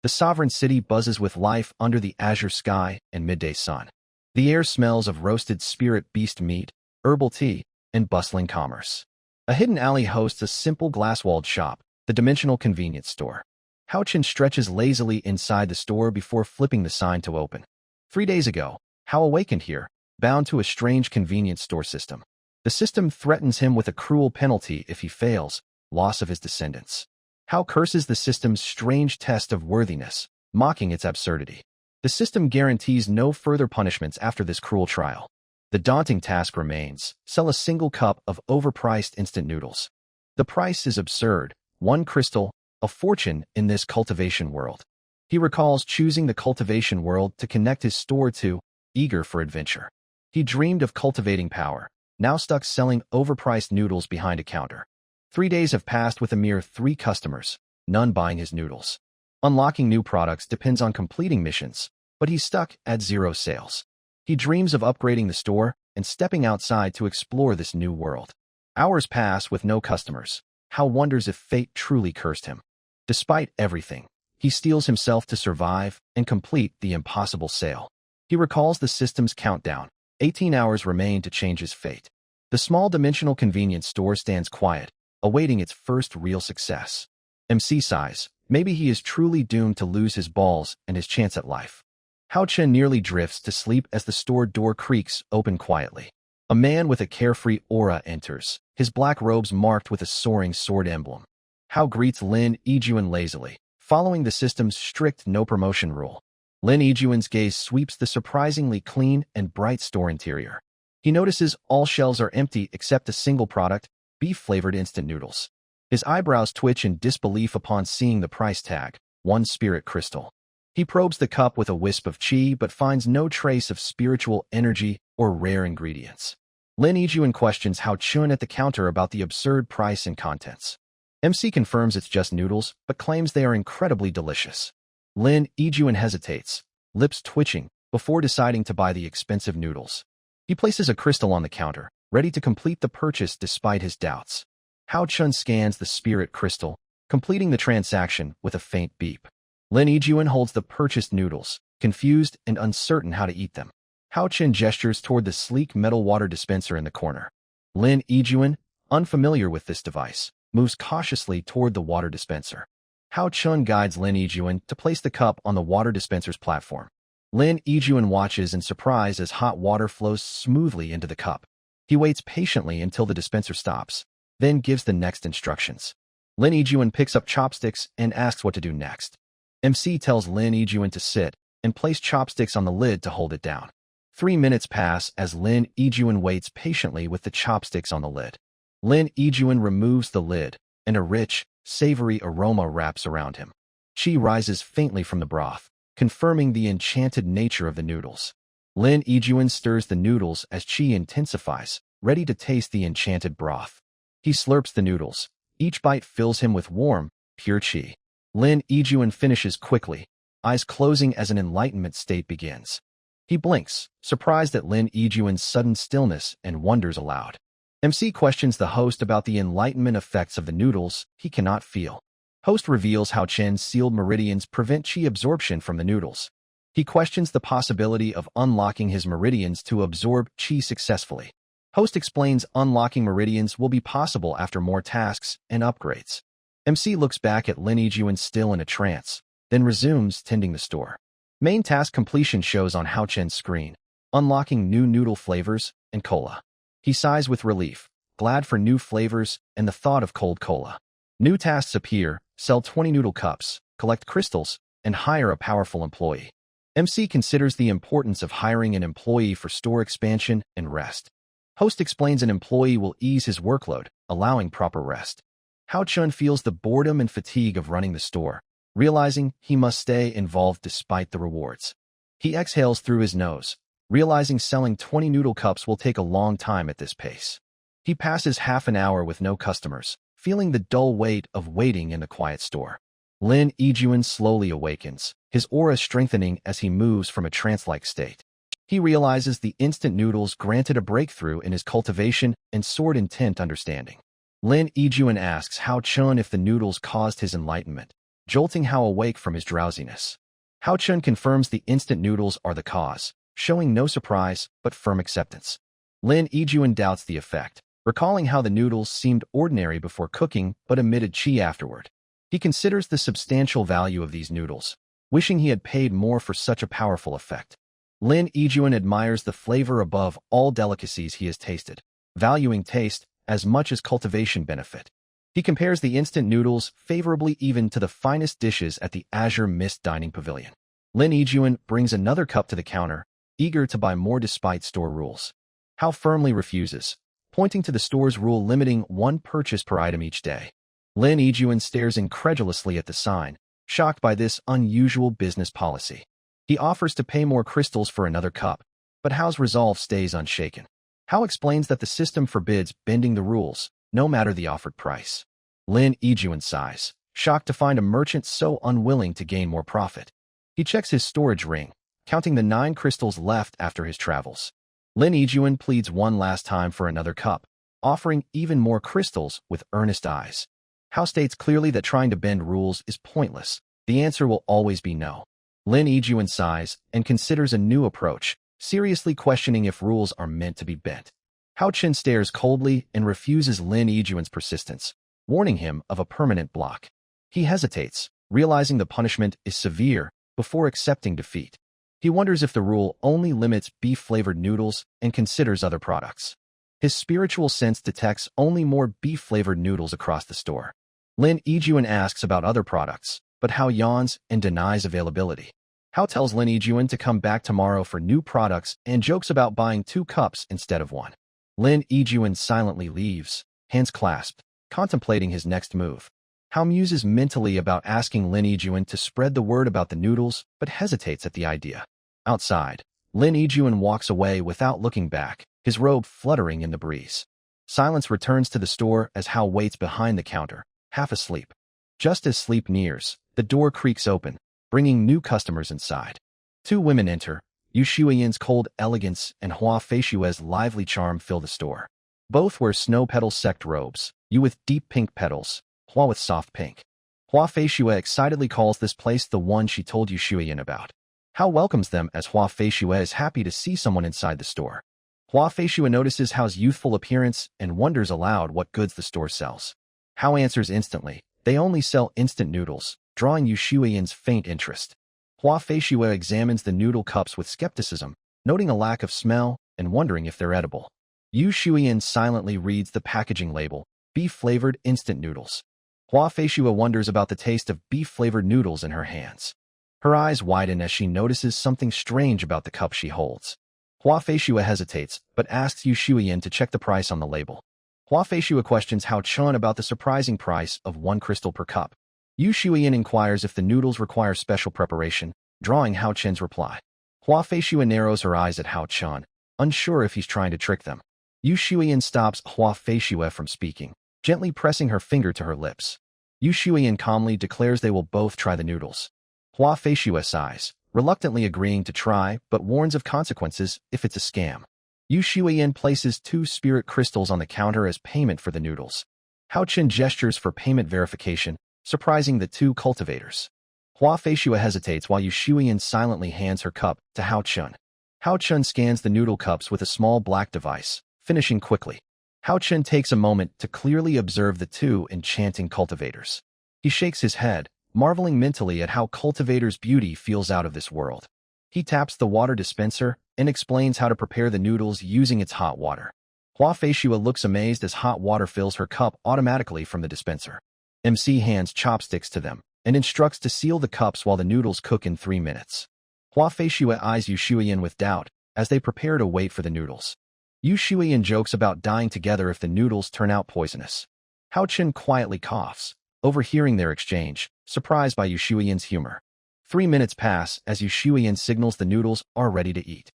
The sovereign city buzzes with life under the azure sky and midday sun. The air smells of roasted spirit beast meat, herbal tea, and bustling commerce. A hidden alley hosts a simple glass-walled shop, the dimensional convenience store. Hao-Chen stretches lazily inside the store before flipping the sign to open. 3 days ago, Hao awakened here, bound to a strange convenience store system. The system threatens him with a cruel penalty if he fails, loss of his descendants. Hao curses the system's strange test of worthiness, mocking its absurdity. The system guarantees no further punishments after this cruel trial. The daunting task remains: sell a single cup of overpriced instant noodles. The price is absurd, 1 crystal, a fortune in this cultivation world. He recalls choosing the cultivation world to connect his store to, eager for adventure. He dreamed of cultivating power, now stuck selling overpriced noodles behind a counter. 3 days have passed with a mere 3 customers, none buying his noodles. Unlocking new products depends on completing missions, but he's stuck at 0 sales. He dreams of upgrading the store and stepping outside to explore this new world. Hours pass with no customers. Hao wonders if fate truly cursed him. Despite everything, he steels himself to survive and complete the impossible sale. He recalls the system's countdown. 18 hours remain to change his fate. The small dimensional convenience store stands quiet, awaiting its first real success. MC sighs. Maybe he is truly doomed to lose his balls and his chance at life. Hao-Chen nearly drifts to sleep as the store door creaks open quietly. A man with a carefree aura enters, his black robes marked with a soaring sword emblem. Hao greets Lin Yijuan lazily, following the system's strict no-promotion rule. Lin Yijuan's gaze sweeps the surprisingly clean and bright store interior. He notices all shelves are empty except a single product, beef-flavored instant noodles. His eyebrows twitch in disbelief upon seeing the price tag, 1 spirit crystal. He probes the cup with a wisp of qi but finds no trace of spiritual energy or rare ingredients. Lin Yijuan questions Hao-Chen at the counter about the absurd price and contents. MC confirms it's just noodles, but claims they are incredibly delicious. Lin Yijuan hesitates, lips twitching, before deciding to buy the expensive noodles. He places a crystal on the counter, ready to complete the purchase despite his doubts. Hao-Chen scans the spirit crystal, completing the transaction with a faint beep. Lin Yijuan holds the purchased noodles, confused and uncertain how to eat them. Hao-Chen gestures toward the sleek metal water dispenser in the corner. Lin Yijuan, unfamiliar with this device, moves cautiously toward the water dispenser. Hao-Chen guides Lin Yijuan to place the cup on the water dispenser's platform. Lin Yijuan watches in surprise as hot water flows smoothly into the cup. He waits patiently until the dispenser stops, then gives the next instructions. Lin Yijuan picks up chopsticks and asks what to do next. MC tells Lin Yijuan to sit and place chopsticks on the lid to hold it down. 3 minutes pass as Lin Yijuan waits patiently with the chopsticks on the lid. Lin Yijuan removes the lid, and a rich, savory aroma wraps around him. Qi rises faintly from the broth, confirming the enchanted nature of the noodles. Lin Yijuan stirs the noodles as qi intensifies, ready to taste the enchanted broth. He slurps the noodles. Each bite fills him with warm, pure qi. Lin Yijuan finishes quickly, eyes closing as an enlightenment state begins. He blinks, surprised at Lin Yijuan's sudden stillness, and wonders aloud. MC questions the host about the enlightenment effects of the noodles he cannot feel. Host reveals how Chen's sealed meridians prevent qi absorption from the noodles. He questions the possibility of unlocking his meridians to absorb qi successfully. Host explains unlocking meridians will be possible after more tasks and upgrades. MC looks back at Lin Yijuan still in a trance, then resumes tending the store. Main task completion shows on Hao-Chen's screen, unlocking new noodle flavors and cola. He sighs with relief, glad for new flavors and the thought of cold cola. New tasks appear: sell 20 noodle cups, collect crystals, and hire a powerful employee. MC considers the importance of hiring an employee for store expansion and rest. Host explains an employee will ease his workload, allowing proper rest. Hao-Chen feels the boredom and fatigue of running the store, realizing he must stay involved despite the rewards. He exhales through his nose, realizing selling 20 noodle cups will take a long time at this pace. He passes half an hour with no customers, feeling the dull weight of waiting in the quiet store. Lin Yijuan slowly awakens, his aura strengthening as he moves from a trance-like state. He realizes the instant noodles granted a breakthrough in his cultivation and sword intent understanding. Lin Yijuan asks Hao-Chen if the noodles caused his enlightenment. jolting Hao awake from his drowsiness. Hao Chun confirms the instant noodles are the cause, showing no surprise but firm acceptance. Lin Yijuan doubts the effect, recalling how the noodles seemed ordinary before cooking but emitted qi afterward. He considers the substantial value of these noodles, wishing he had paid more for such a powerful effect. Lin Yijuan admires the flavor above all delicacies he has tasted, valuing taste as much as cultivation benefit. He compares the instant noodles favorably even to the finest dishes at the Azure Mist Dining Pavilion. Lin Yijuan brings another cup to the counter, eager to buy more despite store rules. Hao firmly refuses, pointing to the store's rule limiting one purchase per item each day. Lin Yijuan stares incredulously at the sign, shocked by this unusual business policy. He offers to pay more crystals for another cup, but Hao's resolve stays unshaken. Hao explains that the system forbids bending the rules, no matter the offered price. Lin Yijuan sighs, shocked to find a merchant so unwilling to gain more profit. He checks his storage ring, counting the 9 crystals left after his travels. Lin Yijuan pleads one last time for another cup, offering even more crystals with earnest eyes. Hao states clearly that trying to bend rules is pointless. The answer will always be no. Lin Yijuan sighs and considers a new approach, seriously questioning if rules are meant to be bent. Hao Chen stares coldly and refuses Lin Yijuan's persistence, warning him of a permanent block. He hesitates, realizing the punishment is severe, before accepting defeat. He wonders if the rule only limits beef-flavored noodles and considers other products. His spiritual sense detects only more beef-flavored noodles across the store. Lin Yijuan asks about other products, but Hao yawns and denies availability. Hao tells Lin Yijuan to come back tomorrow for new products and jokes about buying 2 cups instead of 1. Lin Yijuan silently leaves, hands clasped, contemplating his next move. Hao muses mentally about asking Lin Yijuan to spread the word about the noodles, but hesitates at the idea. Outside, Lin Yijuan walks away without looking back, his robe fluttering in the breeze. Silence returns to the store as Hao waits behind the counter, half asleep. Just as sleep nears, the door creaks open, bringing new customers inside. 2 women enter. Yu Shuiyan's cold elegance and Hua Feishue's lively charm fill the store. Both wear snow petal sect robes, Yu with deep pink petals, Hua with soft pink. Hua Feishue excitedly calls this place the one she told Yu Shuiyan about. Hao welcomes them as Hua Feishue is happy to see someone inside the store. Hua Feishue notices Hao's youthful appearance and wonders aloud what goods the store sells. Hao answers instantly, they only sell instant noodles, drawing Yu Shuiyan's faint interest. Hua Feishue examines the noodle cups with skepticism, noting a lack of smell and wondering if they're edible. Yu Shuiyan silently reads the packaging label, beef-flavored instant noodles. Hua Feishue wonders about the taste of beef-flavored noodles in her hands. Her eyes widen as she notices something strange about the cup she holds. Hua Feishue hesitates, but asks Yu Shuiyan to check the price on the label. Hua Feishue questions Hao Chun about the surprising price of 1 crystal per cup. Yu Shuiyan inquires if the noodles require special preparation, drawing Hao Chen's reply. Hua Feishue narrows her eyes at Hao Chun, unsure if he's trying to trick them. Yu Shuiyan stops Hua Feishue from speaking, gently pressing her finger to her lips. Yu Shuiyan calmly declares they will both try the noodles. Hua Feishue sighs, reluctantly agreeing to try, but warns of consequences if it's a scam. Yu Shuiyan places 2 spirit crystals on the counter as payment for the noodles. Hao Chen gestures for payment verification, surprising the 2 cultivators. Hua Feishue hesitates while Yu Shuiyan silently hands her cup to Hao Chun. Hao Chun scans the noodle cups with a small black device, finishing quickly. Hao Chun takes a moment to clearly observe the 2 enchanting cultivators. He shakes his head, marveling mentally at how cultivator's beauty feels out of this world. He taps the water dispenser and explains how to prepare the noodles using its hot water. Hua Feishue looks amazed as hot water fills her cup automatically from the dispenser. MC hands chopsticks to them and instructs to seal the cups while the noodles cook in 3 minutes. Hua Feishue eyes Yu Shuiyan with doubt as they prepare to wait for the noodles. Yu Shuiyan jokes about dying together if the noodles turn out poisonous. Hao Chen quietly coughs, overhearing their exchange, surprised by Yu Shuiyan's humor. 3 minutes pass as Yu Shuiyan signals the noodles are ready to eat.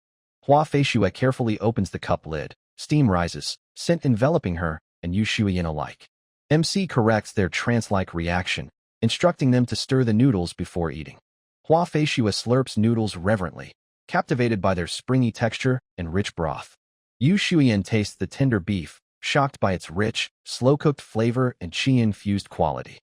Hua Feishue carefully opens the cup lid, steam rises, scent enveloping her and Yu Shuiyan alike. MC corrects their trance-like reaction, instructing them to stir the noodles before eating. Hua Feishue slurps noodles reverently, captivated by their springy texture and rich broth. Yu Shuiyan tastes the tender beef, shocked by its rich, slow-cooked flavor and qi-infused quality.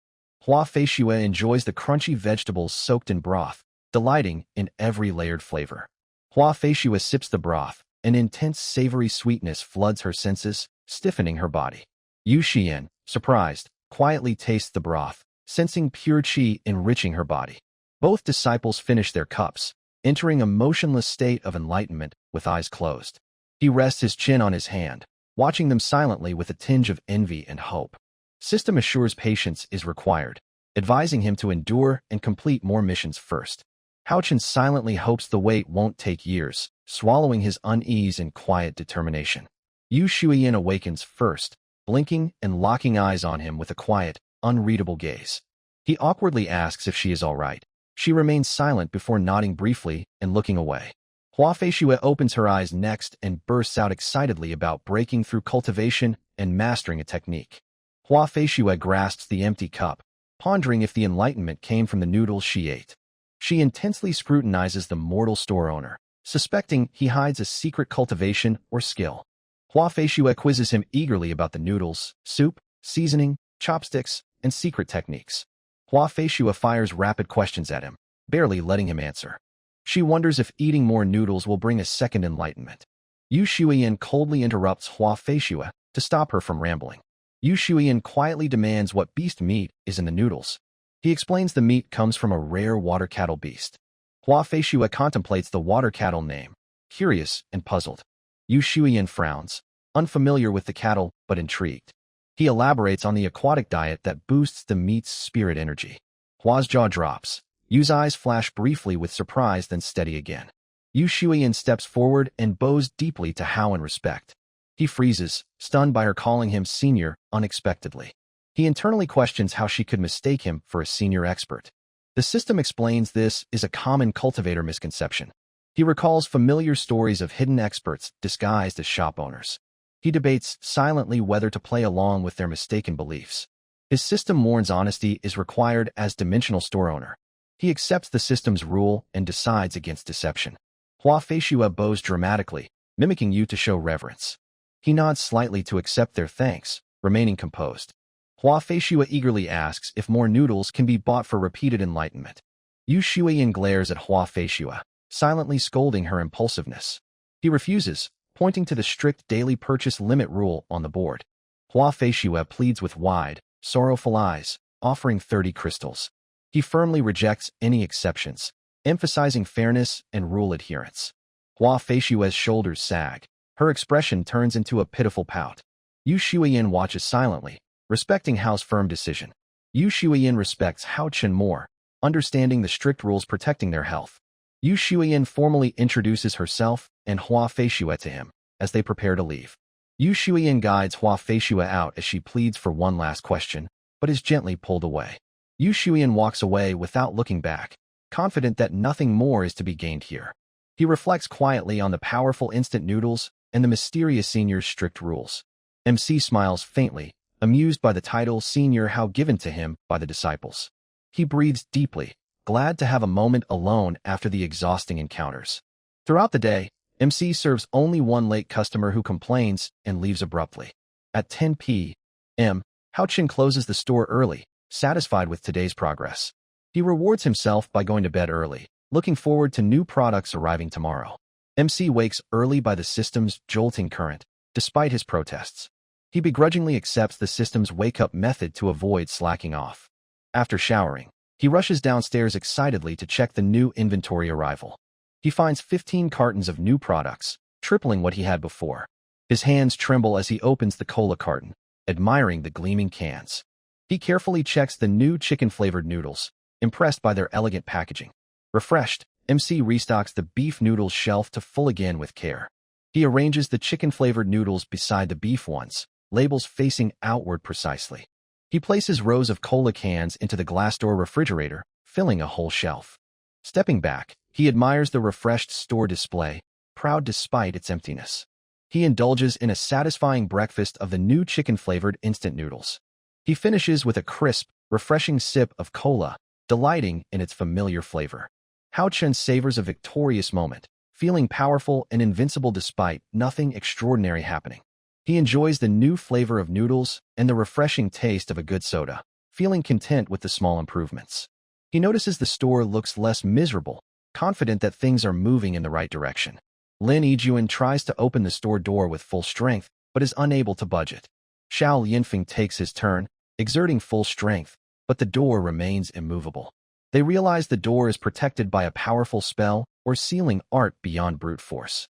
Hua Feishue enjoys the crunchy vegetables soaked in broth, delighting in every layered flavor. Hua Feishue sips the broth, an intense savory sweetness floods her senses, stiffening her body. Yu Xian, surprised, quietly tastes the broth, sensing pure qi enriching her body. Both disciples finish their cups, entering a motionless state of enlightenment with eyes closed. He rests his chin on his hand, watching them silently with a tinge of envy and hope. System assures patience is required, advising him to endure and complete more missions first. Haochen silently hopes the wait won't take years, swallowing his unease in quiet determination. Yu Shuiyin awakens first, blinking and locking eyes on him with a quiet, unreadable gaze. He awkwardly asks if she is all right. She remains silent before nodding briefly and looking away. Hua Feishue opens her eyes next and bursts out excitedly about breaking through cultivation and mastering a technique. Hua Feishue grasps the empty cup, pondering if the enlightenment came from the noodles she ate. She intensely scrutinizes the mortal store owner, suspecting he hides a secret cultivation or skill. Hua Feishue quizzes him eagerly about the noodles, soup, seasoning, chopsticks, and secret techniques. Hua Feishue fires rapid questions at him, barely letting him answer. She wonders if eating more noodles will bring a second enlightenment. Yu Shuiyin coldly interrupts Hua Feishue to stop her from rambling. Yu Shuiyin quietly demands what beast meat is in the noodles. He explains the meat comes from a rare water cattle beast. Hua Feishue contemplates the water cattle name, curious and puzzled. Yu Shuiyin frowns, unfamiliar with the cattle but intrigued. He elaborates on the aquatic diet that boosts the meat's spirit energy. Hua's jaw drops. Yu's eyes flash briefly with surprise then steady again. Yu Shuiyin steps forward and bows deeply to Hao in respect. He freezes, stunned by her calling him senior unexpectedly. He internally questions how she could mistake him for a senior expert. The system explains this is a common cultivator misconception. He recalls familiar stories of hidden experts disguised as shop owners. He debates silently whether to play along with their mistaken beliefs. His system warns honesty is required as dimensional store owner. He accepts the system's rule and decides against deception. Hua Feishue bows dramatically, mimicking Yu to show reverence. He nods slightly to accept their thanks, remaining composed. Hua Feishue eagerly asks if more noodles can be bought for repeated enlightenment. Yu Shuiyin glares at Hua Feishue, silently scolding her impulsiveness. He refuses, pointing to the strict daily purchase limit rule on the board. Hua Feishue pleads with wide, sorrowful eyes, offering 30 crystals. He firmly rejects any exceptions, emphasizing fairness and rule adherence. Hua Feishue's shoulders sag. Her expression turns into a pitiful pout. Yu Shuiyin watches silently, respecting Hao's firm decision. Yu Shuiyin respects Hao Chen more, understanding the strict rules protecting their health. Yu Shuiyin formally introduces herself and Hua Feishue to him, as they prepare to leave. Yu Shuiyin guides Hua Feishue out as she pleads for one last question, but is gently pulled away. Yu Shuiyin walks away without looking back, confident that nothing more is to be gained here. He reflects quietly on the powerful instant noodles and the mysterious senior's strict rules. MC smiles faintly, amused by the title Senior Hao given to him by the disciples. He breathes deeply, glad to have a moment alone after the exhausting encounters. Throughout the day, MC serves only one late customer who complains and leaves abruptly. At 10 p.m., Hao Chen closes the store early, satisfied with today's progress. He rewards himself by going to bed early, looking forward to new products arriving tomorrow. MC wakes early by the system's jolting current, despite his protests. He begrudgingly accepts the system's wake-up method to avoid slacking off. After showering, he rushes downstairs excitedly to check the new inventory arrival. He finds 15 cartons of new products, tripling what he had before. His hands tremble as he opens the cola carton, admiring the gleaming cans. He carefully checks the new chicken-flavored noodles, impressed by their elegant packaging. Refreshed, MC restocks the beef noodles shelf to full again with care. He arranges the chicken-flavored noodles beside the beef ones, labels facing outward precisely. He places rows of cola cans into the glass door refrigerator, filling a whole shelf. Stepping back, he admires the refreshed store display, proud despite its emptiness. He indulges in a satisfying breakfast of the new chicken-flavored instant noodles. He finishes with a crisp, refreshing sip of cola, delighting in its familiar flavor. Hao Chen savors a victorious moment, feeling powerful and invincible despite nothing extraordinary happening. He enjoys the new flavor of noodles and the refreshing taste of a good soda, feeling content with the small improvements. He notices the store looks less miserable, confident that things are moving in the right direction. Lin Yijuan tries to open the store door with full strength, but is unable to budge it. Xiao Yinfeng takes his turn, exerting full strength, but the door remains immovable. They realize the door is protected by a powerful spell or sealing art beyond brute force.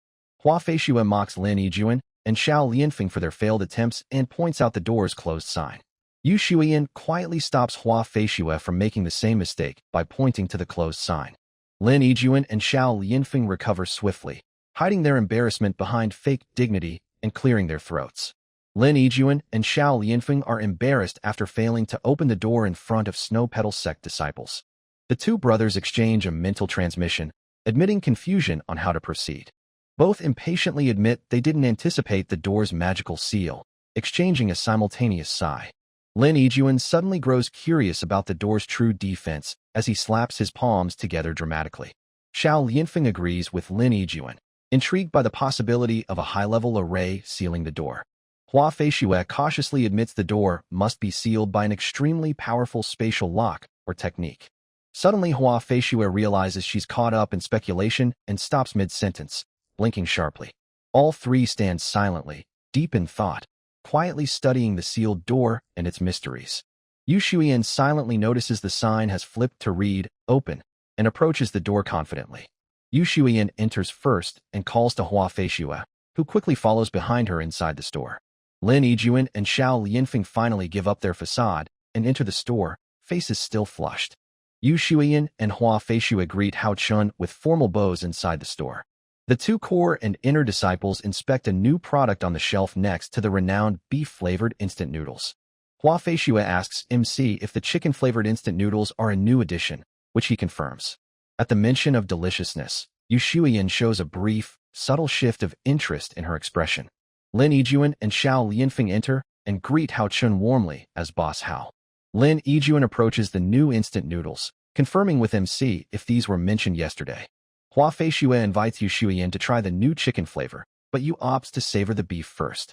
Hua Feishue mocks Lin Yijuan and Xiao Yinfeng for their failed attempts and points out the door's closed sign. Yu Shuiyan quietly stops Hua Feishue from making the same mistake by pointing to the closed sign. Lin Yijuan and Xiao Yinfeng recover swiftly, hiding their embarrassment behind fake dignity and clearing their throats. Lin Yijuan and Xiao Yinfeng are embarrassed after failing to open the door in front of Snow Petal sect disciples. The two brothers exchange a mental transmission, admitting confusion on how to proceed. Both impatiently admit they didn't anticipate the door's magical seal, exchanging a simultaneous sigh. Lin Yijuan suddenly grows curious about the door's true defense as he slaps his palms together dramatically. Xiao Yinfeng agrees with Lin Yijuan, intrigued by the possibility of a high-level array sealing the door. Hua Feishue cautiously admits the door must be sealed by an extremely powerful spatial lock or technique. Suddenly, Hua Feishue realizes she's caught up in speculation and stops mid-sentence, blinking sharply. All three stand silently, deep in thought, quietly studying the sealed door and its mysteries. Yu Shuiyan silently notices the sign has flipped to read, open, and approaches the door confidently. Yu Shuiyan enters first and calls to Hua Feishue, who quickly follows behind her inside the store. Lin Yijuan and Xiao Yinfeng finally give up their facade and enter the store, faces still flushed. Yu Shuiyan and Hua Feishue greet Hao Chun with formal bows inside the store. The two core and inner disciples inspect a new product on the shelf next to the renowned beef-flavored instant noodles. Hua Feishue asks MC if the chicken-flavored instant noodles are a new addition, which he confirms. At the mention of deliciousness, Yu Shuiyan shows a brief, subtle shift of interest in her expression. Lin Yijuan and Xiao Yinfeng enter and greet Hao Chun warmly as Boss Hao. Lin Yijuan approaches the new instant noodles, confirming with MC if these were mentioned yesterday. Hua Feishue invites Yu Shuiyan to try the new chicken flavor, but Yu opts to savor the beef first.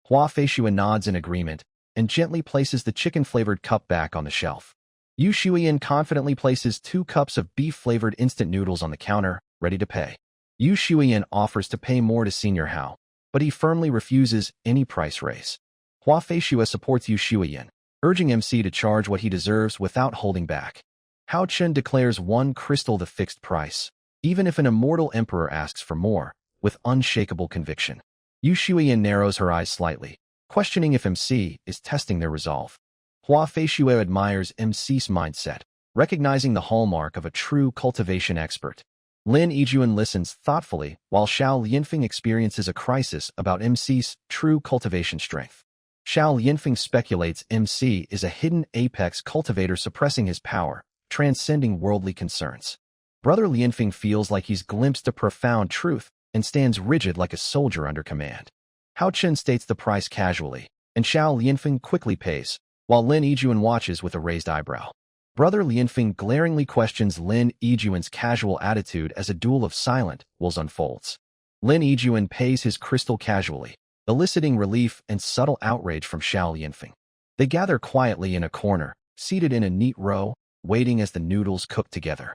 Hua Feishue nods in agreement and gently places the chicken-flavored cup back on the shelf. Yu Shuiyan confidently places 2 cups of beef-flavored instant noodles on the counter, ready to pay. Yu Shuiyan offers to pay more to Senior Hao, but he firmly refuses any price raise. Hua Feishue supports Yu Shuiyan, urging MC to charge what he deserves without holding back. Hao Chun declares 1 crystal the fixed price, even if an immortal emperor asks for more, with unshakable conviction. Yu Shuiyan narrows her eyes slightly, questioning if MC is testing their resolve. Hua Feishue admires MC's mindset, recognizing the hallmark of a true cultivation expert. Lin Yijuan listens thoughtfully while Xiao Yinfeng experiences a crisis about MC's true cultivation strength. Xiao Yinfeng speculates MC is a hidden apex cultivator suppressing his power, transcending worldly concerns. Brother Yinfeng feels like he's glimpsed a profound truth and stands rigid like a soldier under command. Hao Chun states the price casually, and Xiao Yinfeng quickly pays, while Lin Yijuan watches with a raised eyebrow. Brother Yinfeng glaringly questions Lin Yijuan's casual attitude as a duel of silent wills unfolds. Lin Yijuan pays his crystal casually, eliciting relief and subtle outrage from Xiao Yinfeng. They gather quietly in a corner, seated in a neat row, waiting as the noodles cook together.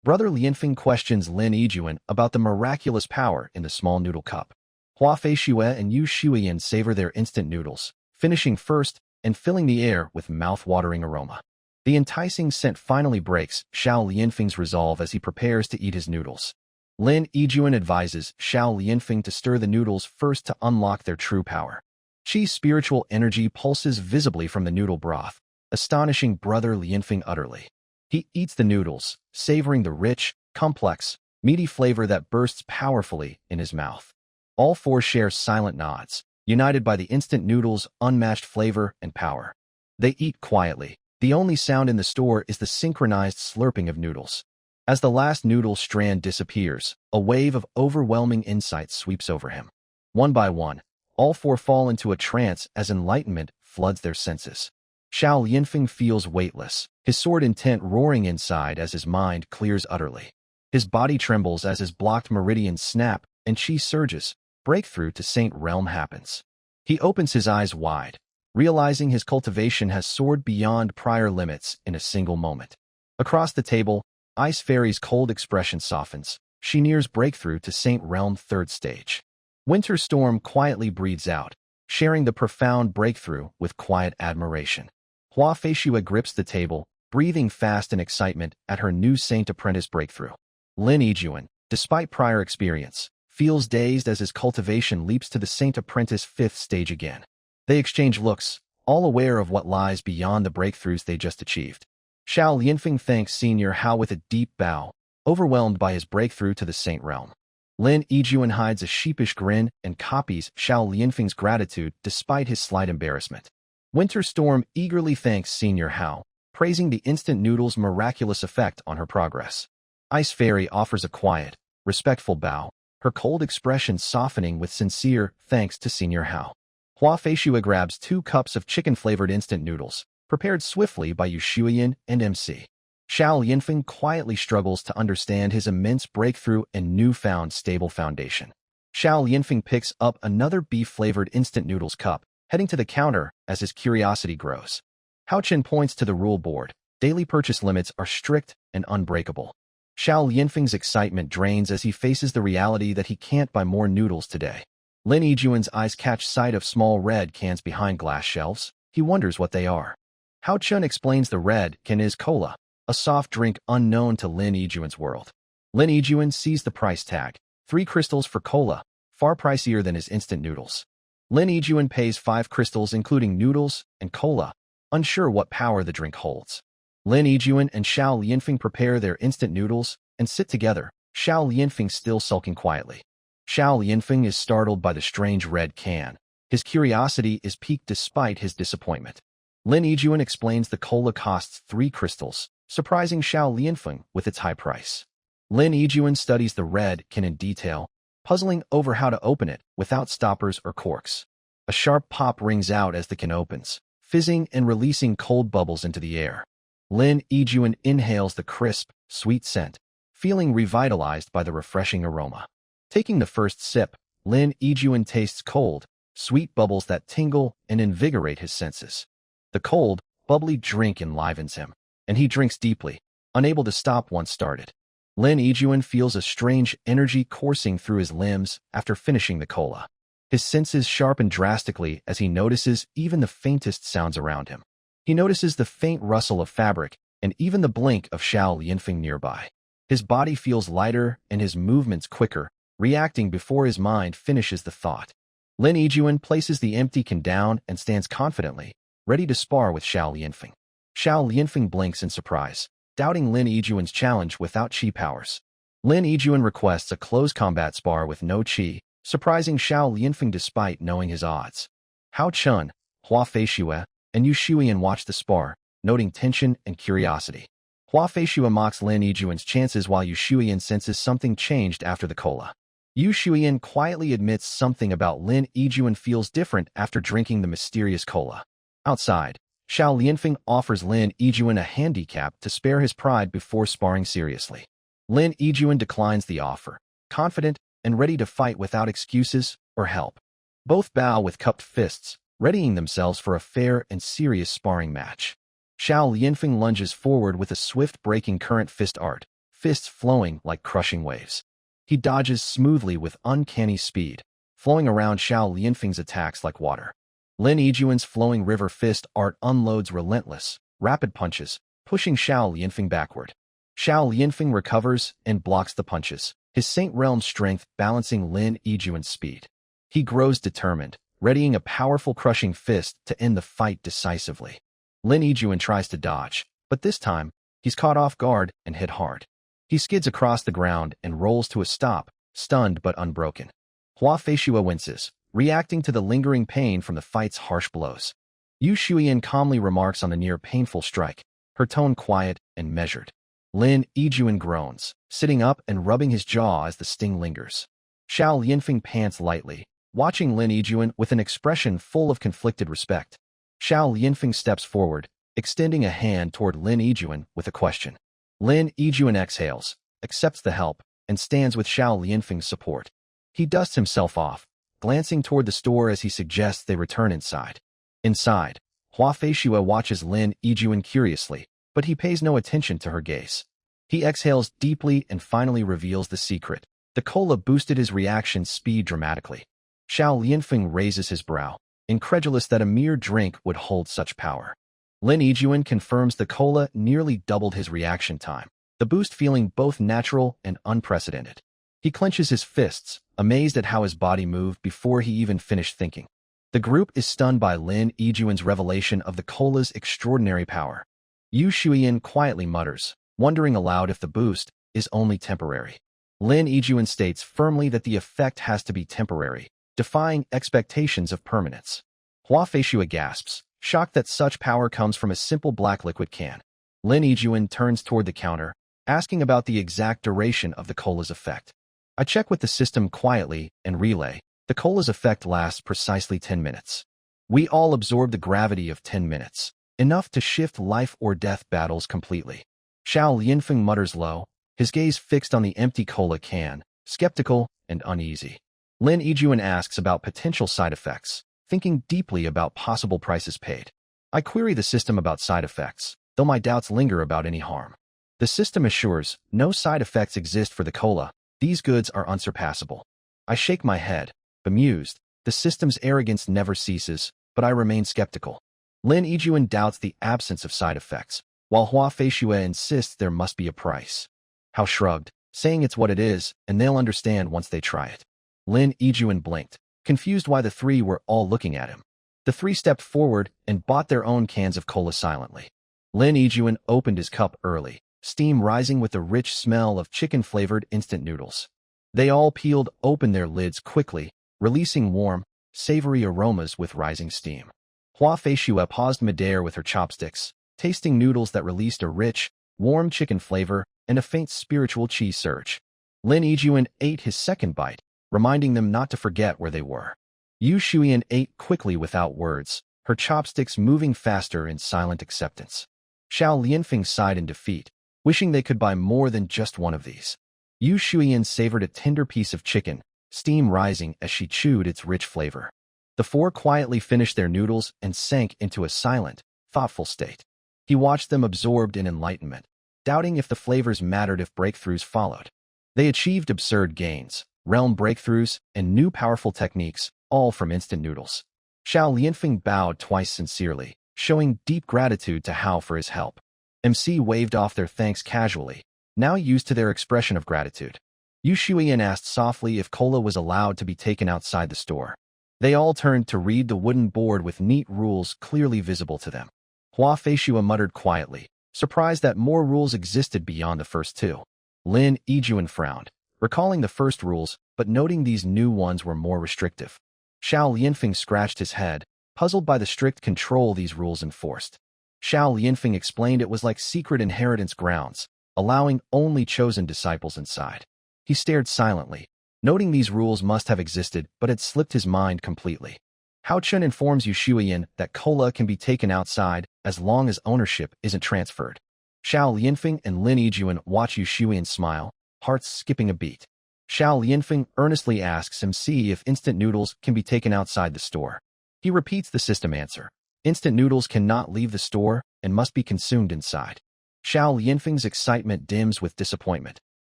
Brother Yinfeng questions Lin Yijuan about the miraculous power in the small noodle cup. Hua Feishue and Yu Shuiyan savor their instant noodles, finishing first and filling the air with mouth-watering aroma. The enticing scent finally breaks Xiao Yinfeng's resolve as he prepares to eat his noodles. Lin Yijuan advises Xiao Yinfeng to stir the noodles first to unlock their true power. Chi's spiritual energy pulses visibly from the noodle broth, astonishing Brother Yinfeng utterly. He eats the noodles, savoring the rich, complex, meaty flavor that bursts powerfully in his mouth. All 4 share silent nods, united by the instant noodles' unmatched flavor and power. They eat quietly. The only sound in the store is the synchronized slurping of noodles. As the last noodle strand disappears, a wave of overwhelming insight sweeps over him. One by one, all 4 fall into a trance as enlightenment floods their senses. Xiao Yinfeng feels weightless, his sword intent roaring inside as his mind clears utterly. His body trembles as his blocked meridians snap and chi surges. Breakthrough to Saint Realm happens. He opens his eyes wide, realizing his cultivation has soared beyond prior limits in a single moment. Across the table, Ice Fairy's cold expression softens. She nears breakthrough to Saint Realm 3rd stage. Winter Storm quietly breathes out, sharing the profound breakthrough with quiet admiration. Hua Feishua grips the table, breathing fast in excitement at her new Saint Apprentice breakthrough. Lin Yijuan, despite prior experience, feels dazed as his cultivation leaps to the Saint Apprentice 5th stage again. They exchange looks, all aware of what lies beyond the breakthroughs they just achieved. Xiao Lianfeng thanks Senior Hao with a deep bow, overwhelmed by his breakthrough to the Saint Realm. Lin Yijuan hides a sheepish grin and copies Xiao Lianfeng's gratitude despite his slight embarrassment. Winter Storm eagerly thanks Senior Hao, praising the instant noodle's miraculous effect on her progress. Ice Fairy offers a quiet, respectful bow, her cold expression softening with sincere thanks to Senior Hao. Hua Feishua grabs 2 cups of chicken-flavored instant noodles, prepared swiftly by Yu Shuyan and MC. Xiao Lianfeng quietly struggles to understand his immense breakthrough and newfound stable foundation. Xiao Lianfeng picks up another beef-flavored instant noodles cup, heading to the counter as his curiosity grows. Hao Chen points to the rule board. Daily purchase limits are strict and unbreakable. Xiao Lianfeng's excitement drains as he faces the reality that he can't buy more noodles today. Lin Yijuan's eyes catch sight of small red cans behind glass shelves. He wonders what they are. Hao Chen explains the red can is cola, a soft drink unknown to Lin Yijuan's world. Lin Yijuan sees the price tag, 3 crystals for cola, far pricier than his instant noodles. Lin Yijuan pays 5 crystals including noodles and cola, unsure what power the drink holds. Lin Yijuan and Xiao Lianfeng prepare their instant noodles and sit together, Xiao Lianfeng still sulking quietly. Xiao Lianfeng is startled by the strange red can. His curiosity is piqued despite his disappointment. Lin Yijuan explains the cola costs 3 crystals, surprising Xiao Lianfeng with its high price. Lin Yijuan studies the red can in detail, puzzling over how to open it without stoppers or corks. A sharp pop rings out as the can opens, fizzing and releasing cold bubbles into the air. Lin Yijuan inhales the crisp, sweet scent, feeling revitalized by the refreshing aroma. Taking the first sip, Lin Yijuan tastes cold, sweet bubbles that tingle and invigorate his senses. The cold, bubbly drink enlivens him, and he drinks deeply, unable to stop once started. Lin Yijuan feels a strange energy coursing through his limbs after finishing the cola. His senses sharpen drastically as he notices even the faintest sounds around him. He notices the faint rustle of fabric and even the blink of Xiao Lianfeng nearby. His body feels lighter and his movements quicker, reacting before his mind finishes the thought. Lin Yijuan places the empty can down and stands confidently, ready to spar with Xiao Lianfeng. Xiao Lianfeng blinks in surprise, doubting Lin Yijuan's challenge without chi powers. Lin Yijuan requests a close combat spar with no chi, surprising Xiao Lianfeng despite knowing his odds. Hao Chen, Hua Feishua, and Yu Shuyan watch the spar, noting tension and curiosity. Hua Feishua mocks Lin Yijuan's chances while Yu Shuyan senses something changed after the cola. Yu Shuyan quietly admits something about Lin Yijuan feels different after drinking the mysterious cola. Outside, Xiao Lianfeng offers Lin Yijuan a handicap to spare his pride before sparring seriously. Lin Yijuan declines the offer, confident and ready to fight without excuses or help. Both bow with cupped fists, readying themselves for a fair and serious sparring match. Xiao Lianfeng lunges forward with a swift breaking current fist art, fists flowing like crushing waves. He dodges smoothly with uncanny speed, flowing around Xiao Lianfeng's attacks like water. Lin Yijuan's flowing river fist art unloads relentless, rapid punches, pushing Xiao Lianfeng backward. Xiao Lianfeng recovers and blocks the punches, his Saint Realm strength balancing Lin Yijuan's speed. He grows determined, readying a powerful crushing fist to end the fight decisively. Lin Yijuan tries to dodge, but this time, he's caught off guard and hit hard. He skids across the ground and rolls to a stop, stunned but unbroken. Hua Feishua winces, reacting to the lingering pain from the fight's harsh blows. Yu Shuyan calmly remarks on the near-painful strike, her tone quiet and measured. Lin Yijuan groans, sitting up and rubbing his jaw as the sting lingers. Xiao Lianfeng pants lightly, watching Lin Yijuan with an expression full of conflicted respect. Xiao Lianfeng steps forward, extending a hand toward Lin Yijuan with a question. Lin Yijuan exhales, accepts the help, and stands with Xiao Lianfeng's support. He dusts himself off, glancing toward the store as he suggests they return inside. Inside, Hua Feishue watches Lin Yijuan curiously, but he pays no attention to her gaze. He exhales deeply and finally reveals the secret. The cola boosted his reaction speed dramatically. Xiao Lianfeng raises his brow, incredulous that a mere drink would hold such power. Lin Yijuan confirms the cola nearly doubled his reaction time, the boost feeling both natural and unprecedented. He clenches his fists, amazed at how his body moved before he even finished thinking. The group is stunned by Lin Yijuan's revelation of the cola's extraordinary power. Yu Shuiyan quietly mutters, wondering aloud if the boost is only temporary. Lin Yijuan states firmly that the effect has to be temporary, defying expectations of permanence. Hua Feishue gasps, shocked that such power comes from a simple black liquid can. Lin Yijuan turns toward the counter, asking about the exact duration of the cola's effect. I check with the system quietly and relay. The cola's effect lasts precisely 10 minutes. We all absorb the gravity of 10 minutes, enough to shift life or death battles completely. Xiao Lianfeng mutters low, his gaze fixed on the empty cola can, skeptical and uneasy. Lin Yijuan asks about potential side effects, thinking deeply about possible prices paid. I query the system about side effects, though my doubts linger about any harm. The system assures no side effects exist for the cola. These goods are unsurpassable. I shake my head, bemused. The system's arrogance never ceases, but I remain skeptical. Lin Yijuan doubts the absence of side effects, while Hua Feishue insists there must be a price. Hao shrugged, saying it's what it is, and they'll understand once they try it. Lin Yijuan blinked, confused why the three were all looking at him. The three stepped forward and bought their own cans of cola silently. Lin Yijuan opened his cup early, steam rising with the rich smell of chicken-flavored instant noodles. They all peeled open their lids quickly, releasing warm, savory aromas with rising steam. Hua Feishue paused midair with her chopsticks, tasting noodles that released a rich, warm chicken flavor and a faint spiritual cheese surge. Lin Yijuan ate his second bite, reminding them not to forget where they were. Yu Shuiyan ate quickly without words, her chopsticks moving faster in silent acceptance. Xiao Lianfeng sighed in defeat, wishing they could buy more than just one of these. Yu Shuiyan savored a tender piece of chicken, steam rising as she chewed its rich flavor. The four quietly finished their noodles and sank into a silent, thoughtful state. He watched them absorbed in enlightenment, doubting if the flavors mattered if breakthroughs followed. They achieved absurd gains, realm breakthroughs, and new powerful techniques, all from instant noodles. Xiao Lianfeng bowed twice sincerely, showing deep gratitude to Hao for his help. MC waved off their thanks casually, now used to their expression of gratitude. Yu Shuiyan asked softly if cola was allowed to be taken outside the store. They all turned to read the wooden board with neat rules clearly visible to them. Hua Feishue muttered quietly, surprised that more rules existed beyond the first two. Lin Yijuan frowned, recalling the first rules, but noting these new ones were more restrictive. Xiao Lianfeng scratched his head, puzzled by the strict control these rules enforced. Xiao Lianfeng explained it was like secret inheritance grounds, allowing only chosen disciples inside. He stared silently, noting these rules must have existed but had slipped his mind completely. Hao Chun informs Yu Shuiyan that cola can be taken outside as long as ownership isn't transferred. Xiao Lianfeng and Lin Yijuan watch Yu Shuiyan smile, hearts skipping a beat. Xiao Lianfeng earnestly asks MC if instant noodles can be taken outside the store. He repeats the system answer. Instant noodles cannot leave the store and must be consumed inside. Xiao Lianfeng's excitement dims with disappointment,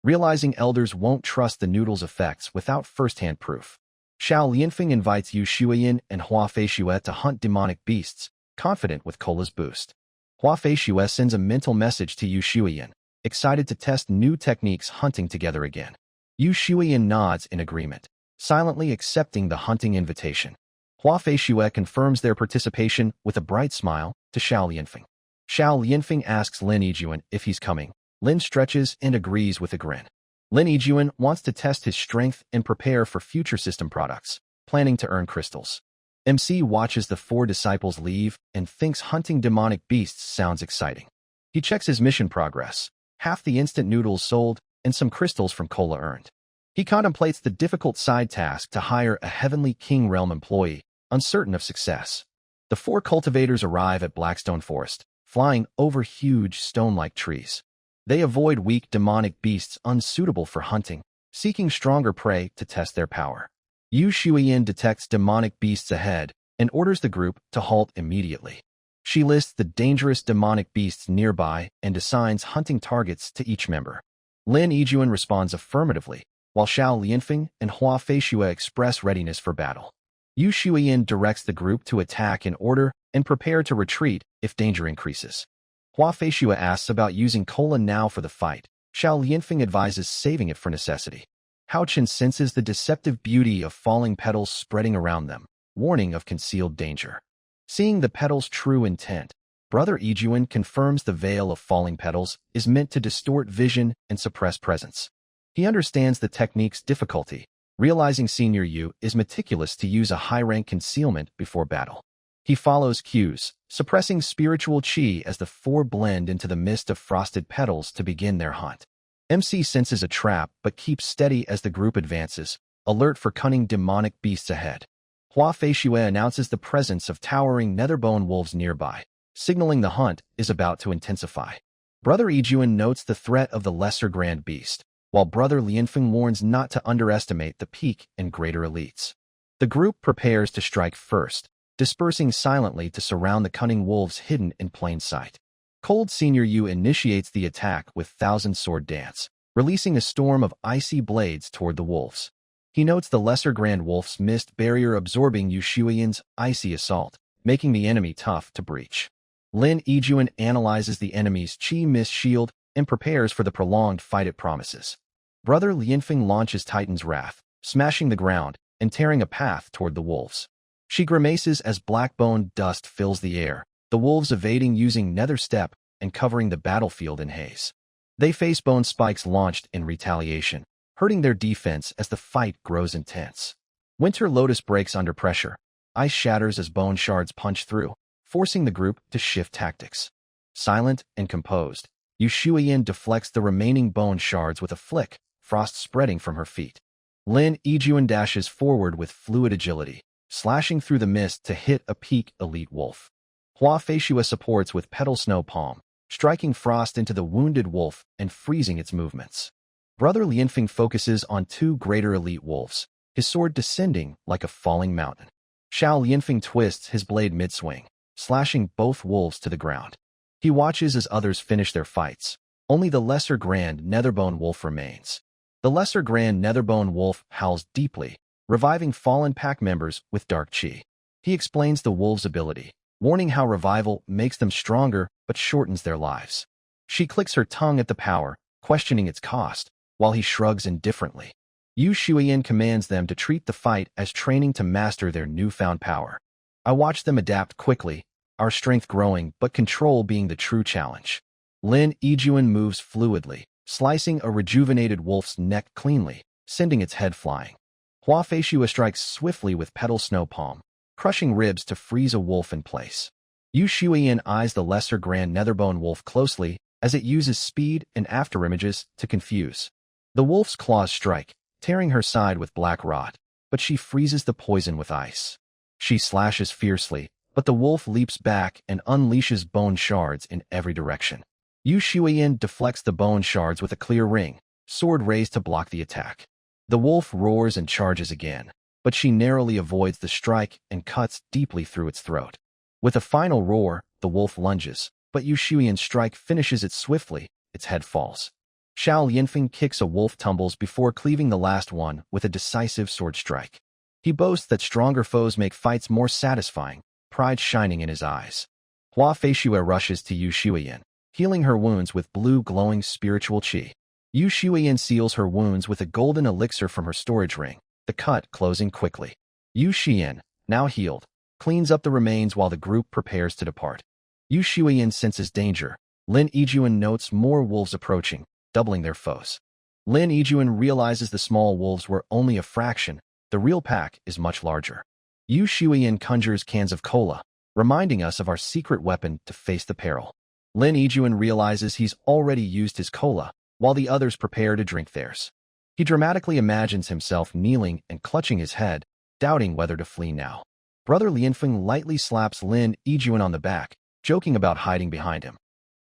realizing elders won't trust the noodles' effects without first-hand proof. Xiao Lianfeng invites Yu Shuiyan and Hua Feishue to hunt demonic beasts, confident with cola's boost. Hua Feishue sends a mental message to Yu Shuiyan, excited to test new techniques hunting together again. Yu Shuiyan nods in agreement, silently accepting the hunting invitation. Hua Feishue confirms their participation with a bright smile to Xiao Lianfeng. Xiao Lianfeng asks Lin Yijuan if he's coming. Lin stretches and agrees with a grin. Lin Yijuan wants to test his strength and prepare for future system products, planning to earn crystals. MC watches the four disciples leave and thinks hunting demonic beasts sounds exciting. He checks his mission progress, half the instant noodles sold and some crystals from cola earned. He contemplates the difficult side task to hire a Heavenly King Realm employee, uncertain of success. The four cultivators arrive at Blackstone Forest, flying over huge stone-like trees. They avoid weak demonic beasts unsuitable for hunting, seeking stronger prey to test their power. Yu Shuiyan detects demonic beasts ahead, and orders the group to halt immediately. She lists the dangerous demonic beasts nearby and assigns hunting targets to each member. Lin Yijuan responds affirmatively, while Xiao Lianfeng and Hua Feishue express readiness for battle. Yu Shuiyin directs the group to attack in order and prepare to retreat if danger increases. Hua Feishue asks about using cola now for the fight. Xiao Lianfeng advises saving it for necessity. Hao Chen senses the deceptive beauty of falling petals spreading around them, warning of concealed danger. Seeing the petals' true intent, Brother Yijuan confirms the veil of falling petals is meant to distort vision and suppress presence. He understands the technique's difficulty, realizing Senior Yu is meticulous to use a high-rank concealment before battle. He follows cues, suppressing spiritual qi as the four blend into the mist of frosted petals to begin their hunt. MC senses a trap but keeps steady as the group advances, alert for cunning demonic beasts ahead. Hua Feishue announces the presence of towering netherbone wolves nearby, signaling the hunt is about to intensify. Brother Yijuan notes the threat of the lesser grand beast, while Brother Lianfeng warns not to underestimate the peak and greater elites. The group prepares to strike first, dispersing silently to surround the cunning wolves hidden in plain sight. Cold Senior Yu initiates the attack with Thousand Sword Dance, releasing a storm of icy blades toward the wolves. He notes the lesser grand wolf's mist barrier absorbing Yu Shuiyan's icy assault, making the enemy tough to breach. Lin Yijuan analyzes the enemy's chi mist shield and prepares for the prolonged fight it promises. Brother Lianfeng launches Titan's Wrath, smashing the ground and tearing a path toward the wolves. She grimaces as black-bone dust fills the air, the wolves evading using nether step and covering the battlefield in haze. They face bone spikes launched in retaliation, hurting their defense as the fight grows intense. Winter Lotus breaks under pressure. Ice shatters as bone shards punch through, forcing the group to shift tactics. Silent and composed, Yu Shuiyin deflects the remaining bone shards with a flick, frost spreading from her feet. Lin Yijuan dashes forward with fluid agility, slashing through the mist to hit a peak elite wolf. Hua Feishue supports with petal snow palm, striking frost into the wounded wolf and freezing its movements. Brother Lianfeng focuses on two greater elite wolves, his sword descending like a falling mountain. Xiao Lianfeng twists his blade mid-swing, slashing both wolves to the ground. He watches as others finish their fights. Only the lesser grand netherbone wolf remains. The lesser grand netherbone wolf howls deeply, reviving fallen pack members with dark qi. He explains the wolves' ability, warning how revival makes them stronger but shortens their lives. She clicks her tongue at the power, questioning its cost, while he shrugs indifferently. Yu Shuiyin commands them to treat the fight as training to master their newfound power. I watch them adapt quickly, our strength growing but control being the true challenge. Lin Yijuan moves fluidly, slicing a rejuvenated wolf's neck cleanly, sending its head flying. Hua Feishue strikes swiftly with petal snow palm, crushing ribs to freeze a wolf in place. Yu Shuiyin eyes the lesser grand netherbone wolf closely as it uses speed and afterimages to confuse. The wolf's claws strike, tearing her side with black rot, but she freezes the poison with ice. She slashes fiercely, but the wolf leaps back and unleashes bone shards in every direction. Yu Shuiyin deflects the bone shards with a clear ring, sword raised to block the attack. The wolf roars and charges again, but she narrowly avoids the strike and cuts deeply through its throat. With a final roar, the wolf lunges, but Yu Shuiyin's strike finishes it swiftly, its head falls. Xiao Lianfeng kicks a wolf tumbles before cleaving the last one with a decisive sword strike. He boasts that stronger foes make fights more satisfying, pride shining in his eyes. Hua Feishue rushes to Yu Shuiyin, healing her wounds with blue glowing spiritual qi. Yu Shuiyin seals her wounds with a golden elixir from her storage ring, the cut closing quickly. Yu Shuiyin, now healed, cleans up the remains while the group prepares to depart. Yu Shuiyin senses danger. Lin Yijuan notes more wolves approaching, doubling their foes. Lin Yijuan realizes the small wolves were only a fraction, the real pack is much larger. Yu Shuiyin conjures cans of cola, reminding us of our secret weapon to face the peril. Lin Yijuan realizes he's already used his cola, while the others prepare to drink theirs. He dramatically imagines himself kneeling and clutching his head, doubting whether to flee now. Brother Lianfeng lightly slaps Lin Yijuan on the back, joking about hiding behind him.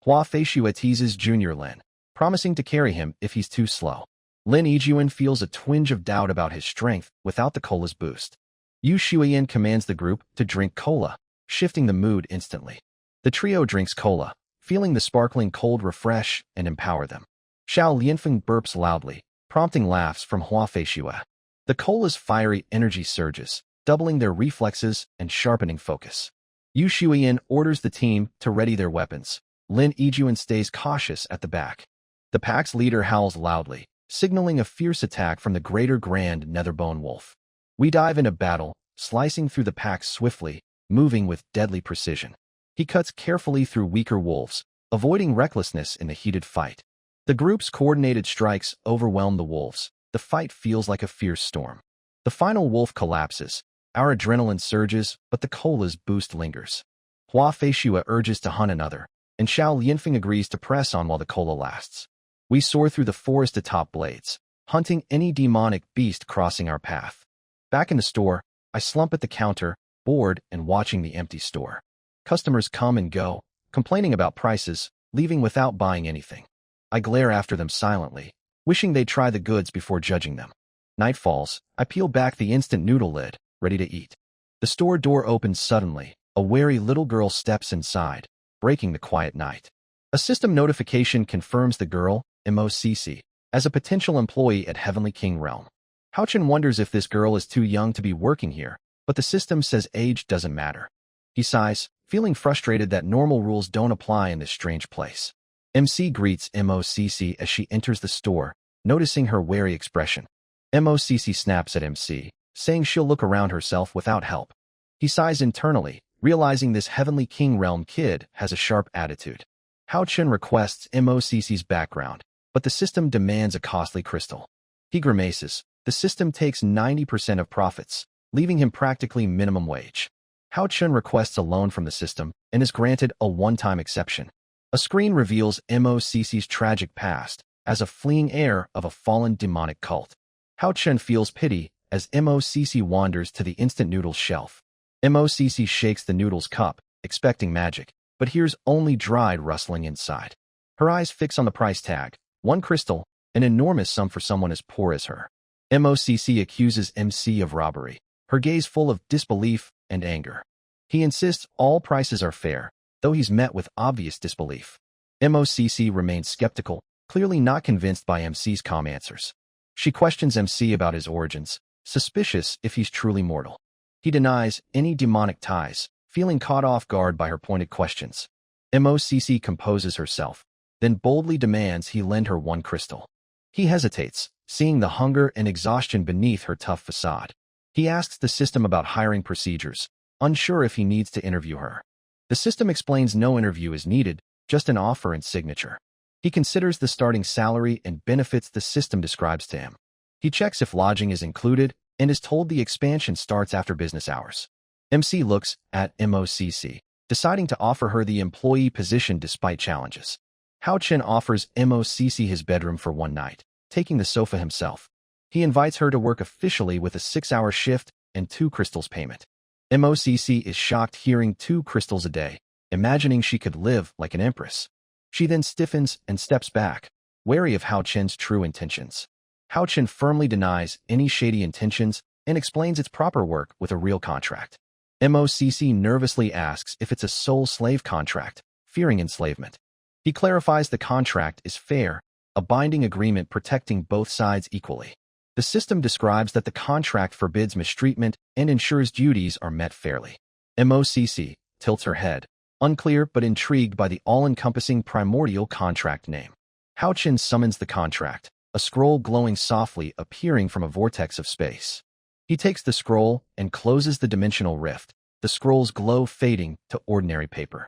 Hua Feishue teases Junior Lin, promising to carry him if he's too slow. Lin Yijuan feels a twinge of doubt about his strength without the cola's boost. Yu Shuiyan commands the group to drink cola, shifting the mood instantly. The trio drinks cola, feeling the sparkling cold refresh and empower them. Xiao Lianfeng burps loudly, prompting laughs from Hua Feishue. The cola's fiery energy surges, doubling their reflexes and sharpening focus. Yu Shuiyan orders the team to ready their weapons. Lin Yijuan stays cautious at the back. The pack's leader howls loudly, signaling a fierce attack from the greater grand Netherbone wolf. We dive into battle, slicing through the pack swiftly, moving with deadly precision. He cuts carefully through weaker wolves, avoiding recklessness in the heated fight. The group's coordinated strikes overwhelm the wolves. The fight feels like a fierce storm. The final wolf collapses. Our adrenaline surges, but the cola's boost lingers. Hua Feishue urges to hunt another, and Xiao Lianfeng agrees to press on while the cola lasts. We soar through the forest atop blades, hunting any demonic beast crossing our path. Back in the store, I slump at the counter, bored and watching the empty store. Customers come and go, complaining about prices, leaving without buying anything. I glare after them silently, wishing they'd try the goods before judging them. Night falls, I peel back the instant noodle lid, ready to eat. The store door opens suddenly. A wary little girl steps inside, breaking the quiet night. A system notification confirms the girl, MOCC, as a potential employee at Heavenly King Realm. Houchen wonders if this girl is too young to be working here, but the system says age doesn't matter. He sighs, feeling frustrated that normal rules don't apply in this strange place. MC greets MOCC as she enters the store, noticing her wary expression. MOCC snaps at MC, saying she'll look around herself without help. He sighs internally, realizing this Heavenly King Realm kid has a sharp attitude. Houchen requests MOCC's background, but the system demands a costly crystal. He grimaces. The system takes 90% of profits, leaving him practically minimum wage. Houchen requests a loan from the system and is granted a one-time exception. A screen reveals MOCC's tragic past as a fleeing heir of a fallen demonic cult. Houchen feels pity as MOCC wanders to the instant noodles shelf. MOCC shakes the noodles cup, expecting magic, but hears only dried rustling inside. Her eyes fix on the price tag, 1 crystal, an enormous sum for someone as poor as her. MOCC accuses MC of robbery, her gaze full of disbelief and anger. He insists all prices are fair, though he's met with obvious disbelief. MOCC remains skeptical, clearly not convinced by MC's calm answers. She questions MC about his origins, suspicious if he's truly mortal. He denies any demonic ties, feeling caught off guard by her pointed questions. MOCC composes herself, then boldly demands he lend her 1 crystal. He hesitates, seeing the hunger and exhaustion beneath her tough facade. He asks the system about hiring procedures, unsure if he needs to interview her. The system explains no interview is needed, just an offer and signature. He considers the starting salary and benefits the system describes to him. He checks if lodging is included and is told the expansion starts after business hours. MC looks at MOCC, deciding to offer her the employee position despite challenges. Houchen offers MOCC his bedroom for 1 night, taking the sofa himself. He invites her to work officially with a 6-hour shift and 2 crystals payment. MOCC is shocked hearing 2 crystals a day, imagining she could live like an empress. She then stiffens and steps back, wary of Houchen's true intentions. Houchen firmly denies any shady intentions and explains its proper work with a real contract. MOCC nervously asks if it's a soul slave contract, fearing enslavement. He clarifies the contract is fair, a binding agreement protecting both sides equally. The system describes that the contract forbids mistreatment and ensures duties are met fairly. MOCC tilts her head, unclear but intrigued by the all-encompassing primordial contract name. Houchen summons the contract, a scroll glowing softly appearing from a vortex of space. He takes the scroll and closes the dimensional rift, the scroll's glow fading to ordinary paper.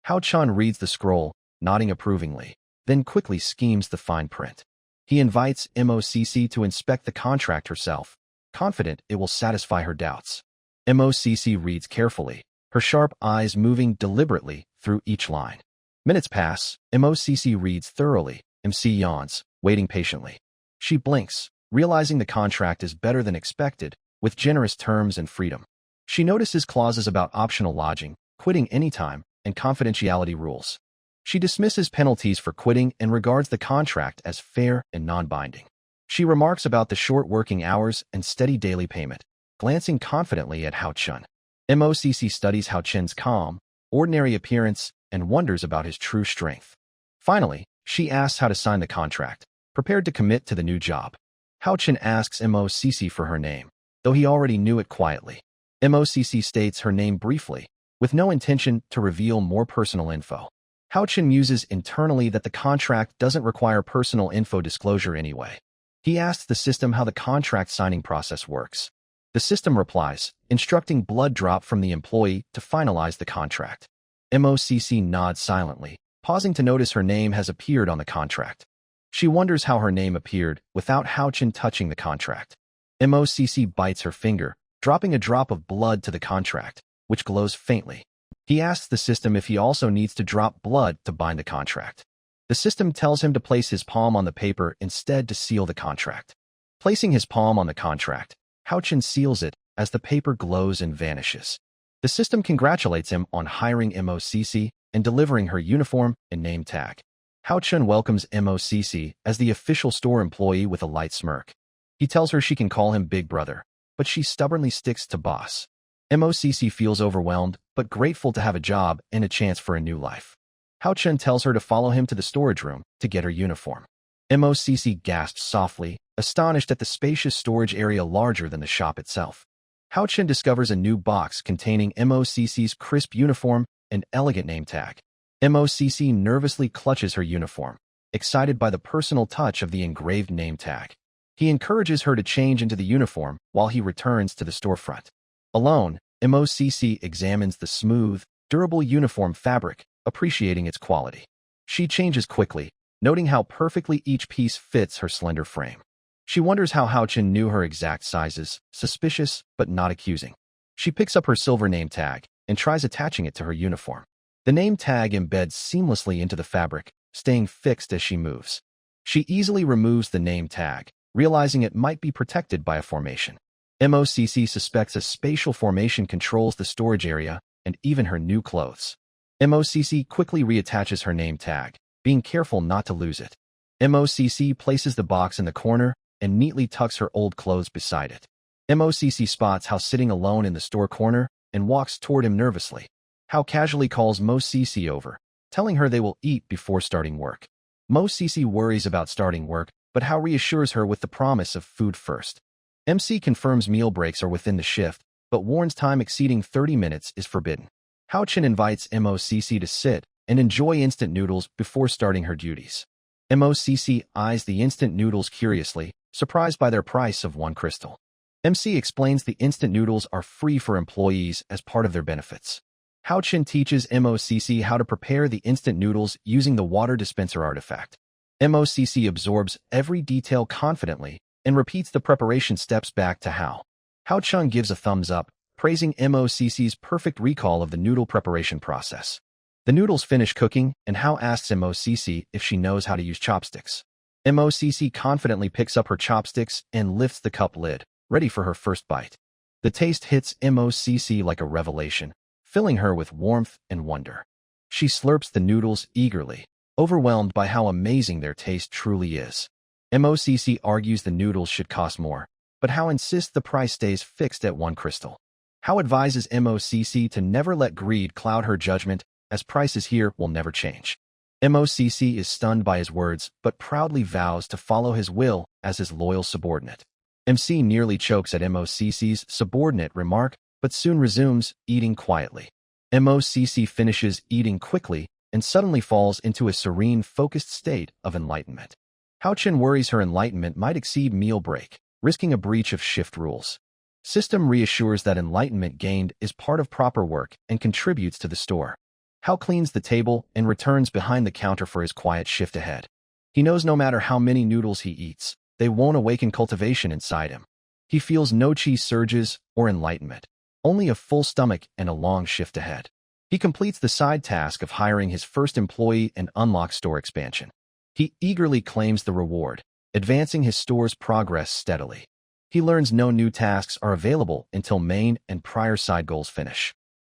Houchen reads the scroll, nodding approvingly, then quickly schemes the fine print. He invites MOCC to inspect the contract herself, confident it will satisfy her doubts. MOCC reads carefully, her sharp eyes moving deliberately through each line. Minutes pass, MOCC reads thoroughly, MC yawns, waiting patiently. She blinks, realizing the contract is better than expected, with generous terms and freedom. She notices clauses about optional lodging, quitting anytime, and confidentiality rules. She dismisses penalties for quitting and regards the contract as fair and non-binding. She remarks about the short working hours and steady daily payment, glancing confidently at Hao Chun. MOCC studies Hao Chun's calm, ordinary appearance and wonders about his true strength. Finally, she asks how to sign the contract, prepared to commit to the new job. Hao Chun asks MOCC for her name, though he already knew it quietly. MOCC states her name briefly, with no intention to reveal more personal info. Hao Chun muses internally that the contract doesn't require personal info disclosure anyway. He asks the system how the contract signing process works. The system replies, instructing blood drop from the employee to finalize the contract. MOCC nods silently, pausing to notice her name has appeared on the contract. She wonders how her name appeared without Hao Chun touching the contract. MOCC bites her finger, dropping a drop of blood to the contract, which glows faintly. He asks the system if he also needs to drop blood to bind the contract. The system tells him to place his palm on the paper instead to seal the contract. Placing his palm on the contract, Hao Chun seals it as the paper glows and vanishes. The system congratulates him on hiring MOCC and delivering her uniform and name tag. Hao Chun welcomes MOCC as the official store employee with a light smirk. He tells her she can call him Big Brother, but she stubbornly sticks to boss. MOCC feels overwhelmed, but grateful to have a job and a chance for a new life. Hao Chun tells her to follow him to the storage room to get her uniform. MOCC gasps softly, astonished at the spacious storage area larger than the shop itself. Hao Chun discovers a new box containing MOCC's crisp uniform and elegant name tag. MOCC nervously clutches her uniform, excited by the personal touch of the engraved name tag. He encourages her to change into the uniform while he returns to the storefront. Alone, MOCC examines the smooth, durable uniform fabric, appreciating its quality. She changes quickly, noting how perfectly each piece fits her slender frame. She wonders how Hao Chun knew her exact sizes, suspicious but not accusing. She picks up her silver name tag and tries attaching it to her uniform. The name tag embeds seamlessly into the fabric, staying fixed as she moves. She easily removes the name tag, realizing it might be protected by a formation. MOCC suspects a spatial formation controls the storage area and even her new clothes. MOCC quickly reattaches her name tag, being careful not to lose it. MOCC places the box in the corner and neatly tucks her old clothes beside it. MOCC spots Hao sitting alone in the store corner and walks toward him nervously. Hao casually calls MOCC over, telling her they will eat before starting work. MOCC worries about starting work, but Hao reassures her with the promise of food first. MC confirms meal breaks are within the shift, but warns time exceeding 30 minutes is forbidden. Hao Chun invites MOCC to sit and enjoy instant noodles before starting her duties. MOCC eyes the instant noodles curiously, surprised by their price of 1 crystal. MC explains the instant noodles are free for employees as part of their benefits. Hao Chun teaches MOCC how to prepare the instant noodles using the water dispenser artifact. MOCC absorbs every detail confidently and repeats the preparation steps back to Hao. Hao Chun gives a thumbs up, praising MOCC's perfect recall of the noodle preparation process. The noodles finish cooking, and Hao asks MOCC if she knows how to use chopsticks. MOCC confidently picks up her chopsticks and lifts the cup lid, ready for her first bite. The taste hits MOCC like a revelation, filling her with warmth and wonder. She slurps the noodles eagerly, overwhelmed by how amazing their taste truly is. MOCC argues the noodles should cost more, but Hao insists the price stays fixed at 1 crystal. Hao advises MOCC to never let greed cloud her judgment, as prices here will never change. MOCC is stunned by his words, but proudly vows to follow his will as his loyal subordinate. MC nearly chokes at MOCC's subordinate remark, but soon resumes eating quietly. MOCC finishes eating quickly and suddenly falls into a serene, focused state of enlightenment. Hao Chun worries her enlightenment might exceed meal break, risking a breach of shift rules. System reassures that enlightenment gained is part of proper work and contributes to the store. Hao cleans the table and returns behind the counter for his quiet shift ahead. He knows no matter how many noodles he eats, they won't awaken cultivation inside him. He feels no chi surges or enlightenment, only a full stomach and a long shift ahead. He completes the side task of hiring his first employee and unlocks store expansion. He eagerly claims the reward, advancing his store's progress steadily. He learns no new tasks are available until main and prior side goals finish.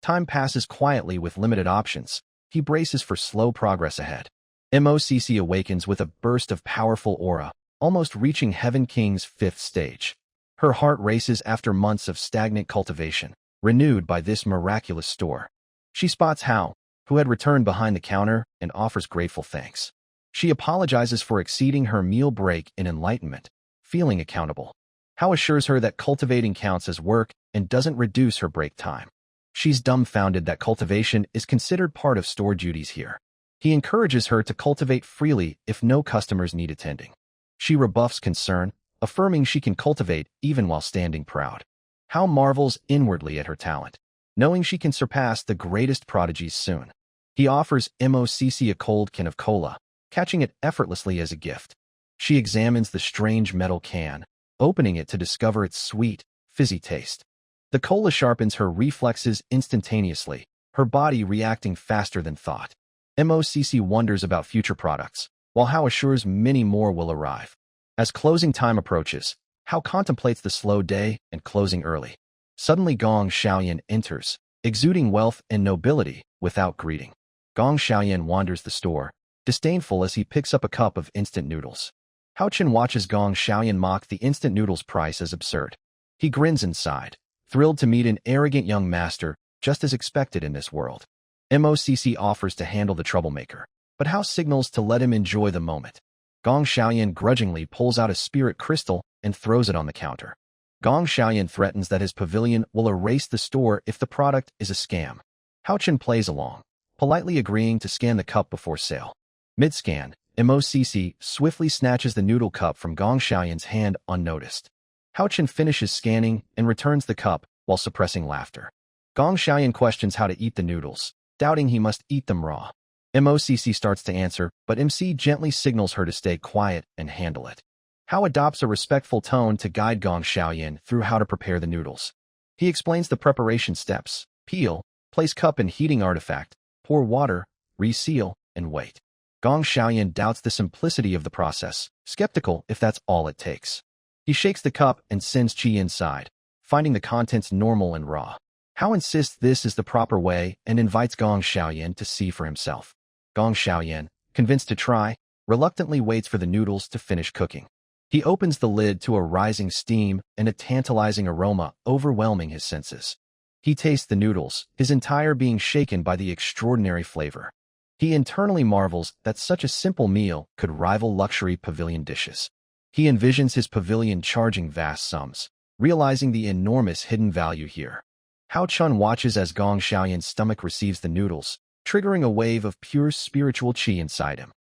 Time passes quietly with limited options. He braces for slow progress ahead. MOCC awakens with a burst of powerful aura, almost reaching Heaven King's 5th stage. Her heart races after months of stagnant cultivation, renewed by this miraculous store. She spots Hao, who had returned behind the counter, and offers grateful thanks. She apologizes for exceeding her meal break in enlightenment, feeling accountable. Hao assures her that cultivating counts as work and doesn't reduce her break time. She's dumbfounded that cultivation is considered part of store duties here. He encourages her to cultivate freely if no customers need attending. She rebuffs concern, affirming she can cultivate even while standing proud. Hao marvels inwardly at her talent, knowing she can surpass the greatest prodigies soon. He offers MOCC a cold can of cola, catching it effortlessly as a gift. She examines the strange metal can, opening it to discover its sweet, fizzy taste. The cola sharpens her reflexes instantaneously, her body reacting faster than thought. MOCC wonders about future products, while Hao assures many more will arrive. As closing time approaches, Hao contemplates the slow day and closing early. Suddenly Gong Xiaoyan enters, exuding wealth and nobility without greeting. Gong Xiaoyan wanders the store, disdainful as he picks up a cup of instant noodles. Hao Chen watches Gong Xiaoyan mock the instant noodles price as absurd. He grins inside, thrilled to meet an arrogant young master, just as expected in this world. MOCC offers to handle the troublemaker, but Hao signals to let him enjoy the moment. Gong Xiaoyan grudgingly pulls out a spirit crystal and throws it on the counter. Gong Xiaoyan threatens that his pavilion will erase the store if the product is a scam. Hao Chen plays along, politely agreeing to scan the cup before sale. Mid-scan, MOCC swiftly snatches the noodle cup from Gong Xiaoyan's hand unnoticed. Hao Chen finishes scanning and returns the cup while suppressing laughter. Gong Xiaoyan questions how to eat the noodles, doubting he must eat them raw. MOCC starts to answer, but MC gently signals her to stay quiet and handle it. Hao adopts a respectful tone to guide Gong Xiaoyan through how to prepare the noodles. He explains the preparation steps: peel, place cup in heating artifact, pour water, reseal, and wait. Gong Xiaoyan doubts the simplicity of the process, skeptical if that's all it takes. He shakes the cup and sends qi inside, finding the contents normal and raw. Hao insists this is the proper way and invites Gong Xiaoyan to see for himself. Gong Xiaoyan, convinced to try, reluctantly waits for the noodles to finish cooking. He opens the lid to a rising steam and a tantalizing aroma overwhelming his senses. He tastes the noodles, his entire being shaken by the extraordinary flavor. He internally marvels that such a simple meal could rival luxury pavilion dishes. He envisions his pavilion charging vast sums, realizing the enormous hidden value here. Hao Chun watches as Gong Xiaoyan's stomach receives the noodles, triggering a wave of pure spiritual qi inside him.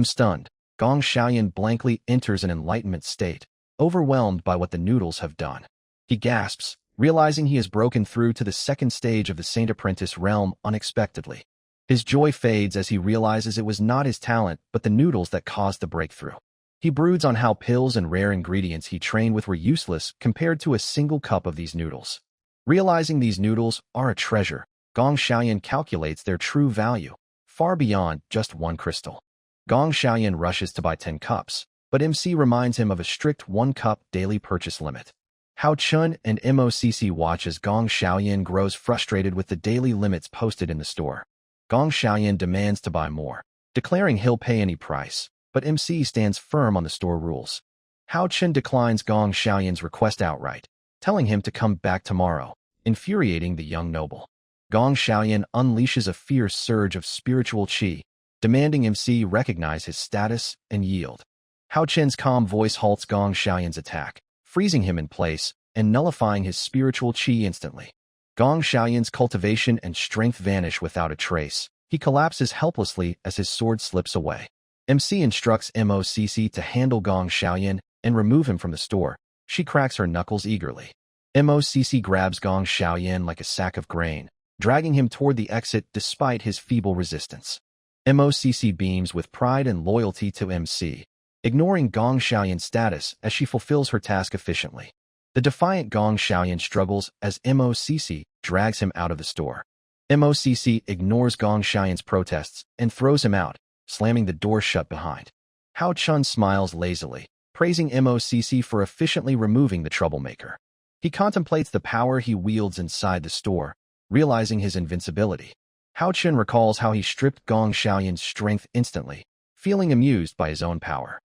Stunned, Gong Xiaoyan blankly enters an enlightenment state, overwhelmed by what the noodles have done. He gasps, realizing he has broken through to the second stage of the Saint Apprentice realm unexpectedly. His joy fades as he realizes it was not his talent but the noodles that caused the breakthrough. He broods on how pills and rare ingredients he trained with were useless compared to a single cup of these noodles. Realizing these noodles are a treasure, Gong Xiaoyan calculates their true value, far beyond just one crystal. Gong Xiaoyan rushes to buy 10 cups, but MC reminds him of a strict 1-cup daily purchase limit. Hao Chun and MOCC watch as Gong Xiaoyan grows frustrated with the daily limits posted in the store. Gong Xiaoyan demands to buy more, declaring he'll pay any price, but MC stands firm on the store rules. Hao Chun declines Gong Xiaoyan's request outright, telling him to come back tomorrow, infuriating the young noble. Gong Xiaoyan unleashes a fierce surge of spiritual qi, demanding MC recognize his status and yield. Hao Chen's calm voice halts Gong Xiaoyan's attack, freezing him in place and nullifying his spiritual qi instantly. Gong Xiaoyan's cultivation and strength vanish without a trace. He collapses helplessly as his sword slips away. MC instructs MOCC to handle Gong Xiaoyan and remove him from the store. She cracks her knuckles eagerly. MOCC grabs Gong Xiaoyan like a sack of grain, dragging him toward the exit despite his feeble resistance. MOCC beams with pride and loyalty to MC, ignoring Gong Xiaoyan's status as she fulfills her task efficiently. The defiant Gong Xiaoyan struggles as MOCC drags him out of the store. MOCC ignores Gong Xiaoyan's protests and throws him out, slamming the door shut behind. Hao Chun smiles lazily, praising MOCC for efficiently removing the troublemaker. He contemplates the power he wields inside the store, realizing his invincibility. Hao Chun recalls how he stripped Gong Xiaoyan's strength instantly, feeling amused by his own power.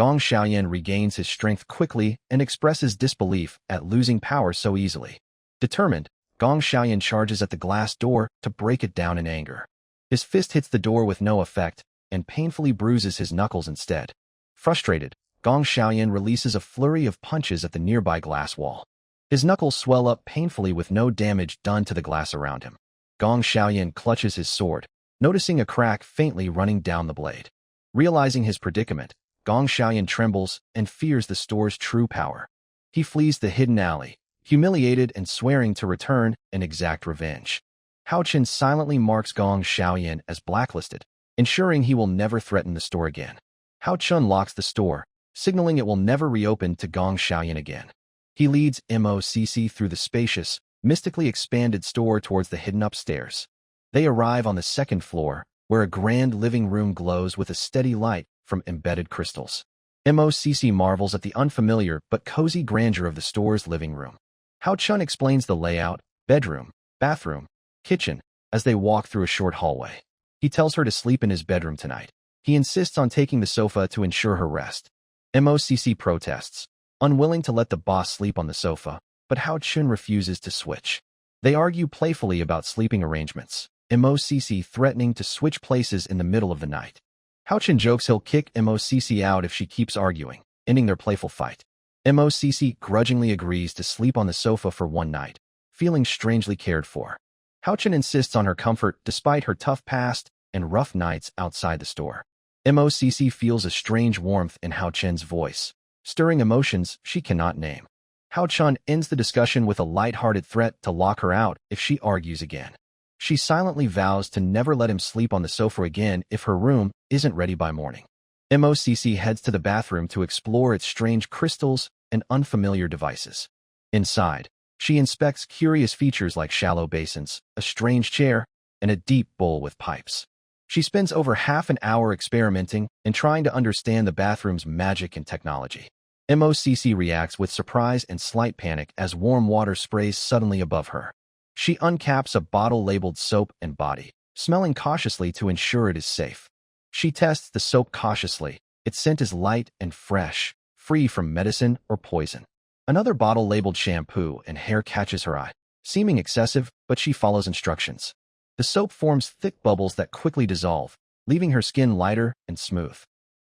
Gong Xiaoyan regains his strength quickly and expresses disbelief at losing power so easily. Determined, Gong Xiaoyan charges at the glass door to break it down in anger. His fist hits the door with no effect and painfully bruises his knuckles instead. Frustrated, Gong Xiaoyan releases a flurry of punches at the nearby glass wall. His knuckles swell up painfully with no damage done to the glass around him. Gong Xiaoyan clutches his sword, noticing a crack faintly running down the blade. Realizing his predicament, Gong Xiaoyan trembles and fears the store's true power. He flees the hidden alley, humiliated and swearing to return and exact revenge. Hao Chen silently marks Gong Xiaoyan as blacklisted, ensuring he will never threaten the store again. Hao Chen locks the store, signaling it will never reopen to Gong Xiaoyan again. He leads MOCC through the spacious, mystically expanded store towards the hidden upstairs. They arrive on the second floor, where a grand living room glows with a steady light from embedded crystals. MOCC marvels at the unfamiliar but cozy grandeur of the store's living room. Hao Chen explains the layout, bedroom, bathroom, kitchen, as they walk through a short hallway. He tells her to sleep in his bedroom tonight. He insists on taking the sofa to ensure her rest. MOCC protests, unwilling to let the boss sleep on the sofa, but Hao Chen refuses to switch. They argue playfully about sleeping arrangements, MOCC threatening to switch places in the middle of the night. Hao Chen jokes he'll kick MOCC out if she keeps arguing, ending their playful fight. MOCC grudgingly agrees to sleep on the sofa for one night, feeling strangely cared for. Hao Chen insists on her comfort despite her tough past and rough nights outside the store. MOCC feels a strange warmth in Hao Chen's voice, stirring emotions she cannot name. Hao Chen ends the discussion with a light-hearted threat to lock her out if she argues again. She silently vows to never let him sleep on the sofa again if her room isn't ready by morning. MOCC heads to the bathroom to explore its strange crystals and unfamiliar devices. Inside, she inspects curious features like shallow basins, a strange chair, and a deep bowl with pipes. She spends over half an hour experimenting and trying to understand the bathroom's magic and technology. MOCC reacts with surprise and slight panic as warm water sprays suddenly above her. She uncaps a bottle labeled soap and body, smelling cautiously to ensure it is safe. She tests the soap cautiously. Its scent is light and fresh, free from medicine or poison. Another bottle labeled shampoo and hair catches her eye, seeming excessive, but she follows instructions. The soap forms thick bubbles that quickly dissolve, leaving her skin lighter and smooth.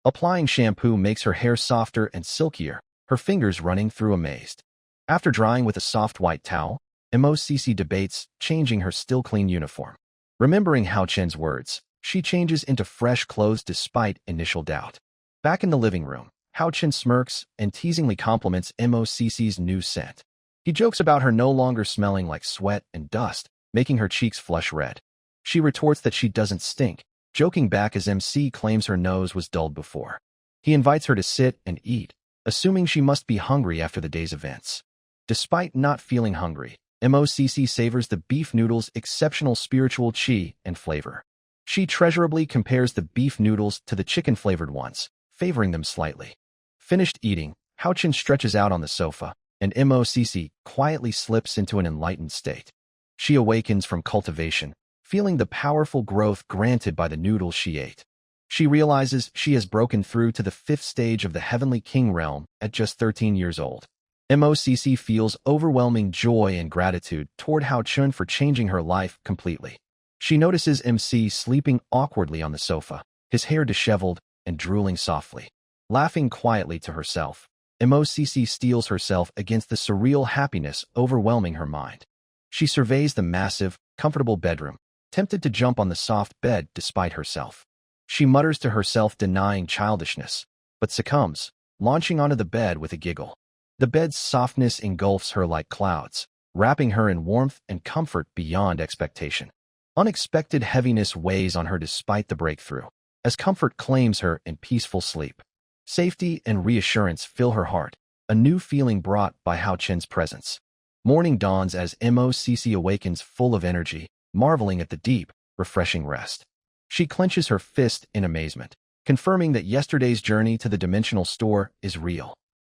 Applying shampoo makes her hair softer and silkier, her fingers running through amazed. After drying with a soft white towel, MOCC debates changing her still-clean uniform. Remembering Hao Chen's words, she changes into fresh clothes despite initial doubt. Back in the living room, Hao Chen smirks and teasingly compliments MOCC's new scent. He jokes about her no longer smelling like sweat and dust, making her cheeks flush red. She retorts that she doesn't stink, joking back as MC claims her nose was dulled before. He invites her to sit and eat, assuming she must be hungry after the day's events. Despite not feeling hungry, MOCC savors the beef noodles' exceptional spiritual qi and flavor. She treasurably compares the beef noodles to the chicken-flavored ones, favoring them slightly. Finished eating, Hao Chen stretches out on the sofa, and MOCC quietly slips into an enlightened state. She awakens from cultivation, feeling the powerful growth granted by the noodles she ate. She realizes she has broken through to the 5th stage of the Heavenly King realm at just 13 years old. MOCC feels overwhelming joy and gratitude toward Hao Chen for changing her life completely. She notices MC sleeping awkwardly on the sofa, his hair disheveled and drooling softly. Laughing quietly to herself, MOCC steels herself against the surreal happiness overwhelming her mind. She surveys the massive, comfortable bedroom, tempted to jump on the soft bed despite herself. She mutters to herself denying childishness, but succumbs, launching onto the bed with a giggle. The bed's softness engulfs her like clouds, wrapping her in warmth and comfort beyond expectation. Unexpected heaviness weighs on her despite the breakthrough, as comfort claims her in peaceful sleep. Safety and reassurance fill her heart, a new feeling brought by Hao Chen's presence. Morning dawns as MOCC awakens full of energy, marveling at the deep, refreshing rest. She clenches her fist in amazement, confirming that yesterday's journey to the dimensional store is real.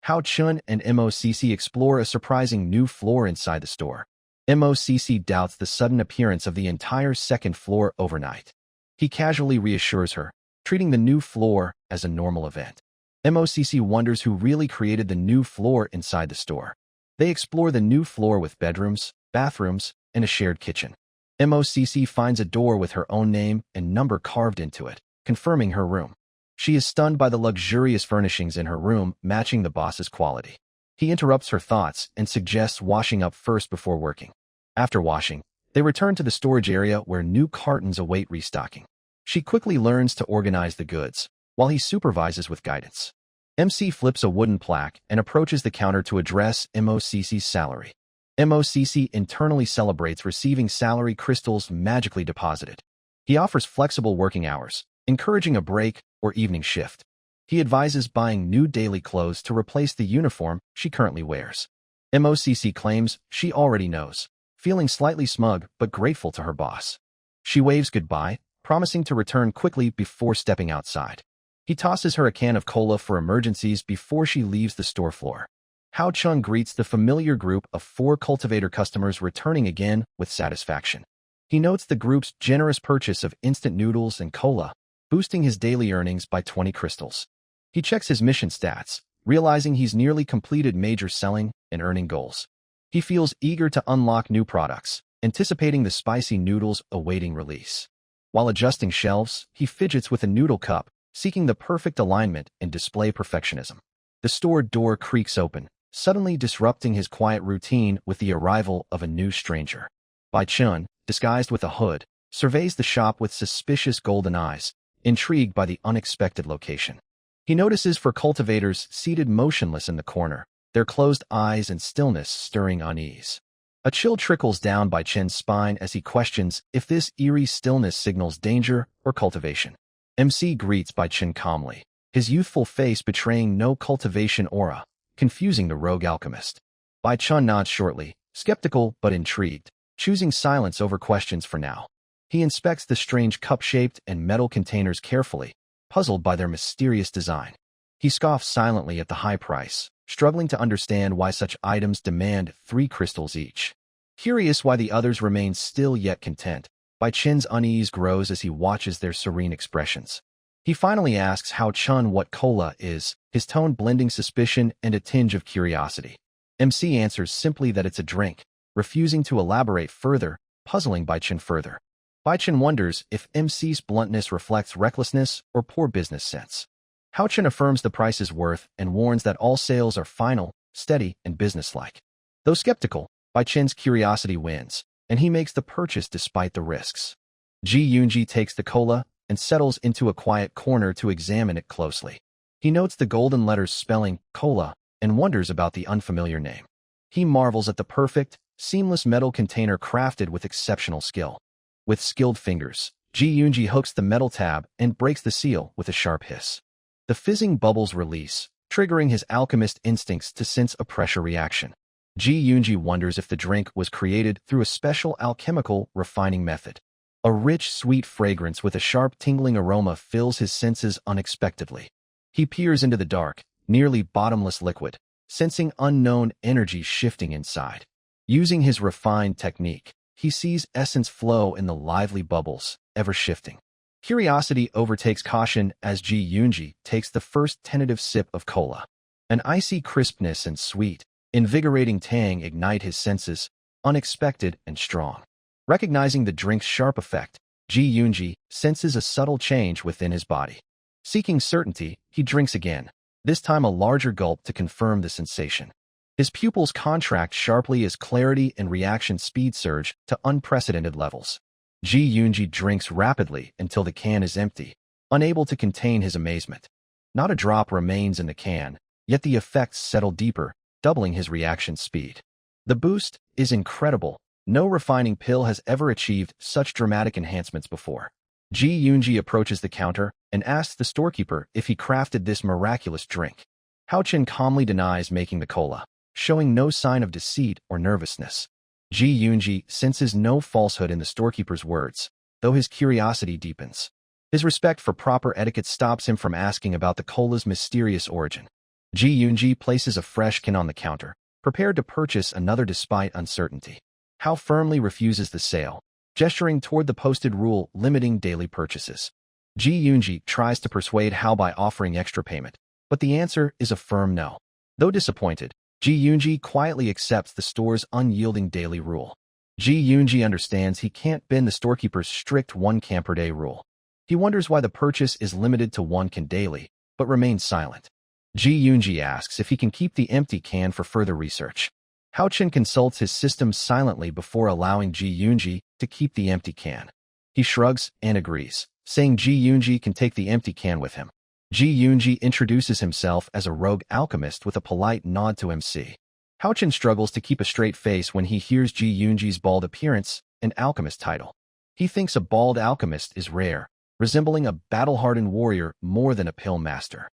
Hao Chen and MOCC explore a surprising new floor inside the store. MOCC doubts the sudden appearance of the entire second floor overnight. He casually reassures her, treating the new floor as a normal event. MOCC wonders who really created the new floor inside the store. They explore the new floor with bedrooms, bathrooms, and a shared kitchen. MOCC finds a door with her own name and number carved into it, confirming her room. She is stunned by the luxurious furnishings in her room matching the boss's quality. He interrupts her thoughts and suggests washing up first before working. After washing, they return to the storage area where new cartons await restocking. She quickly learns to organize the goods, while he supervises with guidance. MC flips a wooden plaque and approaches the counter to address MOCC's salary. MOCC internally celebrates receiving salary crystals magically deposited. He offers flexible working hours, encouraging a break or evening shift. He advises buying new daily clothes to replace the uniform she currently wears. MOCC claims she already knows, feeling slightly smug but grateful to her boss. She waves goodbye, promising to return quickly before stepping outside. He tosses her a can of cola for emergencies before she leaves the store floor. Hao Chun greets the familiar group of 4 cultivator customers returning again with satisfaction. He notes the group's generous purchase of instant noodles and cola, boosting his daily earnings by 20 crystals. He checks his mission stats, realizing he's nearly completed major selling and earning goals. He feels eager to unlock new products, anticipating the spicy noodles awaiting release. While adjusting shelves, he fidgets with a noodle cup, seeking the perfect alignment and display perfectionism. The store door creaks open, suddenly disrupting his quiet routine with the arrival of a new stranger. Bai Chun, disguised with a hood, surveys the shop with suspicious golden eyes, intrigued by the unexpected location. He notices 4 cultivators seated motionless in the corner, their closed eyes and stillness stirring unease. A chill trickles down Bai Chun's spine as he questions if this eerie stillness signals danger or cultivation. MC greets Bai Chun calmly, his youthful face betraying no cultivation aura, confusing the rogue alchemist. Bai Chun nods shortly, skeptical but intrigued, choosing silence over questions for now. He inspects the strange cup-shaped and metal containers carefully, puzzled by their mysterious design. He scoffs silently at the high price, struggling to understand why such items demand 3 crystals each. Curious why the others remain still yet content, Bai Chun's unease grows as he watches their serene expressions. He finally asks Hao Chun what cola is, his tone blending suspicion and a tinge of curiosity. MC answers simply that it's a drink, refusing to elaborate further, puzzling Bai Chun further. Bai Chun wonders if MC's bluntness reflects recklessness or poor business sense. Hao Chun affirms the price's worth and warns that all sales are final, steady, and businesslike. Though skeptical, Bai Chun's curiosity wins, and he makes the purchase despite the risks. Ji Yunji takes the cola and settles into a quiet corner to examine it closely. He notes the golden letters spelling cola and wonders about the unfamiliar name. He marvels at the perfect, seamless metal container crafted with exceptional skill. With skilled fingers, Ji Yunji hooks the metal tab and breaks the seal with a sharp hiss. The fizzing bubbles release, triggering his alchemist instincts to sense a pressure reaction. Ji Yunji wonders if the drink was created through a special alchemical refining method. A rich, sweet fragrance with a sharp, tingling aroma fills his senses unexpectedly. He peers into the dark, nearly bottomless liquid, sensing unknown energy shifting inside. Using his refined technique, he sees essence flow in the lively bubbles, ever shifting. Curiosity overtakes caution as Ji Yunji takes the first tentative sip of cola. An icy crispness and sweet, invigorating tang ignite his senses, unexpected and strong. Recognizing the drink's sharp effect, Ji Yunji senses a subtle change within his body. Seeking certainty, he drinks again, this time a larger gulp to confirm the sensation. His pupils contract sharply as clarity and reaction speed surge to unprecedented levels. Ji Yunji drinks rapidly until the can is empty, unable to contain his amazement. Not a drop remains in the can, yet the effects settle deeper, doubling his reaction speed. The boost is incredible. No refining pill has ever achieved such dramatic enhancements before. Ji Yunji approaches the counter and asks the storekeeper if he crafted this miraculous drink. Hao Chun calmly denies making the cola, showing no sign of deceit or nervousness. Ji Yunji senses no falsehood in the storekeeper's words, though his curiosity deepens. His respect for proper etiquette stops him from asking about the cola's mysterious origin. Ji Yunji places a fresh can on the counter, prepared to purchase another despite uncertainty. Hao firmly refuses the sale, gesturing toward the posted rule limiting daily purchases. Ji Yunji tries to persuade Hao by offering extra payment, But the answer is a firm no. Though disappointed, Ji Yoonji quietly accepts the store's unyielding daily rule. Ji Yoonji understands he can't bend the storekeeper's strict one can per day rule. He wonders why the purchase is limited to one can daily, but remains silent. Ji Yoonji asks if he can keep the empty can for further research. Hao-chan consults his system silently before allowing Ji Yoonji to keep the empty can. He shrugs and agrees, saying Ji Yoonji can take the empty can with him. Ji Yoonji introduces himself as a rogue alchemist with a polite nod to MC. Hao-chan struggles to keep a straight face when he hears Ji Yoonji's bald appearance and alchemist title. He thinks a bald alchemist is rare, resembling a battle-hardened warrior more than a pill master.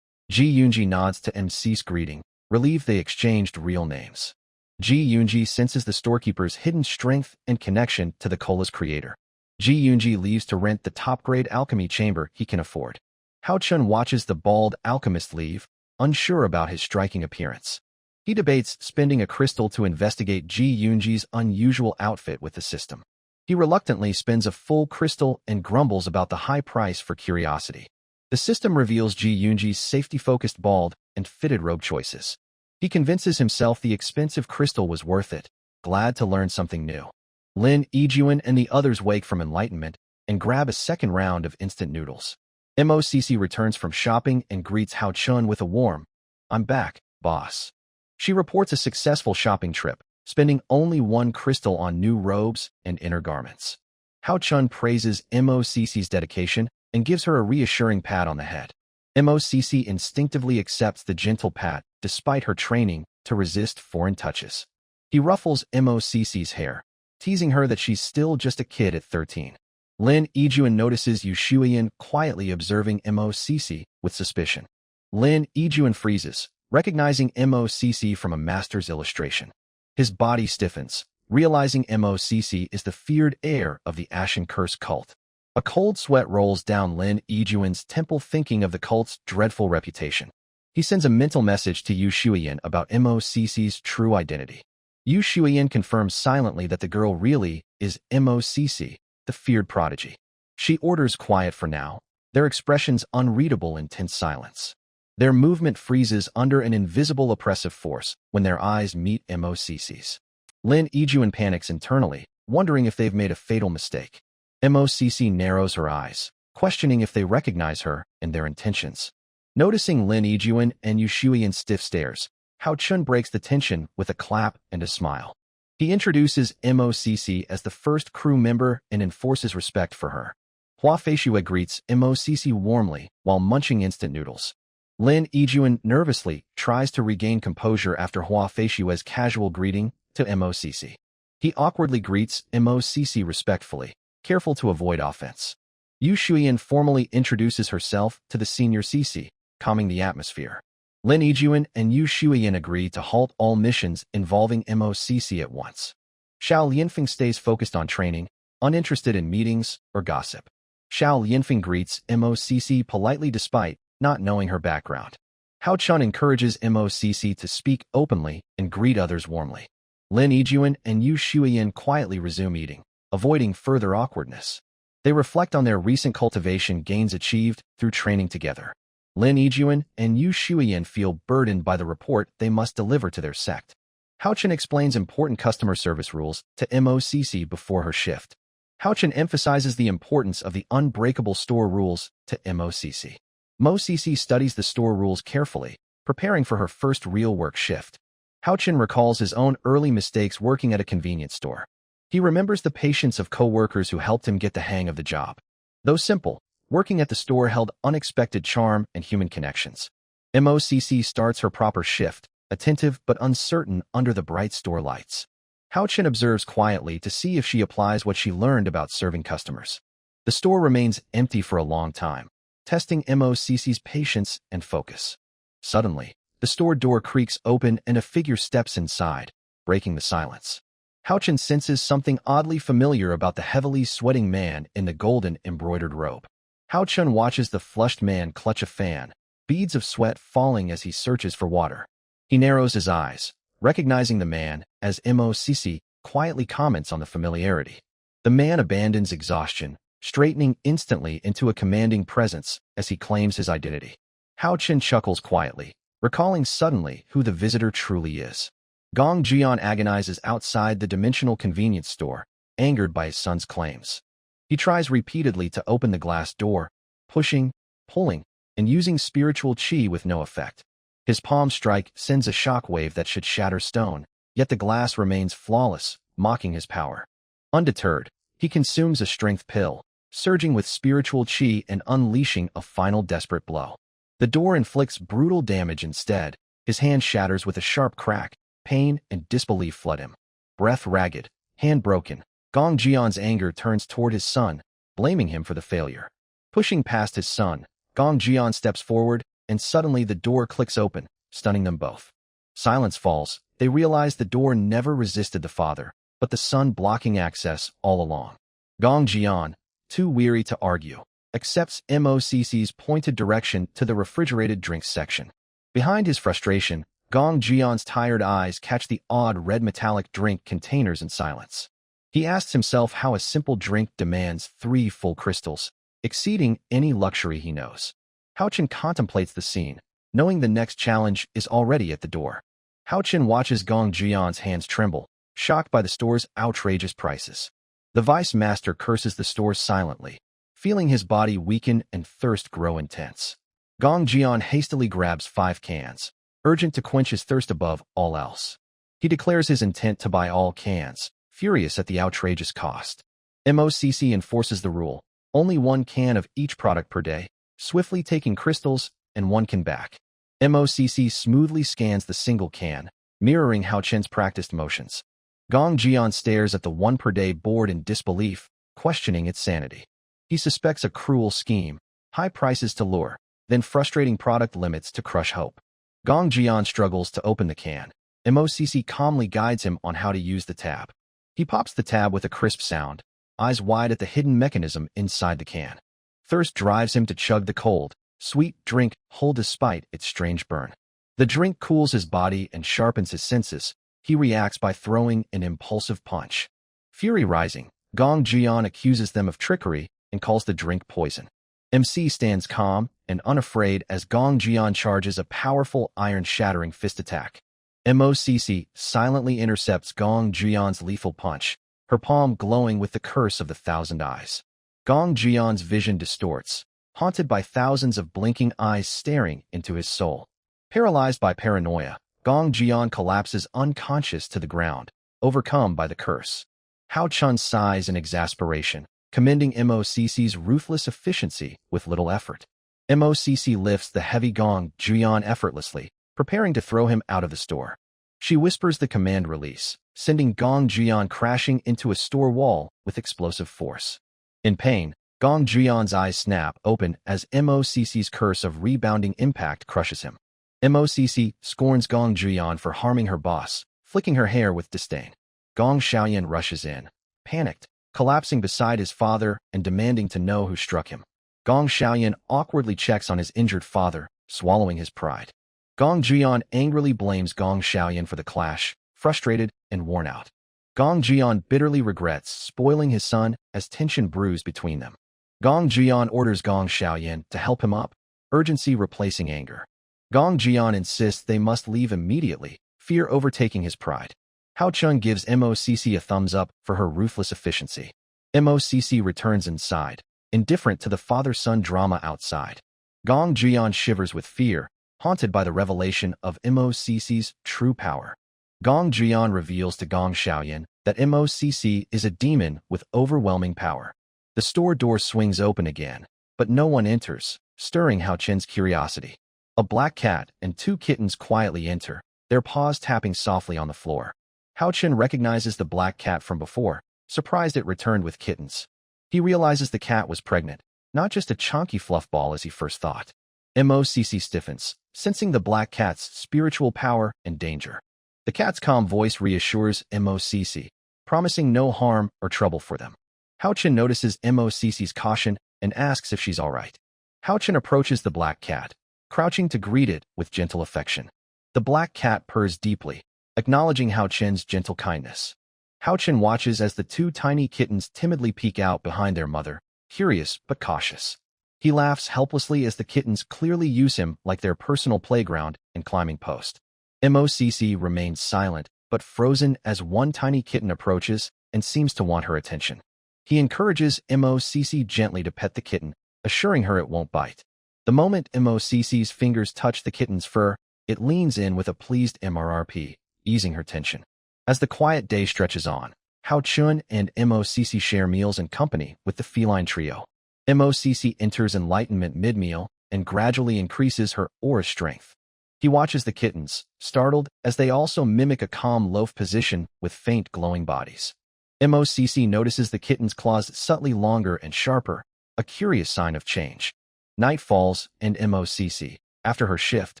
Ji Yoonji nods to MC's greeting, relieved they exchanged real names. Ji Yoonji senses the storekeeper's hidden strength and connection to the cola's creator. Ji Yoonji leaves to rent the top-grade alchemy chamber he can afford. Hao-chan watches the bald alchemist leave, unsure about his striking appearance. He debates spending a crystal to investigate Ji Yoonji's unusual outfit with the system. He reluctantly spends a full crystal and grumbles about the high price for curiosity. The system reveals Ji Yoonji's safety-focused bald and fitted robe choices. He convinces himself the expensive crystal was worth it, glad to learn something new. Lin Yijuan and the others wake from enlightenment and grab a second round of instant noodles. MOCC returns from shopping and greets Hao-chan with a warm, "I'm back, boss." She reports a successful shopping trip, spending only one crystal on new robes and inner garments. Hao-chan praises MOCC's dedication and gives her a reassuring pat on the head. MOCC instinctively accepts the gentle pat despite her training to resist foreign touches. He ruffles MOCC's hair, teasing her that she's still just a kid at 13. Lin Yijuan notices Yu Shuiyan quietly observing MOCC with suspicion. Lin Yijuan freezes, recognizing MOCC from a master's illustration. His body stiffens, realizing MOCC is the feared heir of the Ashen Curse cult. A cold sweat rolls down Lin Yijuan's temple thinking of the cult's dreadful reputation. He sends a mental message to Yu Shuiyan about MOCC's true identity. Yu Shuiyan confirms silently that the girl really is MOCC, the feared prodigy. She orders quiet for now, their expressions unreadable in tense silence. Their movement freezes under an invisible oppressive force when their eyes meet MOCC's. Lin Yijuan panics internally, wondering if they've made a fatal mistake. MOCC narrows her eyes, questioning if they recognize her and their intentions. Noticing Lin Yijuan and Yu Shuiyan's stiff stares, Hao-chan breaks the tension with a clap and a smile. He introduces MOCC as the first crew member and enforces respect for her. Hua Feishue greets MOCC warmly while munching instant noodles. Lin Yijuan nervously tries to regain composure after Hua Feishue's casual greeting to MOCC. He awkwardly greets MOCC respectfully, careful to avoid offense. Yu Shuiyan formally introduces herself to the senior CC, calming the atmosphere. Lin Yijuan and Yu Shuiyan agree to halt all missions involving MOCC at once. Xiao Lianfeng stays focused on training, uninterested in meetings or gossip. Xiao Lianfeng greets MOCC politely despite not knowing her background. Hao-chan encourages MOCC to speak openly and greet others warmly. Lin Yijuan and Yu Shuiyan quietly resume eating, avoiding further awkwardness. They reflect on their recent cultivation gains achieved through training together. Lin Yijuan and Yu Shuiyan feel burdened by the report they must deliver to their sect. Hao-chan explains important customer service rules to MOCC before her shift. Hao-chan emphasizes the importance of the unbreakable store rules to MOCC. MOCC studies the store rules carefully, preparing for her first real work shift. Hao-chan recalls his own early mistakes working at a convenience store. He remembers the patience of co-workers who helped him get the hang of the job. Though simple, working at the store held unexpected charm and human connections. MOCC starts her proper shift, attentive but uncertain under the bright store lights. Hao-chan observes quietly to see if she applies what she learned about serving customers. The store remains empty for a long time, testing MOCC's patience and focus. Suddenly, the store door creaks open and a figure steps inside, breaking the silence. Hao-chan senses something oddly familiar about the heavily sweating man in the golden embroidered robe. Hao-chan watches the flushed man clutch a fan, beads of sweat falling as he searches for water. He narrows his eyes, recognizing the man as MOCC quietly comments on the familiarity. The man abandons exhaustion, straightening instantly into a commanding presence as he claims his identity. Hao Chen chuckles quietly, recalling suddenly who the visitor truly is. Gong Jian agonizes outside the dimensional convenience store, angered by his son's claims. He tries repeatedly to open the glass door, pushing, pulling, and using spiritual qi with no effect. His palm strike sends a shockwave that should shatter stone, yet the glass remains flawless, mocking his power. Undeterred, he consumes a strength pill, surging with spiritual qi and unleashing a final desperate blow. The door inflicts brutal damage instead. His hand shatters with a sharp crack. Pain and disbelief flood him. Breath ragged, hand broken, Gong Jian's anger turns toward his son, blaming him for the failure. Pushing past his son, Gong Jian steps forward, and suddenly the door clicks open, stunning them both. Silence falls. They realize the door never resisted the father, but the son blocking access all along. Gong Jian, too weary to argue, accepts MOCC's pointed direction to the refrigerated drinks section. Behind his frustration, Gong Jian's tired eyes catch the odd red metallic drink containers in silence. He asks himself how a simple drink demands 3 full crystals, exceeding any luxury he knows. Hao Chen contemplates the scene, knowing the next challenge is already at the door. Hao Chen watches Gong Jian's hands tremble, shocked by the store's outrageous prices. The vice master curses the store silently, feeling his body weaken and thirst grow intense. Gong Jian hastily grabs 5 cans, urgent to quench his thirst above all else. He declares his intent to buy all cans, furious at the outrageous cost. MOCC enforces the rule, only 1 can of each product per day, swiftly taking crystals and 1 can back. MOCC smoothly scans the single can, mirroring Hao Chen's practiced motions. Gong Jian stares at the 1 per day board in disbelief, questioning its sanity. He suspects a cruel scheme, high prices to lure, then frustrating product limits to crush hope. Gong Jian struggles to open the can. MOCC calmly guides him on how to use the tab. He pops the tab with a crisp sound, eyes wide at the hidden mechanism inside the can. Thirst drives him to chug the cold, sweet drink whole despite its strange burn. The drink cools his body and sharpens his senses. He reacts by throwing an impulsive punch. Fury rising, Gong Jian accuses them of trickery and calls the drink poison. MC stands calm and unafraid as Gong Jian charges a powerful iron-shattering fist attack. MOCC silently intercepts Gong Jian's lethal punch, her palm glowing with the curse of the 1,000 eyes. Gong Jian's vision distorts, haunted by thousands of blinking eyes staring into his soul. Paralyzed by paranoia, Gong Jian collapses unconscious to the ground, overcome by the curse. Hao Chen sighs in exasperation, commending MOCC's ruthless efficiency with little effort. MOCC lifts the heavy Gong Jian effortlessly, preparing to throw him out of the store. She whispers the command release, sending Gong Jian crashing into a store wall with explosive force. In pain, Gong Jian's eyes snap open as MOCC's curse of rebounding impact crushes him. MOCC scorns Gong Jian for harming her boss, flicking her hair with disdain. Gong Xiaoyan rushes in, panicked, collapsing beside his father and demanding to know who struck him. Gong Xiaoyan awkwardly checks on his injured father, swallowing his pride. Gong Jian angrily blames Gong Xiaoyan for the clash, frustrated and worn out. Gong Jian bitterly regrets spoiling his son as tension brews between them. Gong Jian orders Gong Xiaoyan to help him up, urgency replacing anger. Gong Jian insists they must leave immediately, fear overtaking his pride. Hao Chen gives MOCC a thumbs up for her ruthless efficiency. MOCC returns inside, indifferent to the father-son drama outside. Gong Jian shivers with fear, haunted by the revelation of MOCC's true power. Gong Jian reveals to Gong Xiaoyan that MOCC is a demon with overwhelming power. The store door swings open again, but no one enters, stirring Hao Chen's curiosity. A black cat and 2 kittens quietly enter, their paws tapping softly on the floor. Hao Chen recognizes the black cat from before, surprised it returned with kittens. He realizes the cat was pregnant, not just a chunky fluff ball as he first thought. MOCC stiffens, sensing the black cat's spiritual power and danger. The cat's calm voice reassures MOCC, promising no harm or trouble for them. Hao Chen notices MOCC's caution and asks if she's all right. Hao Chen approaches the black cat, crouching to greet it with gentle affection. The black cat purrs deeply, acknowledging Hao Chen's gentle kindness. Hao Chen watches as the 2 tiny kittens timidly peek out behind their mother, curious but cautious. He laughs helplessly as the kittens clearly use him like their personal playground and climbing post. MOCC remains silent, but frozen as one tiny kitten approaches and seems to want her attention. He encourages MOCC gently to pet the kitten, assuring her it won't bite. The moment MOCC's fingers touch the kitten's fur, it leans in with a pleased MRRP, easing her tension. As the quiet day stretches on, Hao-chun and MOCC share meals and company with the feline trio. MOCC enters enlightenment mid-meal and gradually increases her aura strength. He watches the kittens, startled as they also mimic a calm loaf position with faint glowing bodies. MOCC notices the kitten's claws subtly longer and sharper, a curious sign of change. Night falls, and MOCC, after her shift,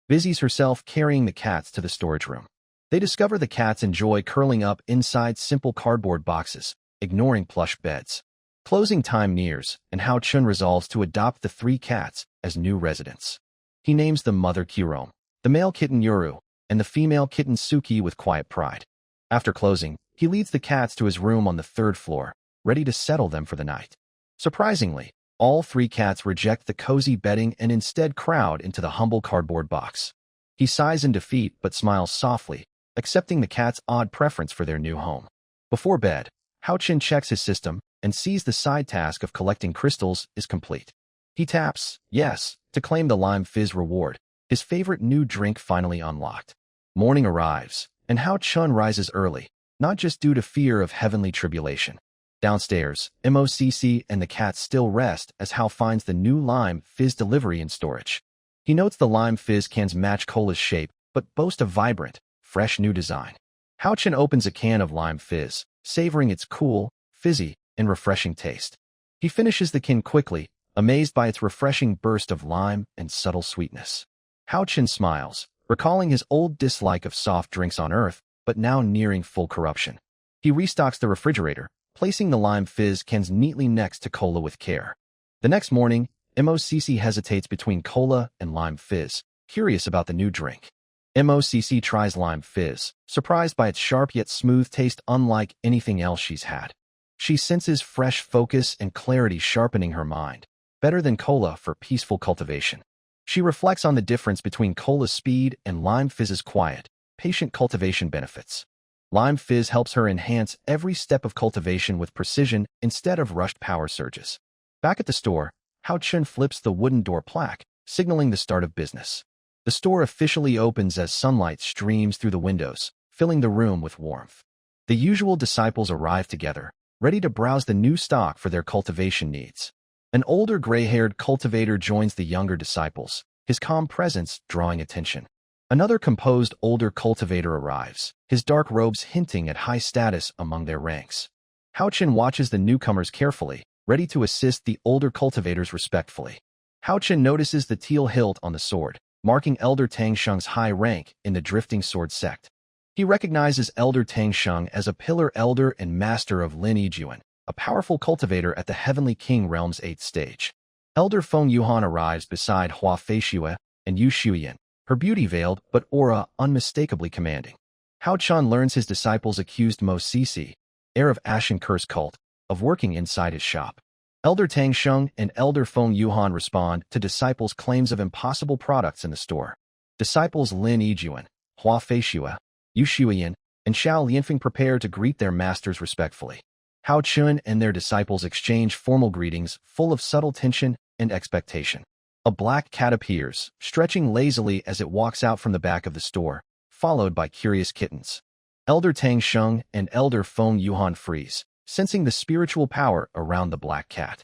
busies herself carrying the cats to the storage room. They discover the cats enjoy curling up inside simple cardboard boxes, ignoring plush beds. Closing time nears, and Hao-chun resolves to adopt the 3 cats as new residents. He names them Mother Kirome, the male kitten Yuru, and the female kitten Suki with quiet pride. After closing, he leads the cats to his room on the 3rd floor, ready to settle them for the night. Surprisingly, all 3 cats reject the cozy bedding and instead crowd into the humble cardboard box. He sighs in defeat but smiles softly, accepting the cats' odd preference for their new home. Before bed, Hao-chun checks his system and sees the side task of collecting crystals is complete. He taps yes to claim the lime fizz reward, his favorite new drink finally unlocked. Morning arrives, and Hao-chun rises early, not just due to fear of heavenly tribulation. Downstairs, MOCC and the cats still rest as Hao finds the new lime fizz delivery in storage. He notes the lime fizz cans match cola's shape, but boast a vibrant, fresh new design. Hao-chun opens a can of lime fizz, savoring its cool, fizzy, and refreshing taste. He finishes the can quickly, amazed by its refreshing burst of lime and subtle sweetness. Hao-chun smiles, recalling his old dislike of soft drinks on Earth, but now nearing full corruption. He restocks the refrigerator, placing the lime fizz cans neatly next to cola with care. The next morning, MOCC hesitates between cola and lime fizz, curious about the new drink. MOCC tries lime fizz, surprised by its sharp yet smooth taste unlike anything else she's had. She senses fresh focus and clarity sharpening her mind, better than cola for peaceful cultivation. She reflects on the difference between cola's speed and lime fizz's quiet, patient cultivation benefits. Lime fizz helps her enhance every step of cultivation with precision instead of rushed power surges. Back at the store, Hao-chun flips the wooden door plaque, signaling the start of business. The store officially opens as sunlight streams through the windows, filling the room with warmth. The usual disciples arrive together, ready to browse the new stock for their cultivation needs. An older gray-haired cultivator joins the younger disciples, his calm presence drawing attention. Another composed older cultivator arrives, his dark robes hinting at high status among their ranks. Hao-chun watches the newcomers carefully, ready to assist the older cultivators respectfully. Hao-chun notices the teal hilt on the sword, marking Elder Tang Sheng's high rank in the Drifting Sword sect. He recognizes Elder Tang Sheng as a pillar elder and master of Lin Yijuan, a powerful cultivator at the Heavenly King Realm's 8th stage. Elder Feng Yuhan arrives beside Hua Feishue and Yu Shuyan, her beauty veiled but aura unmistakably commanding. Hao-chun learns his disciples accused Mo Cici, heir of Ashen Curse cult, of working inside his shop. Elder Tang Sheng and Elder Feng Yuhan respond to disciples' claims of impossible products in the store. Disciples Lin Yijuan, Hua Feishue, Yu Shuyan, and Xiao Lianfeng prepare to greet their masters respectfully. Hao-chun and their disciples exchange formal greetings full of subtle tension and expectation. A black cat appears, stretching lazily as it walks out from the back of the store, followed by curious kittens. Elder Tang Sheng and Elder Feng Yuhan freeze, sensing the spiritual power around the black cat.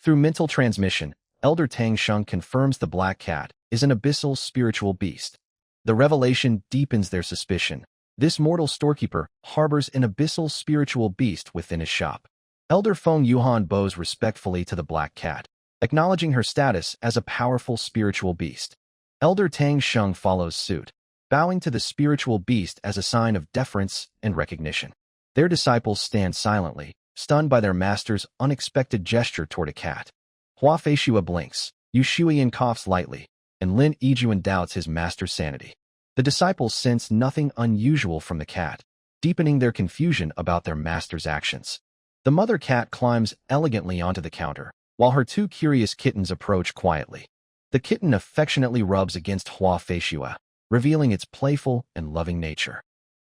Through mental transmission, Elder Tang Sheng confirms the black cat is an abyssal spiritual beast. The revelation deepens their suspicion. This mortal storekeeper harbors an abyssal spiritual beast within his shop. Elder Feng Yuhan bows respectfully to the black cat, acknowledging her status as a powerful spiritual beast. Elder Tang Sheng follows suit, bowing to the spiritual beast as a sign of deference and recognition. Their disciples stand silently, stunned by their master's unexpected gesture toward a cat. Hua Feishue blinks, Yu Shuyan coughs lightly, and Lin Yijuan doubts his master's sanity. The disciples sense nothing unusual from the cat, deepening their confusion about their master's actions. The mother cat climbs elegantly onto the counter, while her two curious kittens approach quietly. The kitten affectionately rubs against Hua Feishue, revealing its playful and loving nature.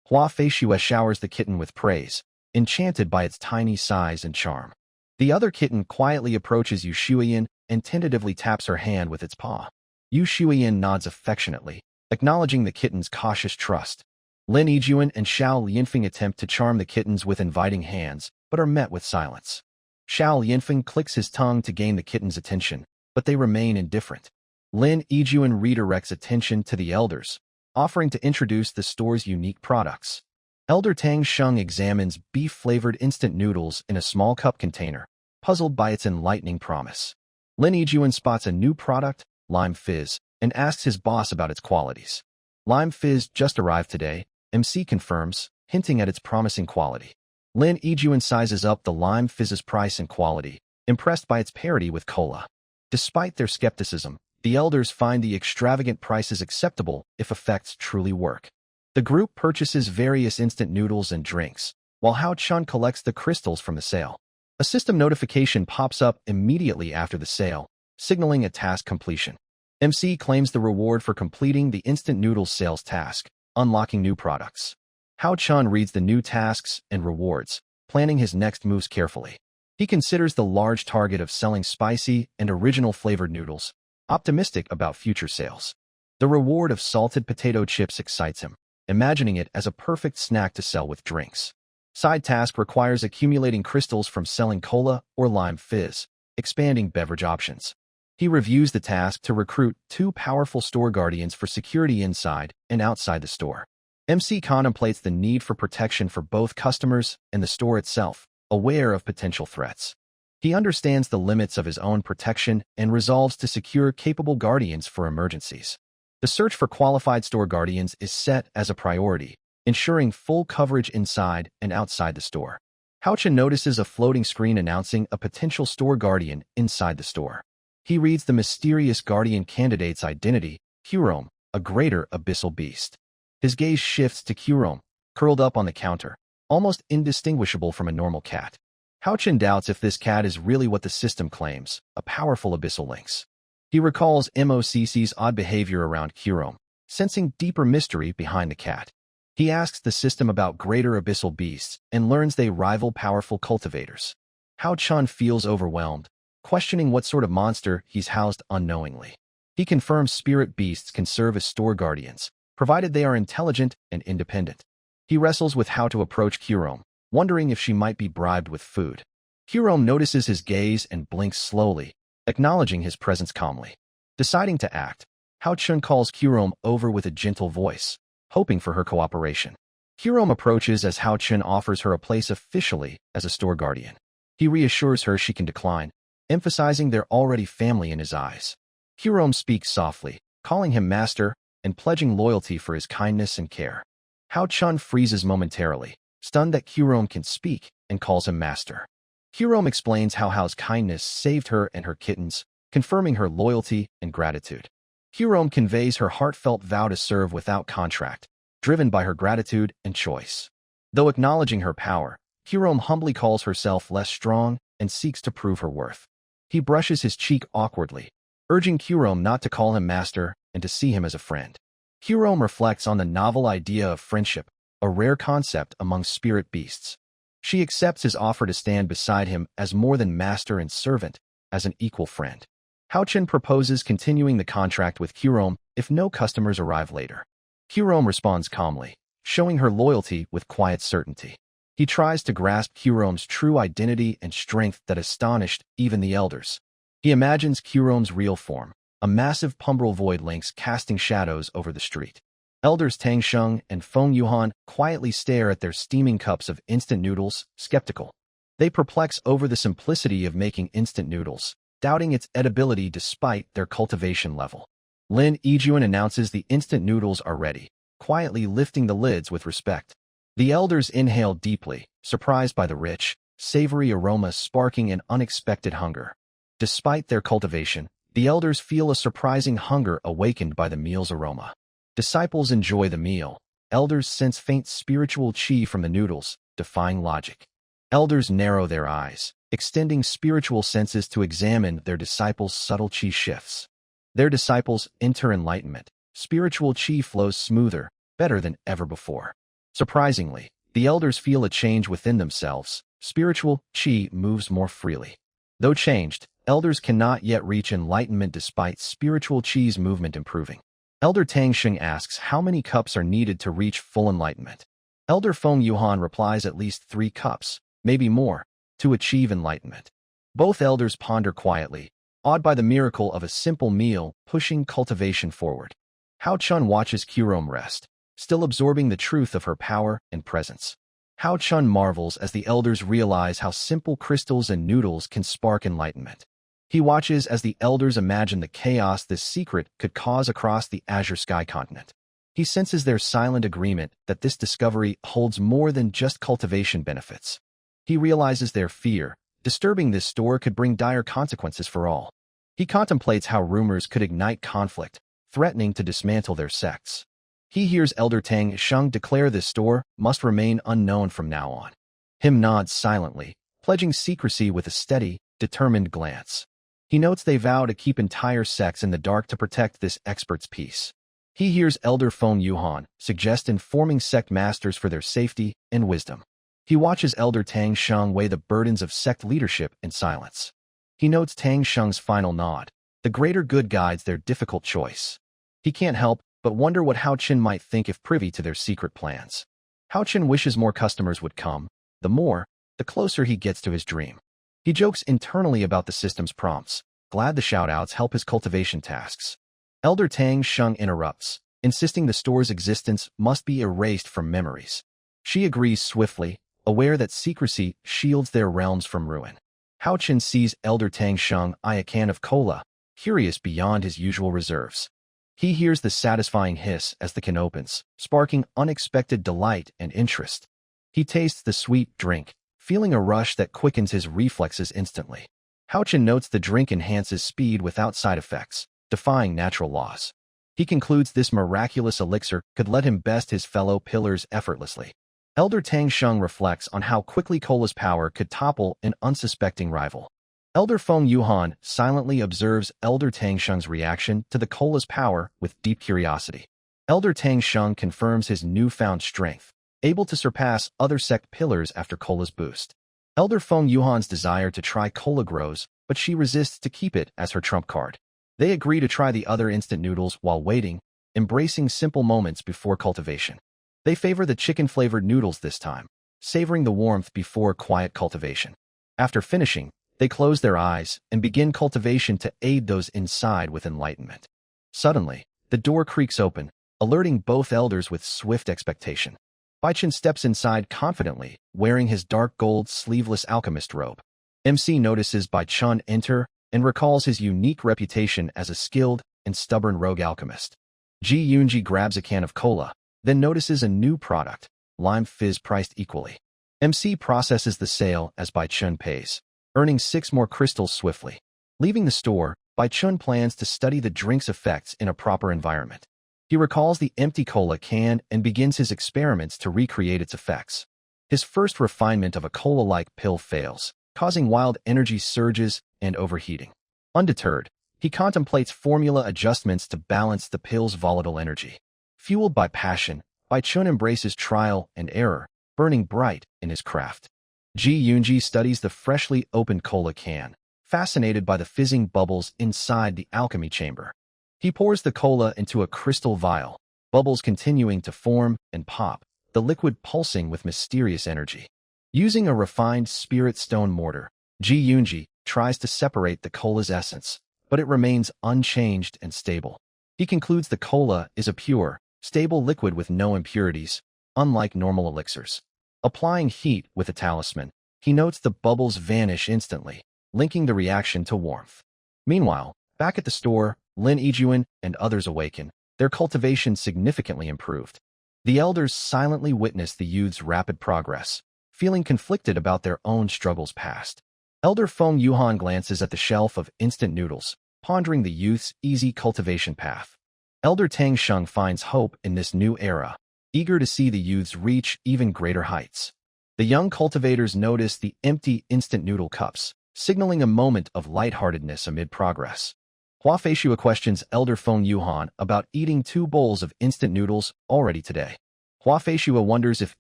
Hua Feishue showers the kitten with praise, enchanted by its tiny size and charm. The other kitten quietly approaches Yu Shuiyan and tentatively taps her hand with its paw. Yu Shuiyan nods affectionately, acknowledging the kitten's cautious trust. Lin Yijuan and Xiao Lianfeng attempt to charm the kittens with inviting hands, but are met with silence. Xiao Lianfeng clicks his tongue to gain the kitten's attention, but they remain indifferent. Lin Yijuan redirects attention to the elders, offering to introduce the store's unique products. Elder Tang Sheng examines beef-flavored instant noodles in a small cup container, puzzled by its enlightening promise. Lin Yijuan spots a new product, Lime Fizz, and asks his boss about its qualities. Lime Fizz just arrived today, MC confirms, hinting at its promising quality. Lin Yijuan sizes up the Lime Fizz's price and quality, impressed by its parity with cola. Despite their skepticism, the elders find the extravagant prices acceptable if effects truly work. The group purchases various instant noodles and drinks, while Hao Chun collects the crystals from the sale. A system notification pops up immediately after the sale, signaling a task completion. MC claims the reward for completing the instant noodles sales task, unlocking new products. Hao Chun reads the new tasks and rewards, planning his next moves carefully. He considers the large target of selling spicy and original flavored noodles, optimistic about future sales. The reward of salted potato chips excites him, imagining it as a perfect snack to sell with drinks. Side task requires accumulating crystals from selling cola or Lime Fizz, expanding beverage options. He reviews the task to recruit 2 powerful store guardians for security inside and outside the store. MC contemplates the need for protection for both customers and the store itself, aware of potential threats. He understands the limits of his own protection and resolves to secure capable guardians for emergencies. The search for qualified store guardians is set as a priority, ensuring full coverage inside and outside the store. Hao Chun notices a floating screen announcing a potential store guardian inside the store. He reads the mysterious guardian candidate's identity, Kurome, a greater abyssal beast. His gaze shifts to Kurome, curled up on the counter, almost indistinguishable from a normal cat. Hao Chun doubts if this cat is really what the system claims, a powerful abyssal lynx. He recalls MOCC's odd behavior around Kurome, sensing deeper mystery behind the cat. He asks the system about greater abyssal beasts and learns they rival powerful cultivators. Hao Chun feels overwhelmed, questioning what sort of monster he's housed unknowingly. He confirms spirit beasts can serve as store guardians, provided they are intelligent and independent. He wrestles with how to approach Kurome, wondering if she might be bribed with food. Kurome notices his gaze and blinks slowly, acknowledging his presence calmly. Deciding to act, Hao Chun calls Kurome over with a gentle voice, hoping for her cooperation. Kurome approaches as Hao Chun offers her a place officially as a store guardian. He reassures her she can decline, emphasizing they're already family in his eyes. Kurome speaks softly, calling him master and pledging loyalty for his kindness and care. Hao Chun freezes momentarily, stunned that Kurome can speak, and calls him master. Kurome explains how Hao's kindness saved her and her kittens, confirming her loyalty and gratitude. Kurome conveys her heartfelt vow to serve without contract, driven by her gratitude and choice. Though acknowledging her power, Kurome humbly calls herself less strong and seeks to prove her worth. He brushes his cheek awkwardly, urging Kurome not to call him master and to see him as a friend. Kurome reflects on the novel idea of friendship, a rare concept among spirit beasts. She accepts his offer to stand beside him as more than master and servant, as an equal friend. Hao Chun proposes continuing the contract with Kurome if no customers arrive later. Kurome responds calmly, showing her loyalty with quiet certainty. He tries to grasp Kurome's true identity and strength that astonished even the elders. He imagines Kurome's real form, a massive pumbral void lynx casting shadows over the street. Elders Tang Sheng and Feng Yuhan quietly stare at their steaming cups of instant noodles, skeptical. They perplex over the simplicity of making instant noodles, doubting its edibility despite their cultivation level. Lin Yijuan announces the instant noodles are ready, quietly lifting the lids with respect. The elders inhale deeply, surprised by the rich, savory aroma sparking an unexpected hunger. Despite their cultivation, the elders feel a surprising hunger awakened by the meal's aroma. Disciples enjoy the meal. Elders sense faint spiritual chi from the noodles, defying logic. Elders narrow their eyes, extending spiritual senses to examine their disciples' subtle chi shifts. Their disciples enter enlightenment. Spiritual chi flows smoother, better than ever before. Surprisingly, the elders feel a change within themselves. Spiritual chi moves more freely. Though changed, elders cannot yet reach enlightenment despite spiritual chi's movement improving. Elder Tang Sheng asks how many cups are needed to reach full enlightenment. Elder Feng Yuhan replies at least 3 cups, maybe more, to achieve enlightenment. Both elders ponder quietly, awed by the miracle of a simple meal pushing cultivation forward. Hao Chun watches Qirome rest, still absorbing the truth of her power and presence. Hao Chun marvels as the elders realize how simple crystals and noodles can spark enlightenment. He watches as the elders imagine the chaos this secret could cause across the azure sky continent. He senses their silent agreement that this discovery holds more than just cultivation benefits. He realizes their fear. Disturbing this store could bring dire consequences for all. He contemplates how rumors could ignite conflict, threatening to dismantle their sects. He hears Elder Tang Sheng declare this store must remain unknown from now on. Him nods silently, pledging secrecy with a steady, determined glance. He notes they vow to keep entire sects in the dark to protect this expert's peace. He hears Elder Feng Yuhan suggest informing sect masters for their safety and wisdom. He watches Elder Tang Sheng weigh the burdens of sect leadership in silence. He notes Tang Sheng's final nod. The greater good guides their difficult choice. He can't help but wonder what Hao Qin might think if privy to their secret plans. Hao Qin wishes more customers would come. The closer he gets to his dream. He jokes internally about the system's prompts, glad the shoutouts help his cultivation tasks. Elder Tang Sheng interrupts, insisting the store's existence must be erased from memories. She agrees swiftly, aware that secrecy shields their realms from ruin. Hao Qin sees Elder Tang Sheng eye a can of cola, curious beyond his usual reserves. He hears the satisfying hiss as the can opens, sparking unexpected delight and interest. He tastes the sweet drink, feeling a rush that quickens his reflexes instantly. Hao Qin notes the drink enhances speed without side effects, defying natural laws. He concludes this miraculous elixir could let him best his fellow pillars effortlessly. Elder Tang Sheng reflects on how quickly cola's power could topple an unsuspecting rival. Elder Feng Yuhan silently observes Elder Tang Sheng's reaction to the cola's power with deep curiosity. Elder Tang Sheng confirms his newfound strength, able to surpass other sect pillars after cola's boost. Elder Feng Yuhan's desire to try cola grows, but she resists to keep it as her trump card. They agree to try the other instant noodles while waiting, embracing simple moments before cultivation. They favor the chicken-flavored noodles this time, savoring the warmth before quiet cultivation. After finishing, they close their eyes and begin cultivation to aid those inside with enlightenment. Suddenly, the door creaks open, alerting both elders with swift expectation. Baichen steps inside confidently, wearing his dark gold sleeveless alchemist robe. MC notices Baichen enter and recalls his unique reputation as a skilled and stubborn rogue alchemist. Ji Yunji grabs a can of cola, then notices a new product, lime fizz priced equally. MC processes the sale as Baichen pays, earning 6 more crystals swiftly. Leaving the store, Baichen plans to study the drink's effects in a proper environment. He recalls the empty cola can and begins his experiments to recreate its effects. His first refinement of a cola-like pill fails, causing wild energy surges and overheating. Undeterred, he contemplates formula adjustments to balance the pill's volatile energy. Fueled by passion, Baichen embraces trial and error, burning bright in his craft. Ji Yunji studies the freshly opened cola can, fascinated by the fizzing bubbles inside the alchemy chamber. He pours the cola into a crystal vial, bubbles continuing to form and pop, the liquid pulsing with mysterious energy. Using a refined spirit stone mortar, Ji Yunji tries to separate the cola's essence, but it remains unchanged and stable. He concludes the cola is a pure, stable liquid with no impurities, unlike normal elixirs. Applying heat with a talisman, he notes the bubbles vanish instantly, linking the reaction to warmth. Meanwhile, back at the store, Lin Yijuan and others awaken, their cultivation significantly improved. The elders silently witness the youth's rapid progress, feeling conflicted about their own struggles past. Elder Feng Yuhan glances at the shelf of instant noodles, pondering the youth's easy cultivation path. Elder Tang Sheng finds hope in this new era, eager to see the youths reach even greater heights. The young cultivators notice the empty instant noodle cups, signaling a moment of lightheartedness amid progress. Hua Feishua questions Elder Feng Yuhan about eating 2 bowls of instant noodles already today. Hua Feishua wonders if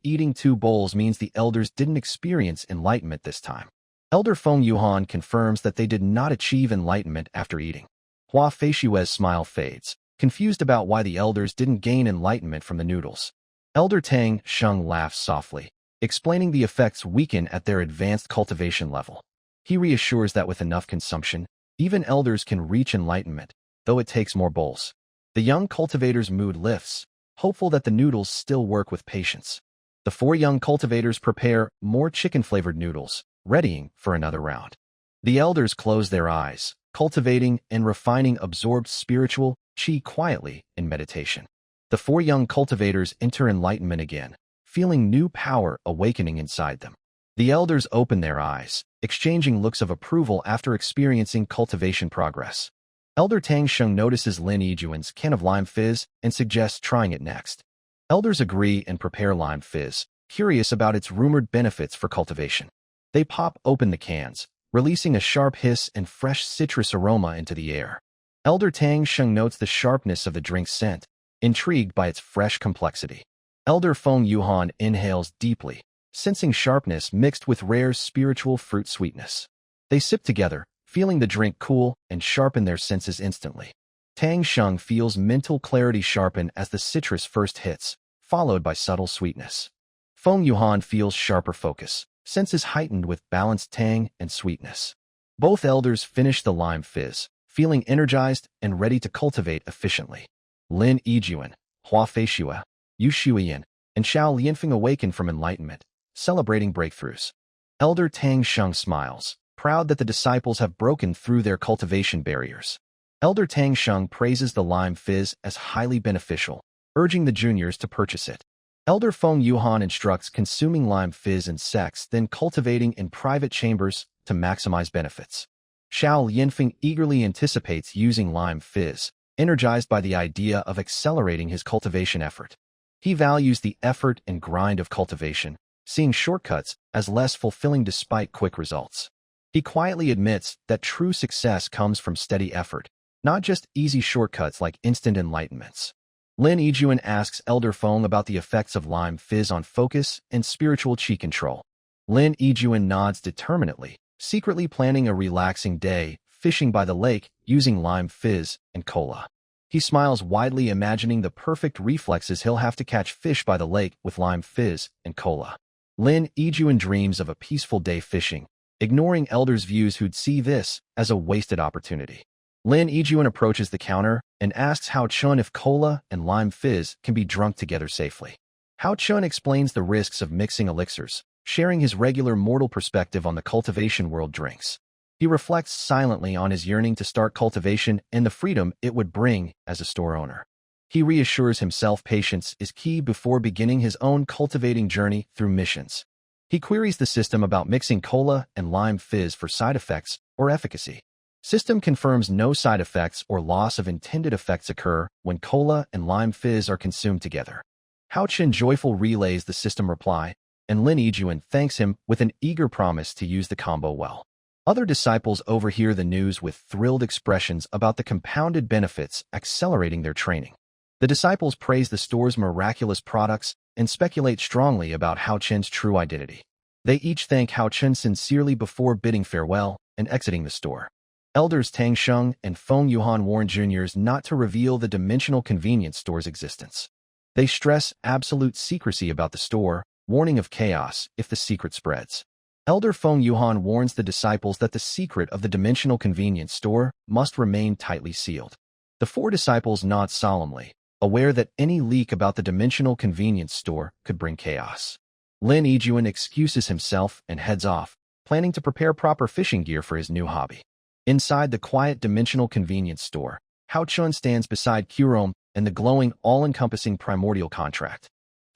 eating 2 bowls means the elders didn't experience enlightenment this time. Elder Feng Yuhan confirms that they did not achieve enlightenment after eating. Hua Feishua's smile fades, confused about why the elders didn't gain enlightenment from the noodles. Elder Tang Sheng laughs softly, explaining the effects weaken at their advanced cultivation level. He reassures that with enough consumption, even elders can reach enlightenment, though it takes more bowls. The young cultivator's mood lifts, hopeful that the noodles still work with patience. The 4 young cultivators prepare more chicken-flavored noodles, readying for another round. The elders close their eyes, cultivating and refining absorbed spiritual qi quietly in meditation. The 4 young cultivators enter enlightenment again, feeling new power awakening inside them. The elders open their eyes, exchanging looks of approval after experiencing cultivation progress. Elder Tang Sheng notices Lin Yijuan's can of lime fizz and suggests trying it next. Elders agree and prepare lime fizz, curious about its rumored benefits for cultivation. They pop open the cans, releasing a sharp hiss and fresh citrus aroma into the air. Elder Tang Sheng notes the sharpness of the drink's scent, intrigued by its fresh complexity. Elder Feng Yuhan inhales deeply, sensing sharpness mixed with rare spiritual fruit sweetness. They sip together, feeling the drink cool and sharpen their senses instantly. Tang Sheng feels mental clarity sharpen as the citrus first hits, followed by subtle sweetness. Feng Yuhan feels sharper focus, senses heightened with balanced tang and sweetness. Both elders finish the lime fizz, feeling energized and ready to cultivate efficiently. Lin Yijuan, Hua Feishua, Yu Shuiyan, and Xiao Lianfeng awaken from enlightenment, celebrating breakthroughs. Elder Tang Sheng smiles, proud that the disciples have broken through their cultivation barriers. Elder Tang Sheng praises the lime fizz as highly beneficial, urging the juniors to purchase it. Elder Feng Yuhan instructs consuming lime fizz in sects, then cultivating in private chambers to maximize benefits. Xiao Lianfeng eagerly anticipates using lime fizz, energized by the idea of accelerating his cultivation effort. He values the effort and grind of cultivation, seeing shortcuts as less fulfilling despite quick results. He quietly admits that true success comes from steady effort, not just easy shortcuts like instant enlightenments. Lin Yijuan asks Elder Feng about the effects of lime fizz on focus and spiritual qi control. Lin Yijuan nods determinedly, secretly planning a relaxing day, fishing by the lake using lime fizz and cola. He smiles widely, imagining the perfect reflexes he'll have to catch fish by the lake with lime fizz and cola. Lin Yijuan dreams of a peaceful day fishing, ignoring elders' views who'd see this as a wasted opportunity. Lin Yijuan approaches the counter and asks Hao Chun if cola and lime fizz can be drunk together safely. Hao Chun explains the risks of mixing elixirs, sharing his regular mortal perspective on the cultivation world drinks. He reflects silently on his yearning to start cultivation and the freedom it would bring as a store owner. He reassures himself patience is key before beginning his own cultivating journey through missions. He queries the system about mixing cola and lime fizz for side effects or efficacy. System confirms no side effects or loss of intended effects occur when cola and lime fizz are consumed together. Hao Chen joyful relays the system reply, and Lin Yijuan thanks him with an eager promise to use the combo well. Other disciples overhear the news with thrilled expressions about the compounded benefits accelerating their training. The disciples praise the store's miraculous products and speculate strongly about Hao Chen's true identity. They each thank Hao Chen sincerely before bidding farewell and exiting the store. Elders Tang Sheng and Feng Yuhan warn juniors not to reveal the dimensional convenience store's existence. They stress absolute secrecy about the store, warning of chaos if the secret spreads. Elder Feng Yuhan warns the disciples that the secret of the dimensional convenience store must remain tightly sealed. The 4 disciples nod solemnly, aware that any leak about the dimensional convenience store could bring chaos. Lin Yijuan excuses himself and heads off, planning to prepare proper fishing gear for his new hobby. Inside the quiet dimensional convenience store, Hao Chun stands beside Qurome and the glowing, all-encompassing primordial contract.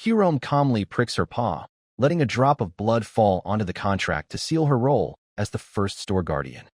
Qurome calmly pricks her paw, letting a drop of blood fall onto the contract to seal her role as the first store guardian.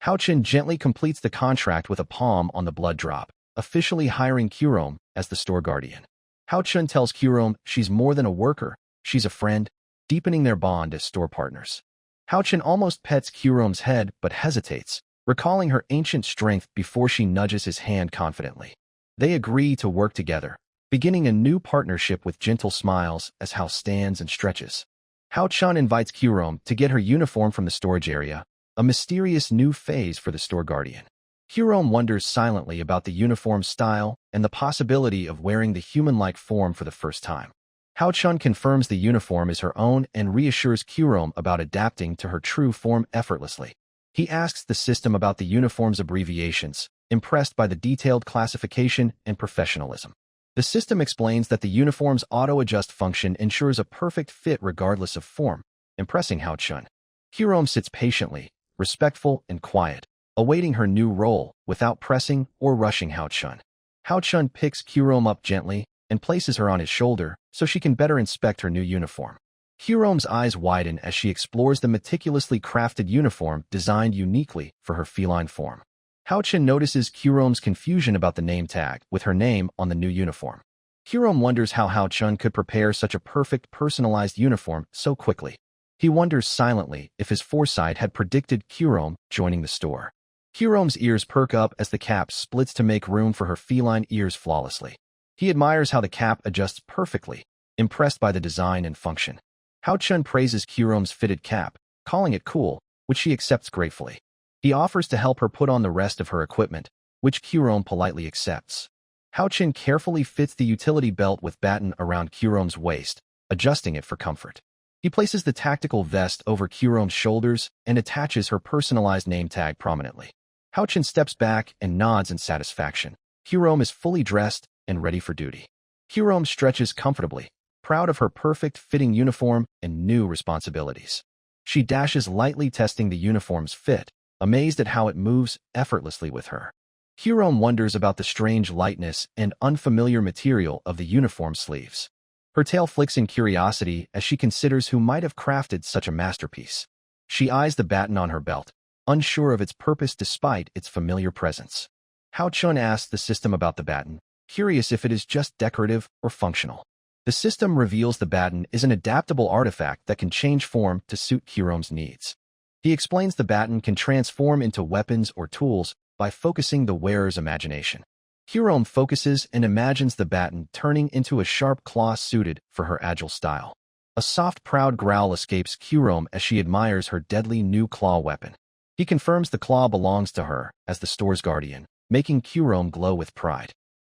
Hao Chun gently completes the contract with a palm on the blood drop, officially hiring Qurome as the store guardian. Hao Chun tells Qurome she's more than a worker, she's a friend, deepening their bond as store partners. Hao-chan almost pets Kurome's head but hesitates, recalling her ancient strength before she nudges his hand confidently. They agree to work together, beginning a new partnership with gentle smiles as Hao stands and stretches. Hao-chan invites Kurome to get her uniform from the storage area, a mysterious new phase for the store guardian. Kurome wonders silently about the uniform's style and the possibility of wearing the human-like form for the first time. Hao-chan confirms the uniform is her own and reassures Kurome about adapting to her true form effortlessly. He asks the system about the uniform's abbreviations, impressed by the detailed classification and professionalism. The system explains that the uniform's auto-adjust function ensures a perfect fit regardless of form, impressing Hao-chan. Kurome sits patiently, respectful and quiet, awaiting her new role without pressing or rushing Hao-chan. Hao-chan picks Kurome up gently and places her on his shoulder so she can better inspect her new uniform. Kurome's eyes widen as she explores the meticulously crafted uniform designed uniquely for her feline form. Hao-chan notices Kurome's confusion about the name tag with her name on the new uniform. Kurome wonders how Hao-chan could prepare such a perfect personalized uniform so quickly. He wonders silently if his foresight had predicted Kurome joining the store. Kurome's ears perk up as the cap splits to make room for her feline ears flawlessly. He admires how the cap adjusts perfectly, impressed by the design and function. Hao-chan praises Kurome's fitted cap, calling it cool, which she accepts gratefully. He offers to help her put on the rest of her equipment, which Kurome politely accepts. Hao-chan carefully fits the utility belt with baton around Kurome's waist, adjusting it for comfort. He places the tactical vest over Kurome's shoulders and attaches her personalized name tag prominently. Hao-chan steps back and nods in satisfaction. Kurome is fully dressed and ready for duty. Kurome stretches comfortably, proud of her perfect-fitting uniform and new responsibilities. She dashes lightly, testing the uniform's fit, amazed at how it moves effortlessly with her. Kurome wonders about the strange lightness and unfamiliar material of the uniform sleeves. Her tail flicks in curiosity as she considers who might have crafted such a masterpiece. She eyes the baton on her belt, unsure of its purpose despite its familiar presence. Hao-chan asks the system about the baton, curious if it is just decorative or functional. The system reveals the baton is an adaptable artifact that can change form to suit Kurome's needs. He explains the baton can transform into weapons or tools by focusing the wearer's imagination. Kurome focuses and imagines the baton turning into a sharp claw suited for her agile style. A soft, proud growl escapes Kurome as she admires her deadly new claw weapon. He confirms the claw belongs to her as the store's guardian, making Kurome glow with pride.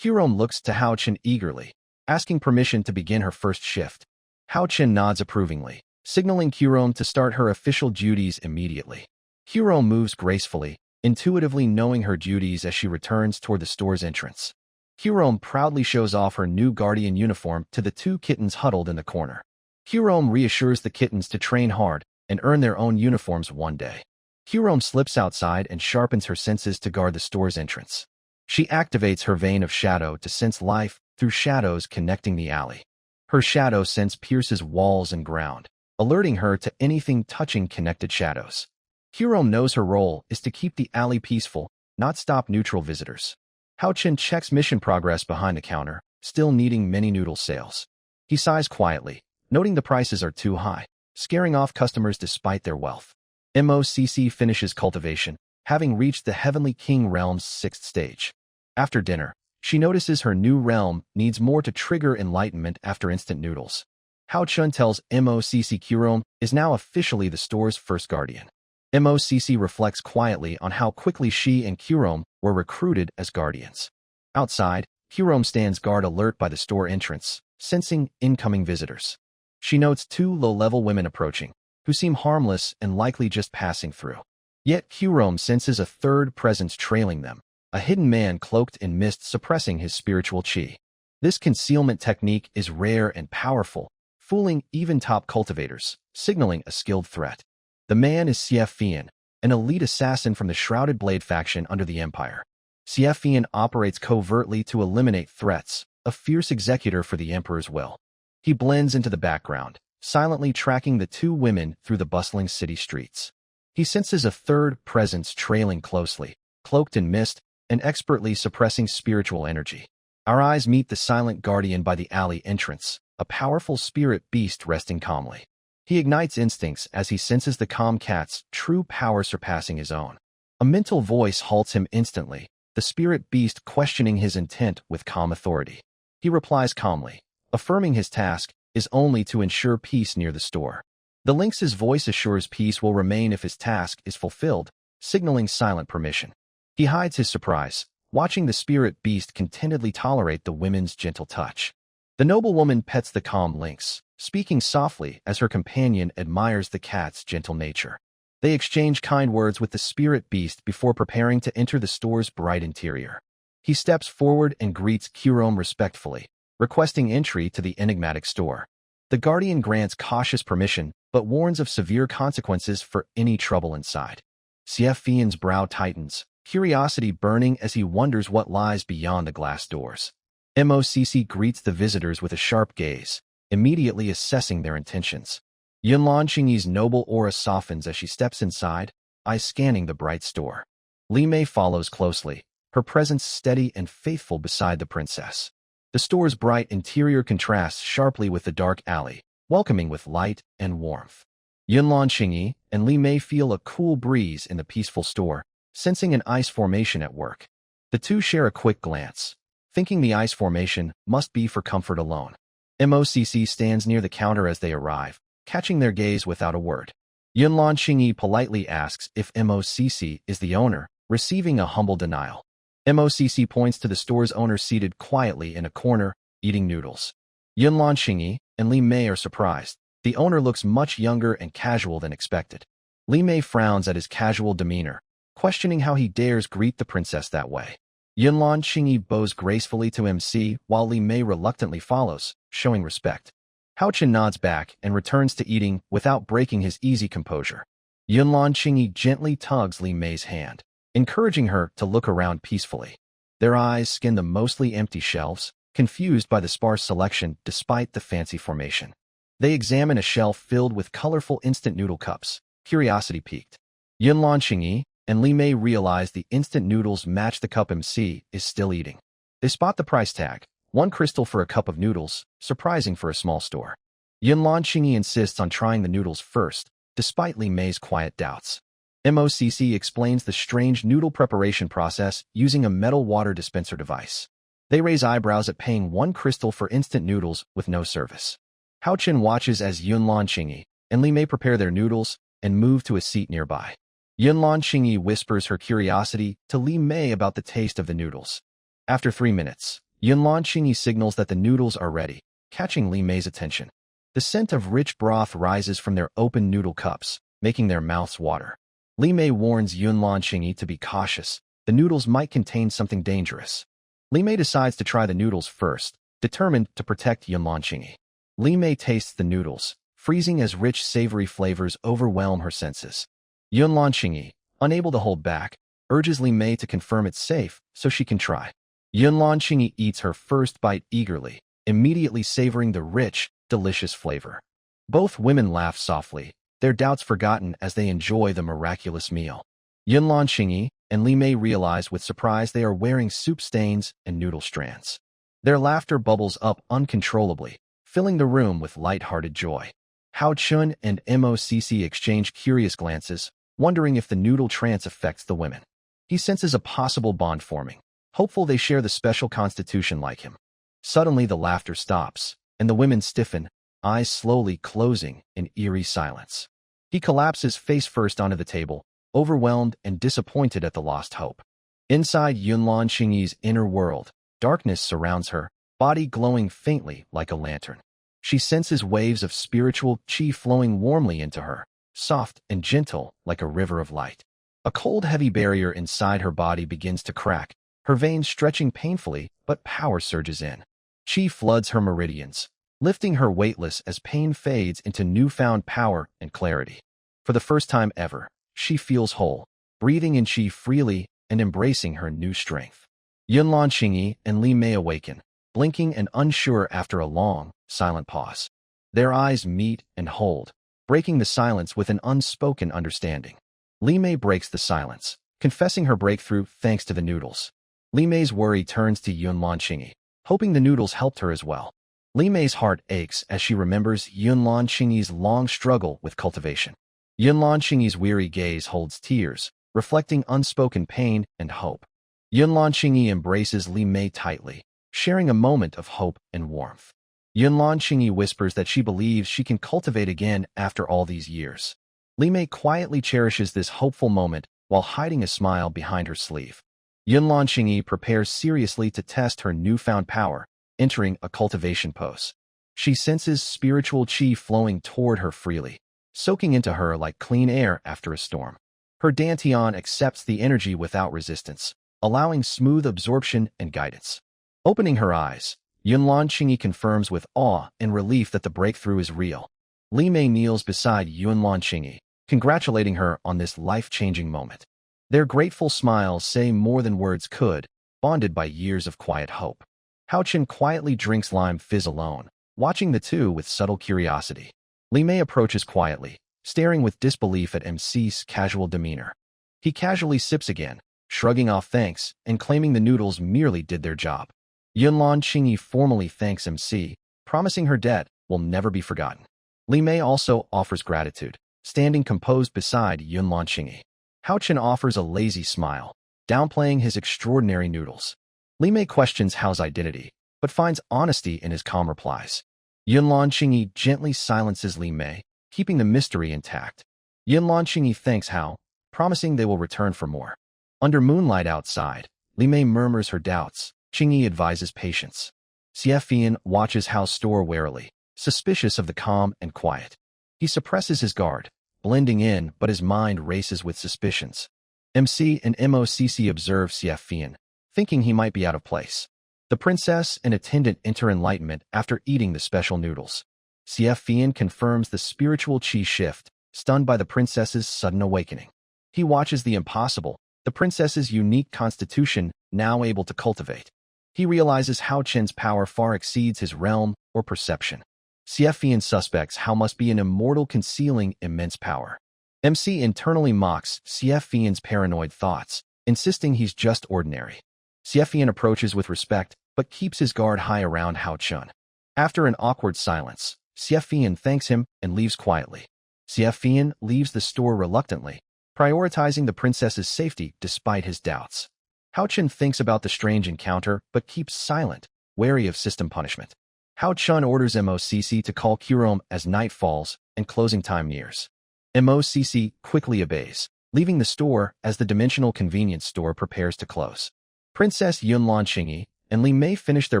Kurome looks to Hao-chan eagerly, asking permission to begin her first shift. Hao-chan nods approvingly, signaling Kurome to start her official duties immediately. Kurome moves gracefully, intuitively knowing her duties as she returns toward the store's entrance. Kurome proudly shows off her new guardian uniform to the two kittens huddled in the corner. Kurome reassures the kittens to train hard and earn their own uniforms one day. Kurome slips outside and sharpens her senses to guard the store's entrance. She activates her vein of shadow to sense life through shadows connecting the alley. Her shadow sense pierces walls and ground, alerting her to anything touching connected shadows. Kurome knows her role is to keep the alley peaceful, not stop neutral visitors. Hao-chan checks mission progress behind the counter, still needing many noodle sales. He sighs quietly, noting the prices are too high, scaring off customers despite their wealth. MOCC finishes cultivation, having reached the Heavenly King realm's 6th stage. After dinner, she notices her new realm needs more to trigger enlightenment after instant noodles. Hao-chan tells MOCC Kurome is now officially the store's first guardian. MOCC reflects quietly on how quickly she and Kurome were recruited as guardians. Outside, Kurome stands guard alert by the store entrance, sensing incoming visitors. She notes two low-level women approaching, who seem harmless and likely just passing through. Yet Kurome senses a third presence trailing them, a hidden man cloaked in mist suppressing his spiritual chi. This concealment technique is rare and powerful, fooling even top cultivators, signaling a skilled threat. The man is Siefian, an elite assassin from the Shrouded Blade faction under the Empire. Siefian operates covertly to eliminate threats, a fierce executor for the Emperor's will. He blends into the background, silently tracking the two women through the bustling city streets. He senses a third presence trailing closely, cloaked in mist, and expertly suppressing spiritual energy. Our eyes meet the silent guardian by the alley entrance, a powerful spirit beast resting calmly. He ignites instincts as he senses the calm cat's true power surpassing his own. A mental voice halts him instantly, the spirit beast questioning his intent with calm authority. He replies calmly, affirming his task is only to ensure peace near the store. The lynx's voice assures peace will remain if his task is fulfilled, signaling silent permission. He hides his surprise, watching the spirit beast contentedly tolerate the women's gentle touch. The noblewoman pets the calm lynx, speaking softly as her companion admires the cat's gentle nature. They exchange kind words with the spirit beast before preparing to enter the store's bright interior. He steps forward and greets Kurom respectfully, requesting entry to the enigmatic store. The guardian grants cautious permission, but warns of severe consequences for any trouble inside. Siefian's brow tightens, curiosity burning as he wonders what lies beyond the glass doors. MOCC greets the visitors with a sharp gaze, immediately assessing their intentions. Yunlan Qingyi's noble aura softens as she steps inside, eyes scanning the bright store. Li Mei follows closely, her presence steady and faithful beside the princess. The store's bright interior contrasts sharply with the dark alley, welcoming with light and warmth. Yunlan Qingyi and Li Mei feel a cool breeze in the peaceful store, sensing an ice formation at work. The two share a quick glance, thinking the ice formation must be for comfort alone. MOCC stands near the counter as they arrive, catching their gaze without a word. Yunlan Qingyi politely asks if MOCC is the owner, receiving a humble denial. MOCC points to the store's owner seated quietly in a corner, eating noodles. Yunlan Qingyi and Li Mei are surprised. The owner looks much younger and casual than expected. Li Mei frowns at his casual demeanor, questioning how he dares greet the princess that way. Yunlan Qingyi bows gracefully to MC while Li Mei reluctantly follows, showing respect. Hao Chen nods back and returns to eating without breaking his easy composure. Yunlan Qingyi gently tugs Li Mei's hand, encouraging her to look around peacefully. Their eyes scan the mostly empty shelves, confused by the sparse selection despite the fancy formation. They examine a shelf filled with colorful instant noodle cups, curiosity piqued. Yunlan Qingyi and Li Mei realize the instant noodles match the cup MC is still eating. They spot the price tag, 1 crystal for a cup of noodles, surprising for a small store. Yunlan Qingyi insists on trying the noodles first, despite Li Mei's quiet doubts. MOCC explains the strange noodle preparation process using a metal water dispenser device. They raise eyebrows at paying 1 crystal for instant noodles with no service. Hao Chen watches as Yunlan Qingyi and Li Mei prepare their noodles and move to a seat nearby. Yunlan Qingyi whispers her curiosity to Li Mei about the taste of the noodles. After 3 minutes, Yunlan Qingyi signals that the noodles are ready, catching Li Mei's attention. The scent of rich broth rises from their open noodle cups, making their mouths water. Li Mei warns Yunlan Qingyi to be cautious. The noodles might contain something dangerous. Li Mei decides to try the noodles first, determined to protect Yunlan Qingyi. Li Mei tastes the noodles, freezing as rich savory flavors overwhelm her senses. Yunlan Qingyi, unable to hold back, urges Li Mei to confirm it's safe so she can try. Yunlan Qingyi eats her first bite eagerly, immediately savoring the rich, delicious flavor. Both women laugh softly, their doubts forgotten as they enjoy the miraculous meal. Yunlan Qingyi and Li Mei realize with surprise they are wearing soup stains and noodle strands. Their laughter bubbles up uncontrollably, filling the room with light-hearted joy. Hao Chun and MOCC exchange curious glances, wondering if the noodle trance affects the women. He senses a possible bond forming, hopeful they share the special constitution like him. Suddenly the laughter stops, and the women stiffen, eyes slowly closing in eerie silence. He collapses face first onto the table, overwhelmed and disappointed at the lost hope. Inside Yunlan Qingyi's inner world, darkness surrounds her, body glowing faintly like a lantern. She senses waves of spiritual qi flowing warmly into her, soft and gentle like a river of light. A cold, heavy barrier inside her body begins to crack, her veins stretching painfully, but power surges in. Qi floods her meridians, lifting her weightless as pain fades into newfound power and clarity. For the first time ever, she feels whole, breathing in qi freely and embracing her new strength. Yunlan Qingyi and Li Mei awaken, blinking and unsure after a long, silent pause. Their eyes meet and hold, breaking the silence with an unspoken understanding. Li Mei breaks the silence, confessing her breakthrough thanks to the noodles. Li Mei's worry turns to Yunlan Qingyi, hoping the noodles helped her as well. Li Mei's heart aches as she remembers Yunlan Qingyi's long struggle with cultivation. Yunlan Qingyi's weary gaze holds tears, reflecting unspoken pain and hope. Yunlan Qingyi embraces Li Mei tightly, sharing a moment of hope and warmth. Yunlan Qingyi whispers that she believes she can cultivate again after all these years. Li Mei quietly cherishes this hopeful moment while hiding a smile behind her sleeve. Yunlan Qingyi prepares seriously to test her newfound power, entering a cultivation pose. She senses spiritual qi flowing toward her freely, soaking into her like clean air after a storm. Her dantian accepts the energy without resistance, allowing smooth absorption and guidance. Opening her eyes, Yunlan Qingyi confirms with awe and relief that the breakthrough is real. Li Mei kneels beside Yunlan Qingyi, congratulating her on this life-changing moment. Their grateful smiles say more than words could, bonded by years of quiet hope. Hao Chen quietly drinks lime fizz alone, watching the two with subtle curiosity. Li Mei approaches quietly, staring with disbelief at MC's casual demeanor. He casually sips again, shrugging off thanks and claiming the noodles merely did their job. Yunlan Qingyi formally thanks MC, promising her debt will never be forgotten. Li Mei also offers gratitude, standing composed beside Yunlan Qingyi. Hao Chen offers a lazy smile, downplaying his extraordinary noodles. Li Mei questions Hao's identity, but finds honesty in his calm replies. Yunlan Qingyi gently silences Li Mei, keeping the mystery intact. Yunlan Qingyi thanks Hao, promising they will return for more. Under moonlight outside, Li Mei murmurs her doubts. Qingyi advises patience. Xie watches Hao's store warily, suspicious of the calm and quiet. He suppresses his guard, blending in, but his mind races with suspicions. MC and MOCC observe Xie, thinking he might be out of place. The princess and attendant enter enlightenment after eating the special noodles. Xie confirms the spiritual qi shift, stunned by the princess's sudden awakening. He watches the impossible, the princess's unique constitution now able to cultivate. He realizes Hao Chen's power far exceeds his realm or perception. Xie suspects Hao must be an immortal concealing immense power. MC internally mocks Xie paranoid thoughts, insisting he's just ordinary. Xie approaches with respect, but keeps his guard high around Hao Chen. After an awkward silence, Xie thanks him and leaves quietly. Xie leaves the store reluctantly, prioritizing the princess's safety despite his doubts. Hao Chen thinks about the strange encounter but keeps silent, wary of system punishment. Hao Chen orders MOCC to call Qirome as night falls and closing time nears. MOCC quickly obeys, leaving the store as the dimensional convenience store prepares to close. Princess Yunlan Qingyi and Li Mei finish their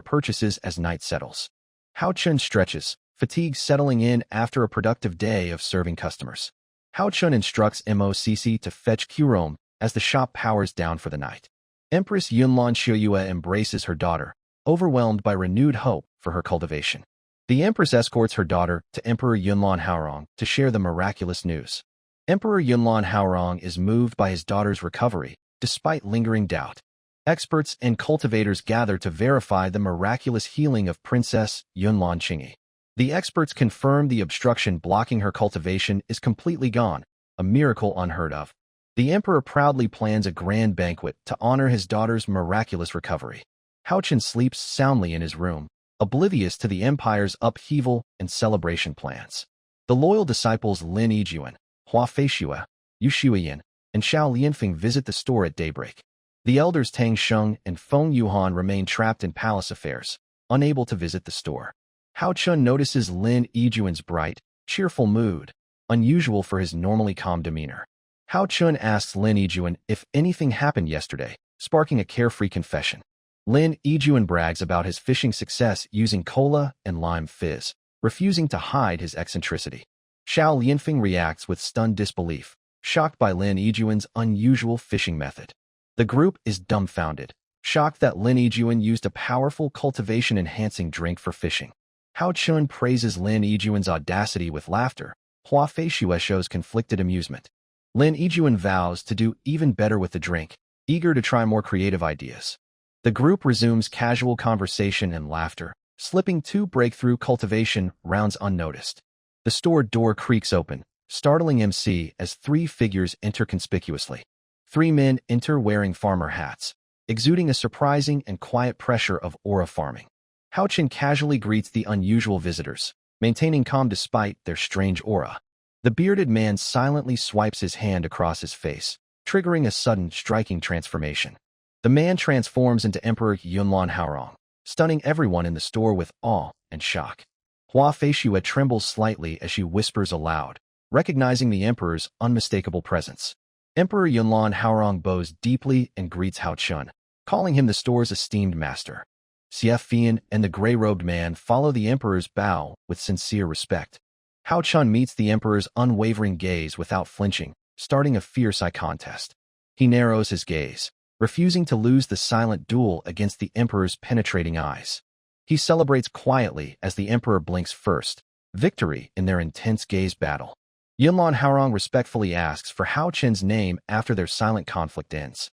purchases as night settles. Hao Chen stretches, fatigue settling in after a productive day of serving customers. Hao Chen instructs MOCC to fetch Qirome as the shop powers down for the night. Empress Yunlan Xiuyue embraces her daughter, overwhelmed by renewed hope for her cultivation. The Empress escorts her daughter to Emperor Yunlan Haorong to share the miraculous news. Emperor Yunlan Haorong is moved by his daughter's recovery, despite lingering doubt. Experts and cultivators gather to verify the miraculous healing of Princess Yunlan Qingyi. The experts confirm the obstruction blocking her cultivation is completely gone, a miracle unheard of. The emperor proudly plans a grand banquet to honor his daughter's miraculous recovery. Hao Chen sleeps soundly in his room, oblivious to the empire's upheaval and celebration plans. The loyal disciples Lin Yijuan, Hua Feishue, Yu Shuiyan, and Xiao Lianfeng visit the store at daybreak. The elders Tang Sheng and Feng Yuhan remain trapped in palace affairs, unable to visit the store. Hao Chen notices Lin Yijuan's bright, cheerful mood, unusual for his normally calm demeanor. Hao Chen asks Lin Yijuan if anything happened yesterday, sparking a carefree confession. Lin Yijuan brags about his fishing success using cola and lime fizz, refusing to hide his eccentricity. Xiao Lianfeng reacts with stunned disbelief, shocked by Lin Yijuan's unusual fishing method. The group is dumbfounded, shocked that Lin Yijuan used a powerful cultivation-enhancing drink for fishing. Hao Chen praises Lin Yijuan's audacity with laughter. Hua Feishue shows conflicted amusement. Lin Yijuan vows to do even better with the drink, eager to try more creative ideas. The group resumes casual conversation and laughter, slipping 2 breakthrough cultivation rounds unnoticed. The store door creaks open, startling MC as 3 figures enter conspicuously. 3 men enter wearing farmer hats, exuding a surprising and quiet pressure of aura farming. Hao Chen casually greets the unusual visitors, maintaining calm despite their strange aura. The bearded man silently swipes his hand across his face, triggering a sudden, striking transformation. The man transforms into Emperor Yunlan Haorong, stunning everyone in the store with awe and shock. Hua Feishue trembles slightly as she whispers aloud, recognizing the emperor's unmistakable presence. Emperor Yunlan Haorong bows deeply and greets Hao Chun, calling him the store's esteemed master. Xie Fian and the gray-robed man follow the emperor's bow with sincere respect. Hao Chun meets the emperor's unwavering gaze without flinching, starting a fierce eye contest. He narrows his gaze, refusing to lose the silent duel against the emperor's penetrating eyes. He celebrates quietly as the emperor blinks first, victory in their intense gaze battle. Yunlan Haorong respectfully asks for Hao Chen's name after their silent conflict ends.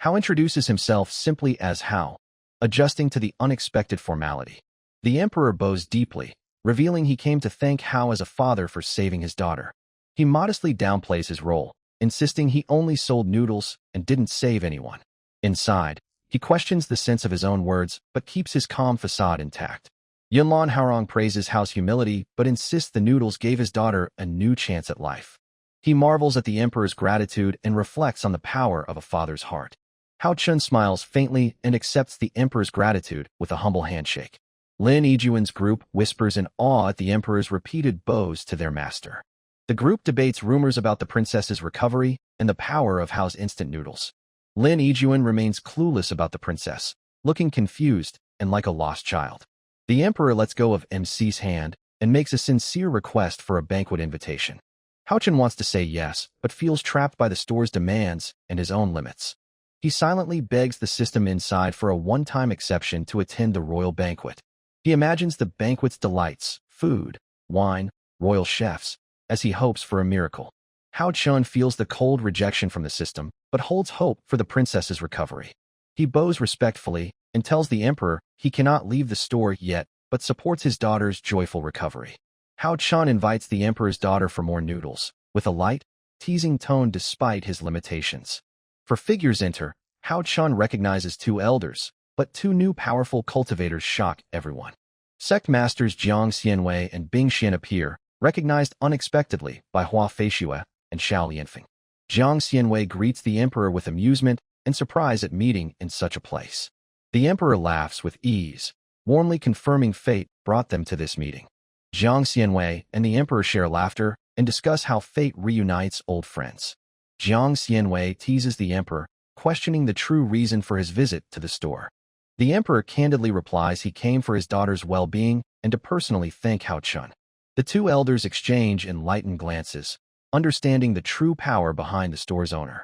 Hao introduces himself simply as Hao, adjusting to the unexpected formality. The emperor bows deeply, revealing he came to thank Hao as a father for saving his daughter. He modestly downplays his role, insisting he only sold noodles and didn't save anyone. Inside, he questions the sense of his own words but keeps his calm facade intact. Yunlan Haorong praises Hao's humility but insists the noodles gave his daughter a new chance at life. He marvels at the emperor's gratitude and reflects on the power of a father's heart. Hao Chun smiles faintly and accepts the emperor's gratitude with a humble handshake. Lin Yijuan's group whispers in awe at the emperor's repeated bows to their master. The group debates rumors about the princess's recovery and the power of Hao's instant noodles. Lin Yijuan remains clueless about the princess, looking confused and like a lost child. The emperor lets go of MC's hand and makes a sincere request for a banquet invitation. Hao Chen wants to say yes, but feels trapped by the store's demands and his own limits. He silently begs the system inside for a one-time exception to attend the royal banquet. He imagines the banquet's delights, food, wine, royal chefs, as he hopes for a miracle. Hao Chun feels the cold rejection from the system, but holds hope for the princess's recovery. He bows respectfully and tells the emperor he cannot leave the store yet, but supports his daughter's joyful recovery. Hao Chun invites the emperor's daughter for more noodles, with a light, teasing tone despite his limitations. For figures enter, Hao Chun recognizes two elders, but two new powerful cultivators shock everyone. Sect masters Jiang Xianwei and Bing Xian appear, recognized unexpectedly by Hua Feishue and Xiao Lianfeng. Jiang Xianwei greets the emperor with amusement and surprise at meeting in such a place. The emperor laughs with ease, warmly confirming fate brought them to this meeting. Jiang Xianwei and the emperor share laughter and discuss how fate reunites old friends. Jiang Xianwei teases the emperor, questioning the true reason for his visit to the store. The emperor candidly replies he came for his daughter's well-being and to personally thank Hao Chun. The two elders exchange enlightened glances, understanding the true power behind the store's owner.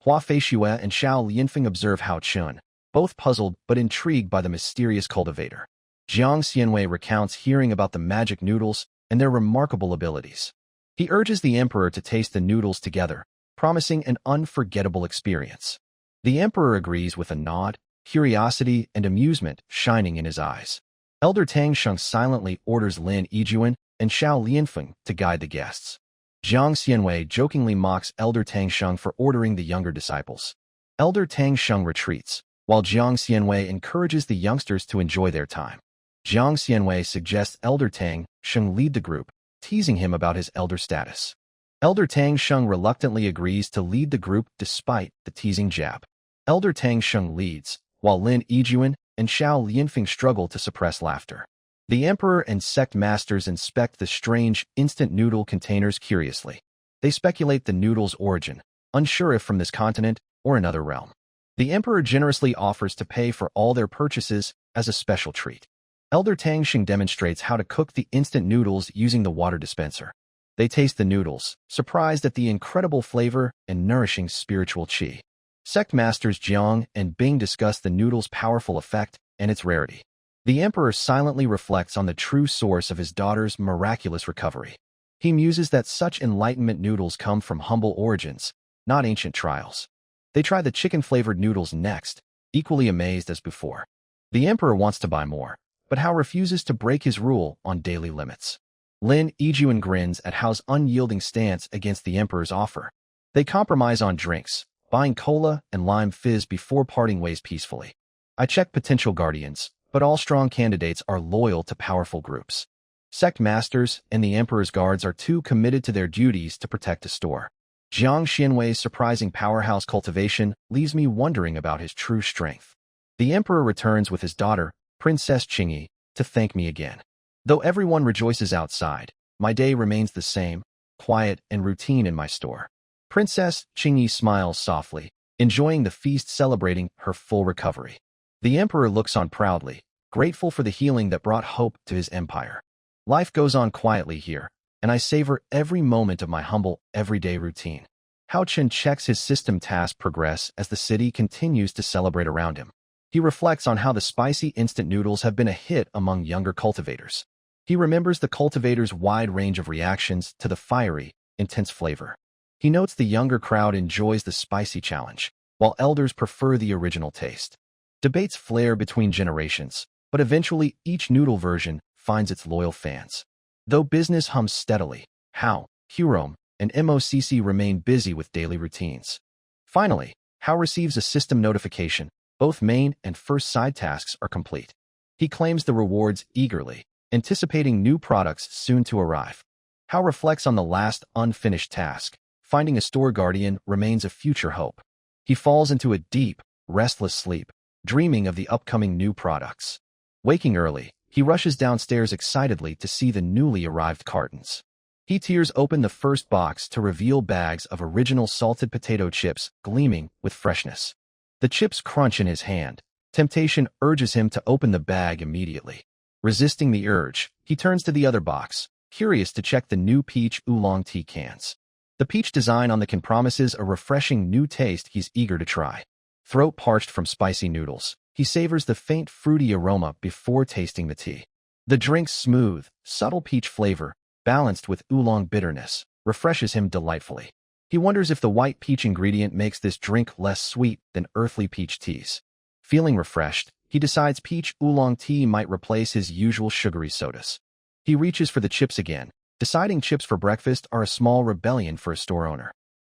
Hua Feishue and Xiao Lianfeng observe Hao Chun, both puzzled but intrigued by the mysterious cultivator. Jiang Xianwei recounts hearing about the magic noodles and their remarkable abilities. He urges the emperor to taste the noodles together, promising an unforgettable experience. The emperor agrees with a nod, curiosity and amusement shining in his eyes. Elder Tang Sheng silently orders Lin Yijuan and Xiao Lianfeng to guide the guests. Jiang Xianwei jokingly mocks Elder Tang Sheng for ordering the younger disciples. Elder Tang Sheng retreats, while Jiang Xianwei encourages the youngsters to enjoy their time. Jiang Xianwei suggests Elder Tang Sheng lead the group, teasing him about his elder status. Elder Tang Sheng reluctantly agrees to lead the group despite the teasing jab. Elder Tang Sheng leads, while Lin Yijuan and Xiao Lianfeng struggle to suppress laughter. The emperor and sect masters inspect the strange instant noodle containers curiously. They speculate the noodle's origin, unsure if from this continent or another realm. The emperor generously offers to pay for all their purchases as a special treat. Elder Tang Sheng demonstrates how to cook the instant noodles using the water dispenser. They taste the noodles, surprised at the incredible flavor and nourishing spiritual qi. Sect masters Jiang and Bing discuss the noodle's powerful effect and its rarity. The emperor silently reflects on the true source of his daughter's miraculous recovery. He muses that such enlightenment noodles come from humble origins, not ancient trials. They try the chicken-flavored noodles next, equally amazed as before. The emperor wants to buy more, but Hao refuses to break his rule on daily limits. Lin Yijuan grins at Hao's unyielding stance against the emperor's offer. They compromise on drinks, buying cola and lime fizz before parting ways peacefully. I check potential guardians, but all strong candidates are loyal to powerful groups. Sect masters and the emperor's guards are too committed to their duties to protect the store. Jiang Xianwei's surprising powerhouse cultivation leaves me wondering about his true strength. The emperor returns with his daughter, Princess Qingyi, to thank me again. Though everyone rejoices outside, my day remains the same, quiet and routine in my store. Princess Qingyi smiles softly, enjoying the feast celebrating her full recovery. The emperor looks on proudly, grateful for the healing that brought hope to his empire. Life goes on quietly here, and I savor every moment of my humble, everyday routine. Hao Chen checks his system task progress as the city continues to celebrate around him. He reflects on how the spicy instant noodles have been a hit among younger cultivators. He remembers the cultivators' wide range of reactions to the fiery, intense flavor. He notes the younger crowd enjoys the spicy challenge, while elders prefer the original taste. Debates flare between generations, but eventually each noodle version finds its loyal fans. Though business hums steadily, Hao, Hurom, and MOCC remain busy with daily routines. Finally, Hao receives a system notification. Both main and first side tasks are complete. He claims the rewards eagerly, anticipating new products soon to arrive. Hao reflects on the last unfinished task. Finding a store guardian remains a future hope. He falls into a deep, restless sleep, dreaming of the upcoming new products. Waking early, he rushes downstairs excitedly to see the newly arrived cartons. He tears open the first box to reveal bags of original salted potato chips gleaming with freshness. The chips crunch in his hand. Temptation urges him to open the bag immediately. Resisting the urge, he turns to the other box, curious to check the new peach oolong tea cans. The peach design on the can promises a refreshing new taste he's eager to try. Throat parched from spicy noodles, he savors the faint fruity aroma before tasting the tea. The drink's smooth, subtle peach flavor, balanced with oolong bitterness, refreshes him delightfully. He wonders if the white peach ingredient makes this drink less sweet than earthly peach teas. Feeling refreshed, he decides peach oolong tea might replace his usual sugary sodas. He reaches for the chips again, deciding chips for breakfast are a small rebellion for a store owner.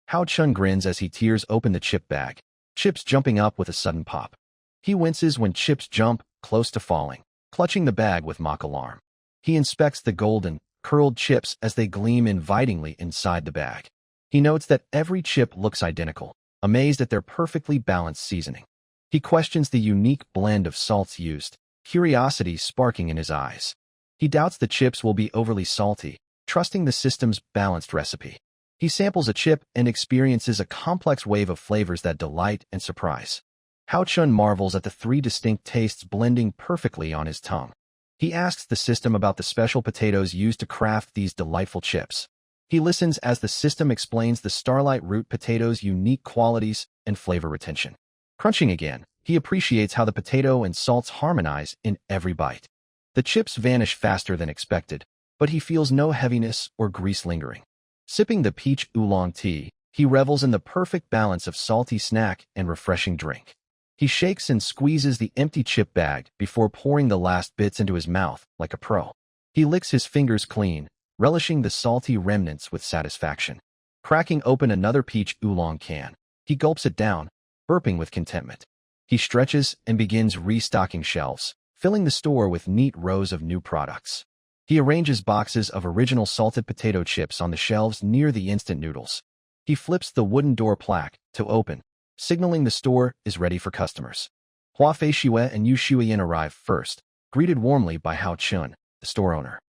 Hao Chun grins as he tears open the chip bag, chips jumping up with a sudden pop. He winces when chips jump, close to falling, clutching the bag with mock alarm. He inspects the golden, curled chips as they gleam invitingly inside the bag. He notes that every chip looks identical, amazed at their perfectly balanced seasoning. He questions the unique blend of salts used, curiosity sparking in his eyes. He doubts the chips will be overly salty, trusting the system's balanced recipe. He samples a chip and experiences a complex wave of flavors that delight and surprise. Hao Chun marvels at the three distinct tastes blending perfectly on his tongue. He asks the system about the special potatoes used to craft these delightful chips. He listens as the system explains the starlight root potato's unique qualities and flavor retention. Crunching again, he appreciates how the potato and salts harmonize in every bite. The chips vanish faster than expected, but he feels no heaviness or grease lingering. Sipping the peach oolong tea, he revels in the perfect balance of salty snack and refreshing drink. He shakes and squeezes the empty chip bag before pouring the last bits into his mouth like a pro. He licks his fingers clean, relishing the salty remnants with satisfaction. Cracking open another peach oolong can, he gulps it down, burping with contentment. He stretches and begins restocking shelves, filling the store with neat rows of new products. He arranges boxes of original salted potato chips on the shelves near the instant noodles. He flips the wooden door plaque to open, signaling the store is ready for customers. Hua Feishue and Yu Shuiyan arrive first, greeted warmly by Hao Chun, the store owner.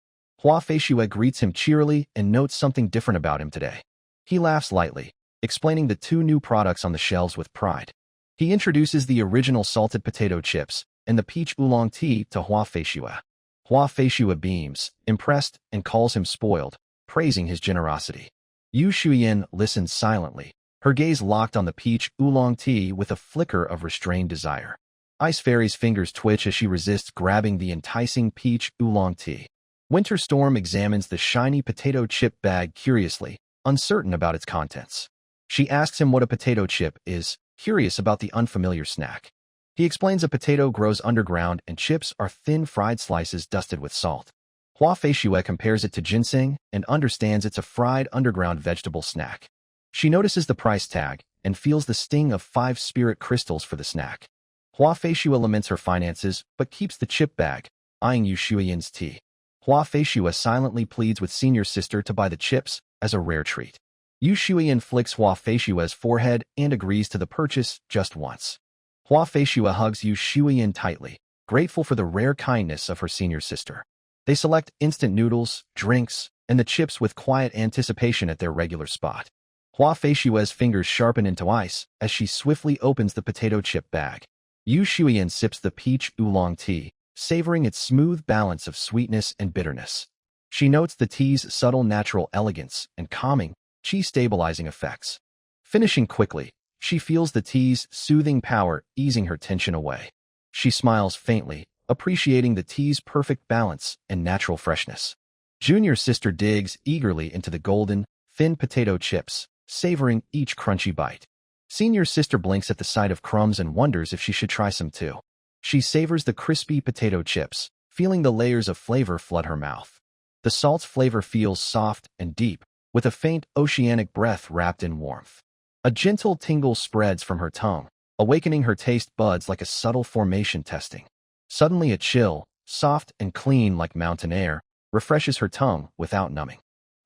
Hua Feishue greets him cheerily and notes something different about him today. He laughs lightly, explaining the two new products on the shelves with pride. He introduces the original salted potato chips and the peach oolong tea to Hua Feishue. Hua Feishue beams, impressed, and calls him spoiled, praising his generosity. Yu Shuiyan listens silently, her gaze locked on the peach oolong tea with a flicker of restrained desire. Ice Fairy's fingers twitch as she resists grabbing the enticing peach oolong tea. Winter Storm examines the shiny potato chip bag curiously, uncertain about its contents. She asks him what a potato chip is, curious about the unfamiliar snack. He explains a potato grows underground and chips are thin fried slices dusted with salt. Hua Feishue compares it to ginseng and understands it's a fried underground vegetable snack. She notices the price tag and feels the sting of 5 spirit crystals for the snack. Hua Feishua laments her finances, but keeps the chip bag, eyeing Yu Shuiyan's tea. Hua Feishua silently pleads with senior sister to buy the chips as a rare treat. Yu Shuiyan flicks Hua Feishua's forehead and agrees to the purchase just once. Hua Feishua hugs Yu Shuiyan tightly, grateful for the rare kindness of her senior sister. They select instant noodles, drinks, and the chips with quiet anticipation at their regular spot. Hua Feishua's fingers sharpen into ice as she swiftly opens the potato chip bag. Yu Shuiyan sips the peach oolong tea, savoring its smooth balance of sweetness and bitterness. She notes the tea's subtle natural elegance and calming, chi-stabilizing effects. Finishing quickly, she feels the tea's soothing power easing her tension away. She smiles faintly, appreciating the tea's perfect balance and natural freshness. Junior sister digs eagerly into the golden, thin potato chips, savoring each crunchy bite. Senior sister blinks at the sight of crumbs and wonders if she should try some too. She savors the crispy potato chips, feeling the layers of flavor flood her mouth. The salt's flavor feels soft and deep, with a faint oceanic breath wrapped in warmth. A gentle tingle spreads from her tongue, awakening her taste buds like a subtle formation testing. Suddenly a chill, soft and clean like mountain air, refreshes her tongue without numbing.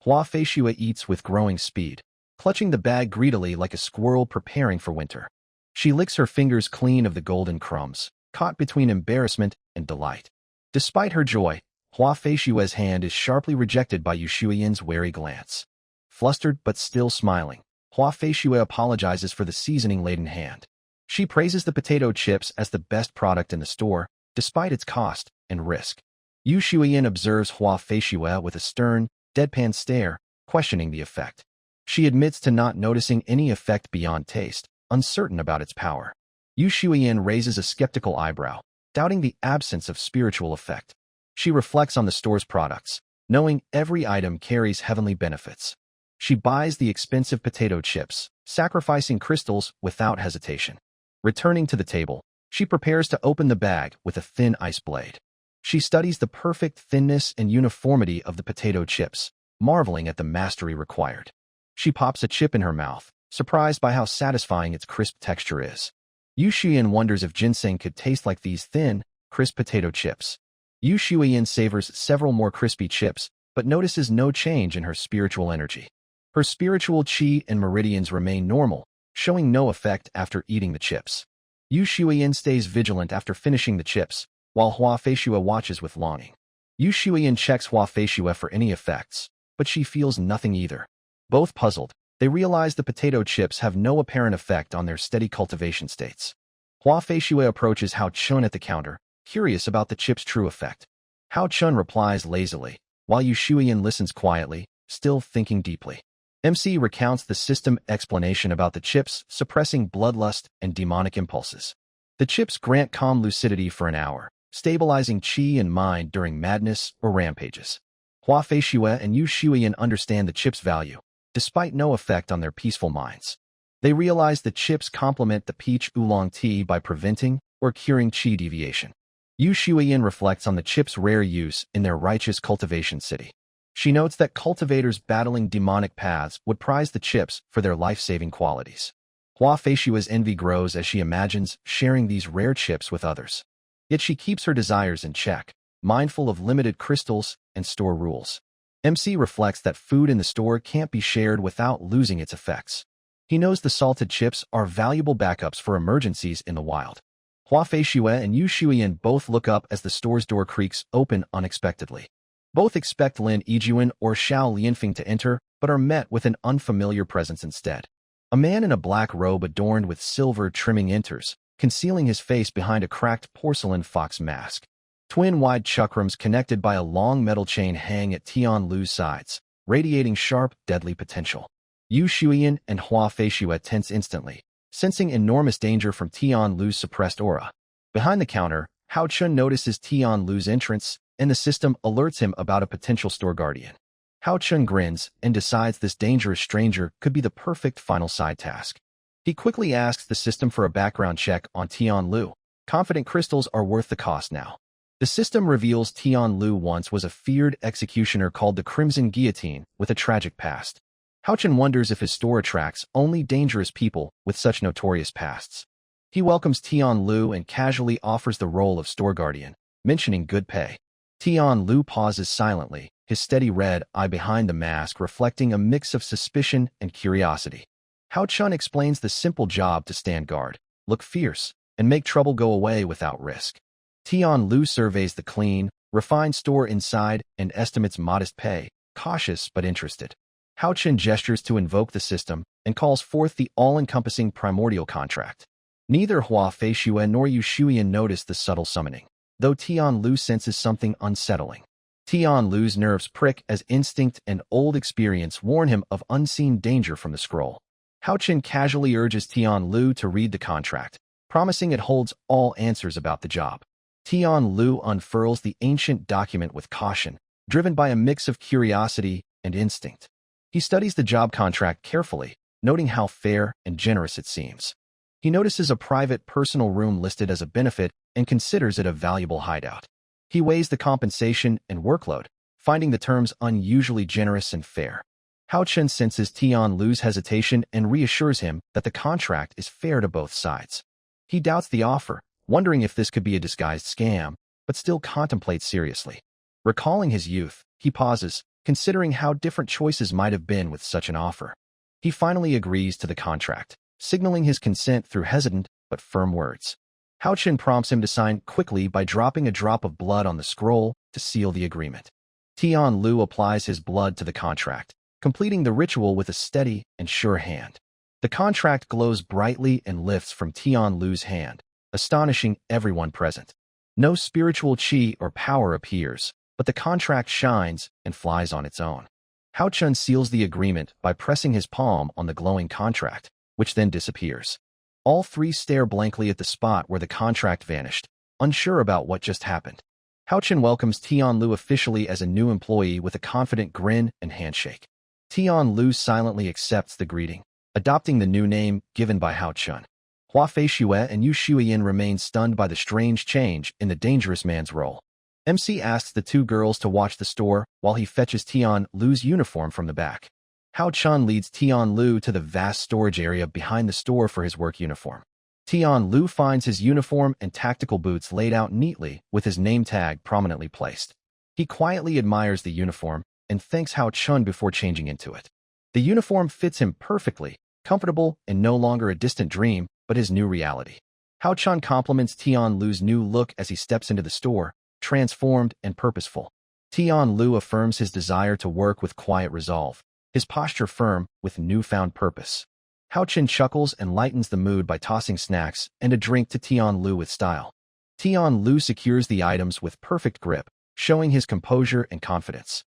Hua Feishua eats with growing speed, clutching the bag greedily like a squirrel preparing for winter. She licks her fingers clean of the golden crumbs, caught between embarrassment and delight. Despite her joy, Hua Feishua's hand is sharply rejected by Yu Shuiyan's wary glance. Flustered but still smiling, Hua Feishua apologizes for the seasoning-laden hand. She praises the potato chips as the best product in the store, despite its cost and risk. Yu Shuiyan observes Hua Feishua with a stern, deadpan stare, questioning the effect. She admits to not noticing any effect beyond taste, uncertain about its power. Yu Shuiyan raises a skeptical eyebrow, doubting the absence of spiritual effect. She reflects on the store's products, knowing every item carries heavenly benefits. She buys the expensive potato chips, sacrificing crystals without hesitation. Returning to the table, she prepares to open the bag with a thin ice blade. She studies the perfect thinness and uniformity of the potato chips, marveling at the mastery required. She pops a chip in her mouth, surprised by how satisfying its crisp texture is. Yu Shuiyan wonders if ginseng could taste like these thin, crisp potato chips. Yu Shuiyan savors several more crispy chips, but notices no change in her spiritual energy. Her spiritual chi and meridians remain normal, showing no effect after eating the chips. Yu Shuiyan stays vigilant after finishing the chips, while Hua Feishua watches with longing. Yu Shuiyan checks Hua Feishua for any effects, but she feels nothing either. Both puzzled, they realize the potato chips have no apparent effect on their steady cultivation states. Hua Feishua approaches Hao Chun at the counter, curious about the chip's true effect. Hao Chun replies lazily, while Yu Shuiyan listens quietly, still thinking deeply. MC recounts the system explanation about the chips suppressing bloodlust and demonic impulses. The chips grant calm lucidity for an hour, stabilizing chi and mind during madness or rampages. Hua Feishua and Yu Shuiyan understand the chips' value, despite no effect on their peaceful minds. They realize the chips complement the peach oolong tea by preventing or curing chi deviation. Yu Shuiyan reflects on the chips' rare use in their righteous cultivation city. She notes that cultivators battling demonic paths would prize the chips for their life-saving qualities. Hua Feishua's envy grows as she imagines sharing these rare chips with others. Yet she keeps her desires in check, mindful of limited crystals and store rules. MC reflects that food in the store can't be shared without losing its effects. He knows the salted chips are valuable backups for emergencies in the wild. Hua Feishua and Yu Shuiyan both look up as the store's door creaks open unexpectedly. Both expect Lin Yijuan or Xiao Lianfeng to enter, but are met with an unfamiliar presence instead. A man in a black robe adorned with silver trimming enters, concealing his face behind a cracked porcelain fox mask. Twin wide chakrams connected by a long metal chain hang at Tian Lu's sides, radiating sharp, deadly potential. Yu Shuiyan and Hua Feishua tense instantly, sensing enormous danger from Tian Lu's suppressed aura. Behind the counter, Hao Chun notices Tian Lu's entrance, and the system alerts him about a potential store guardian. Hao Chun grins and decides this dangerous stranger could be the perfect final side task. He quickly asks the system for a background check on Tian Lu, confident crystals are worth the cost now. The system reveals Tian Lu once was a feared executioner called the Crimson Guillotine with a tragic past. Hao Chun wonders if his store attracts only dangerous people with such notorious pasts. He welcomes Tian Lu and casually offers the role of store guardian, mentioning good pay. Tian Lu pauses silently, his steady red eye behind the mask reflecting a mix of suspicion and curiosity. Hao Chun explains the simple job to stand guard, look fierce, and make trouble go away without risk. Tian Lu surveys the clean, refined store inside and estimates modest pay, cautious but interested. Hao Chun gestures to invoke the system and calls forth the all-encompassing primordial contract. Neither Hua Feishue nor Yu Shuiyan notice the subtle summoning, though Tian Lu senses something unsettling. Tian Lu's nerves prick as instinct and old experience warn him of unseen danger from the scroll. Hao Chun casually urges Tian Lu to read the contract, promising it holds all answers about the job. Tian Lu unfurls the ancient document with caution, driven by a mix of curiosity and instinct. He studies the job contract carefully, noting how fair and generous it seems. He notices a private personal room listed as a benefit and considers it a valuable hideout. He weighs the compensation and workload, finding the terms unusually generous and fair. Hao Chun senses Tian Lu's hesitation and reassures him that the contract is fair to both sides. He doubts the offer, wondering if this could be a disguised scam, but still contemplates seriously. Recalling his youth, he pauses, considering how different choices might have been with such an offer. He finally agrees to the contract, signaling his consent through hesitant but firm words. Hao Chun prompts him to sign quickly by dropping a drop of blood on the scroll to seal the agreement. Tian Lu applies his blood to the contract, completing the ritual with a steady and sure hand. The contract glows brightly and lifts from Tian Lu's hand, astonishing everyone present. No spiritual qi or power appears, but the contract shines and flies on its own. Hao Chun seals the agreement by pressing his palm on the glowing contract, which then disappears. All three stare blankly at the spot where the contract vanished, unsure about what just happened. Hao Chun welcomes Tian Lu officially as a new employee with a confident grin and handshake. Tian Lu silently accepts the greeting, adopting the new name given by Hao Chun. Hua Feishue and Yu Shuiyan remain stunned by the strange change in the dangerous man's role. MC asks the two girls to watch the store while he fetches Tian Lu's uniform from the back. Hao Chun leads Tian Lu to the vast storage area behind the store for his work uniform. Tian Lu finds his uniform and tactical boots laid out neatly with his name tag prominently placed. He quietly admires the uniform and thanks Hao Chun before changing into it. The uniform fits him perfectly, comfortable and no longer a distant dream, but his new reality. Hao Chun compliments Tian Lu's new look as he steps into the store, transformed and purposeful. Tian Lu affirms his desire to work with quiet resolve, his posture firm with newfound purpose. Hao Chun chuckles and lightens the mood by tossing snacks and a drink to Tian Lu with style. Tian Lu secures the items with perfect grip, showing his composure and confidence.